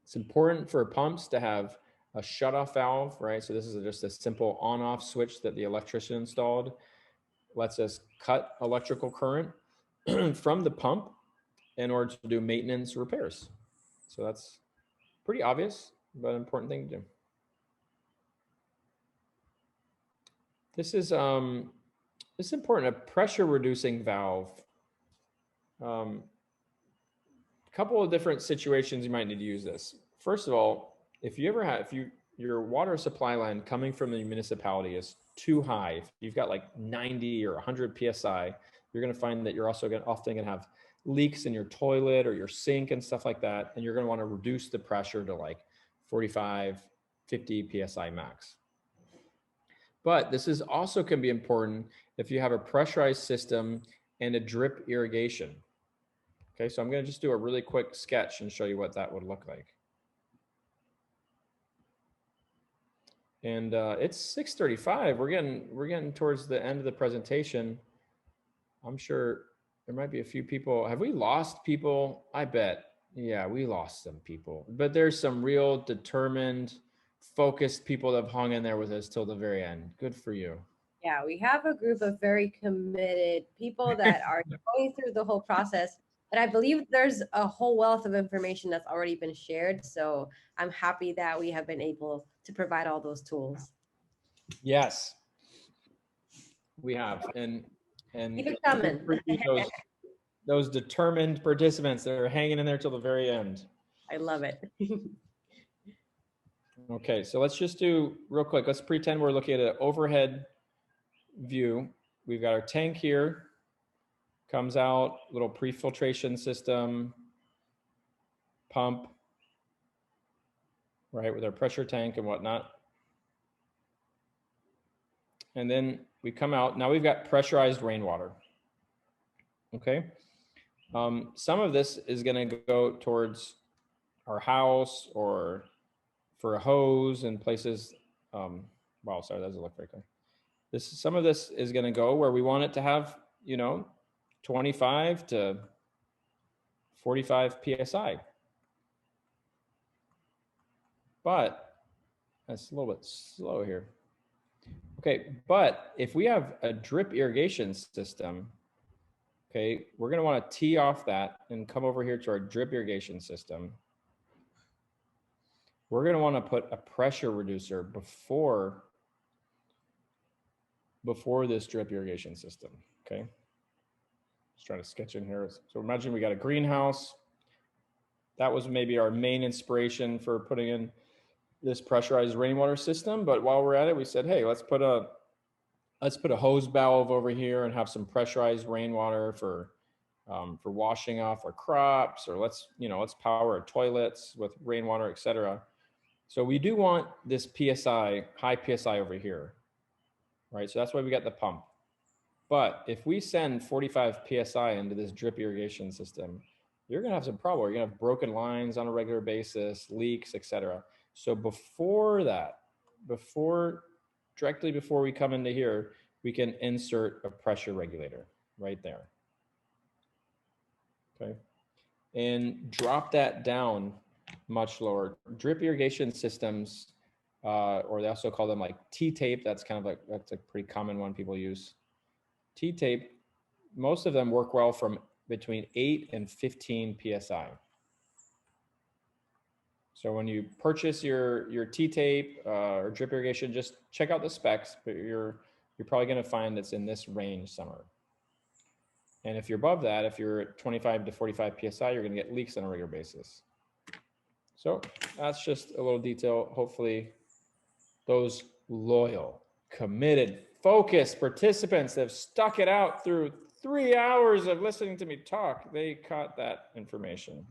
A: It's important for pumps to have a shutoff valve, right? So this is just a simple on-off switch that the electrician installed. Lets us cut electrical current from the pump in order to do maintenance repairs. So that's pretty obvious, but an important thing to do. This is important, a pressure reducing valve. Couple of different situations you might need to use this. First of all, if your water supply line coming from the municipality is too high, if you've got like 90 or 100 PSI, you're going to find that you're also often going to have leaks in your toilet or your sink and stuff like that. And you're going to want to reduce the pressure to like 45, 50 PSI max. But this is also can be important if you have a pressurized system and a drip irrigation. Okay, so I'm going to just do a really quick sketch and show you what that would look like. And it's 6:35. We're getting towards the end of the presentation. I'm sure there might be a few people. Have we lost people? I bet. Yeah, we lost some people. But there's some real determined, focused people that have hung in there with us till the very end. Good for you.
B: Yeah, we have a group of very committed people that are going through the whole process. But I believe there's a whole wealth of information that's already been shared. So I'm happy that we have been able to provide all those tools.
A: Yes, we have. And
B: keep it coming.
A: Those determined participants that are hanging in there till the very end.
B: I love it.
A: Okay, so let's just do real quick. Let's pretend we're looking at an overhead view. We've got our tank here. Comes out, little pre-filtration system, pump, right, with our pressure tank and whatnot. And then we come out, now we've got pressurized rainwater. Okay. Some of this is gonna go towards our house or for a hose and places. Wow, sorry, that doesn't look very clear. Some of this is gonna go where we want it to have, you know, 25 to 45 PSI. But that's a little bit slow here. Okay, but if we have a drip irrigation system, okay, we're gonna wanna tee off that and come over here to our drip irrigation system. We're gonna wanna put a pressure reducer before this drip irrigation system, okay? Just trying to sketch in here. So imagine we got a greenhouse. That was maybe our main inspiration for putting in this pressurized rainwater system. But while we're at it, we said, hey, let's put a hose valve over here and have some pressurized rainwater for washing off our crops, or let's power our toilets with rainwater, etc. So we do want this PSI, high PSI over here, right? So that's why we got the pump. But if we send 45 PSI into this drip irrigation system, you're gonna have some problem. You're gonna have broken lines on a regular basis, leaks, etc. So before that, directly before we come into here, we can insert a pressure regulator right there. Okay, and drop that down much lower. Drip irrigation systems, or they also call them like T-tape. That's a pretty common one people use. T-tape, most of them work well from between 8 and 15 PSI. So when you purchase your T-tape or drip irrigation, just check out the specs, but you're probably gonna find it's in this range somewhere. And if you're above that, if you're at 25 to 45 PSI, you're gonna get leaks on a regular basis. So that's just a little detail. Hopefully those loyal, committed focused participants that have stuck it out through 3 hours of listening to me talk. They caught that information.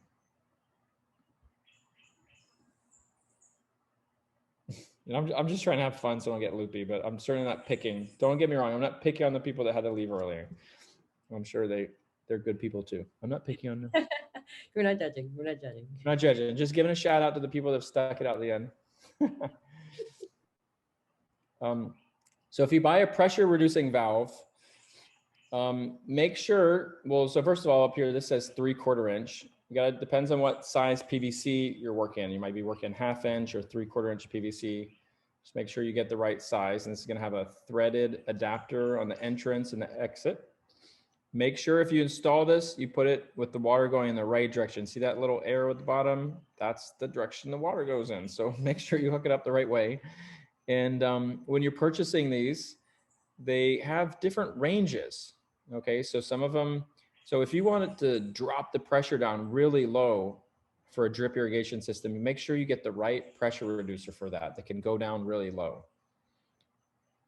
A: And I'm just trying to have fun so I don't get loopy, but I'm certainly not picking. Don't get me wrong. I'm not picking on the people that had to leave earlier. I'm sure they're good people too. I'm not picking on them.
B: We're not judging. We're not judging.
A: I'm not judging. Just giving a shout out to the people that have stuck it out at the end. So if you buy a pressure reducing valve, make sure, well, so first of all, up here, this says 3/4 inch. Depends on what size PVC you're working. You might be working 1/2 inch or 3/4 inch PVC. Just make sure you get the right size. And this is gonna have a threaded adapter on the entrance and the exit. Make sure if you install this, you put it with the water going in the right direction. See that little arrow at the bottom? That's the direction the water goes in. So make sure you hook it up the right way. And when you're purchasing these, they have different ranges. Okay, so some of them, so if you wanted to drop the pressure down really low for a drip irrigation system, make sure you get the right pressure reducer for that can go down really low.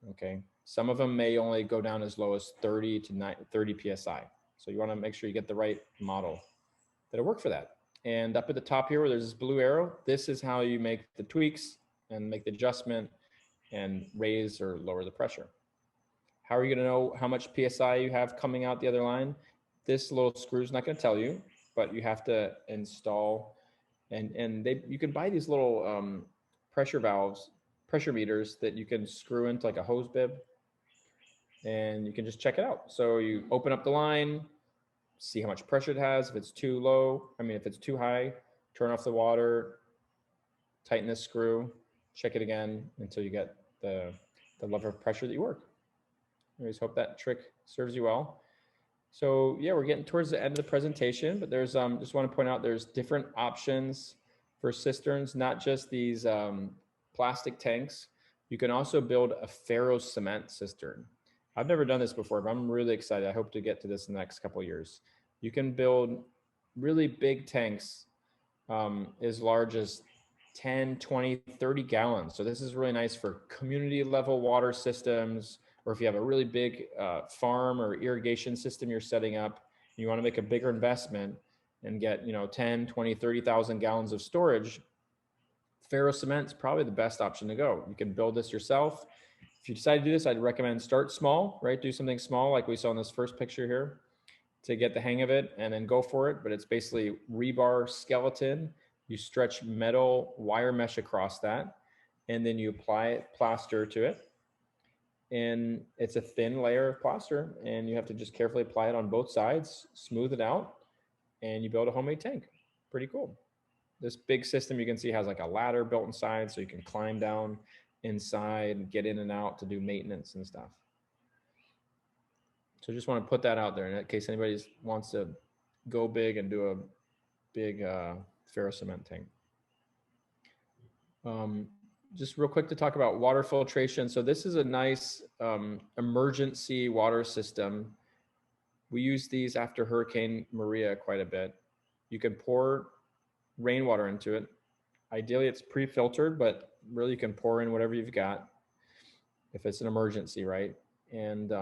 A: Okay, some of them may only go down as low as 30 to 30 PSI. So you want to make sure you get the right model that'll work for that. And up at the top here where there's this blue arrow, this is how you make the tweaks and make the adjustment and raise or lower the pressure. How are you going to know how much PSI you have coming out the other line? This little screw is not going to tell you, but you have to install, and you can buy these little pressure valves, pressure meters that you can screw into like a hose bib, and you can just check it out. So you open up the line, see how much pressure it has. If it's too low, if it's too high, turn off the water, tighten this screw, check it again until you get the level of pressure that you work. Anyways, hope that trick serves you well. So yeah, we're getting towards the end of the presentation, but there's just want to point out there's different options for cisterns, not just these plastic tanks. You can also build a Ferrocement cistern. I've never done this before, but I'm really excited. I hope to get to this in the next couple of years. You can build really big tanks as large as 10, 20, 30 gallons. So this is really nice for community level water systems, or if you have a really big farm or irrigation system you're setting up, you want to make a bigger investment and get 10, 20, 30,000 gallons of storage, Ferrocement is probably the best option to go. You can build this yourself. If you decide to do this, I'd recommend start small, right? Do something small like we saw in this first picture here to get the hang of it, and then go for it. But it's basically rebar skeleton. You stretch metal wire mesh across that, and then you apply plaster to it. And it's a thin layer of plaster, and you have to just carefully apply it on both sides, smooth it out, and you build a homemade tank. Pretty cool. This big system you can see has like a ladder built inside, so you can climb down inside and get in and out to do maintenance and stuff. So just want to put that out there in case anybody wants to go big and do a big Ferrocement tank. Just real quick to talk about water filtration. So this is a nice emergency water system. We use these after Hurricane Maria quite a bit. You can pour rainwater into it. Ideally it's pre-filtered, but really you can pour in whatever you've got if it's an emergency, right? And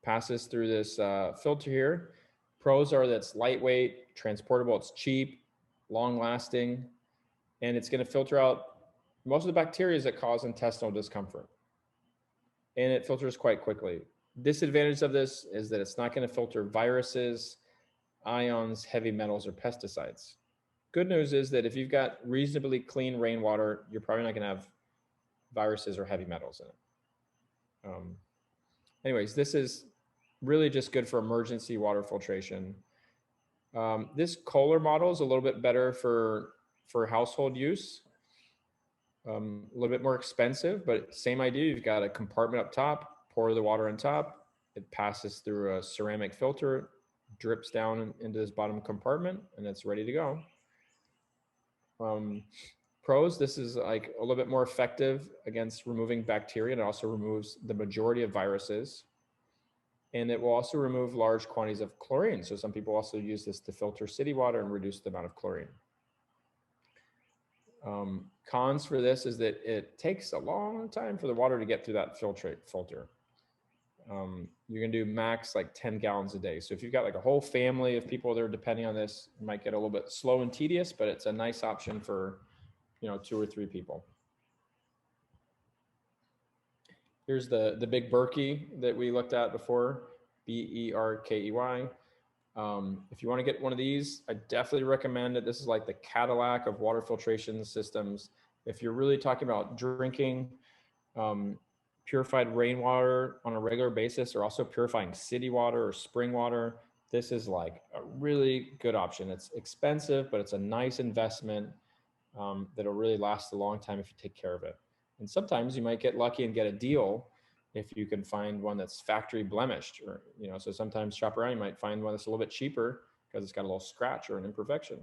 A: passes through this filter here. Pros are that it's lightweight, transportable, it's cheap, long lasting, and it's going to filter out most of the bacteria that cause intestinal discomfort. And it filters quite quickly. Disadvantage of this is that it's not going to filter viruses, ions, heavy metals, or pesticides. Good news is that if you've got reasonably clean rainwater, you're probably not going to have viruses or heavy metals in it. Anyways, this is really just good for emergency water filtration. This Kohler model is a little bit better for household use. A little bit more expensive, but same idea. You've got a compartment up top, pour the water on top. It passes through a ceramic filter, drips down into this bottom compartment, and it's ready to go. Pros, this is like a little bit more effective against removing bacteria, and it also removes the majority of viruses. And it will also remove large quantities of chlorine. So some people also use this to filter city water and reduce the amount of chlorine. Cons for this is that it takes a long time for the water to get through that filter. you're gonna do max like 10 gallons a day. So if you've got like a whole family of people that are depending on this, it might get a little bit slow and tedious, but it's a nice option for, 2 or 3 people. Here's the big Berkey that we looked at before, Berkey. If you want to get one of these, I definitely recommend it. This is like the Cadillac of water filtration systems. If you're really talking about drinking purified rainwater on a regular basis, or also purifying city water or spring water, this is like a really good option. It's expensive, but it's a nice investment that'll really last a long time if you take care of it. And sometimes you might get lucky and get a deal if you can find one that's factory blemished, or, so sometimes shop around, you might find one that's a little bit cheaper because it's got a little scratch or an imperfection.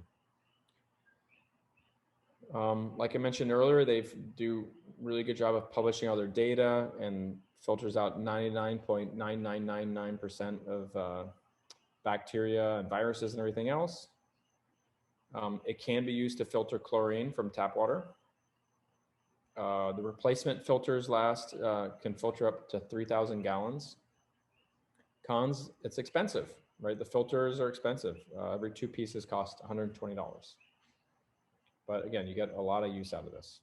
A: Like I mentioned earlier, they do really good job of publishing all their data and filters out 99.9999% of bacteria and viruses and everything else. It can be used to filter chlorine from tap water. The replacement filters can filter up to 3,000 gallons. Cons, it's expensive, right? The filters are expensive. Every 2 pieces cost $120. But again, you get a lot of use out of this.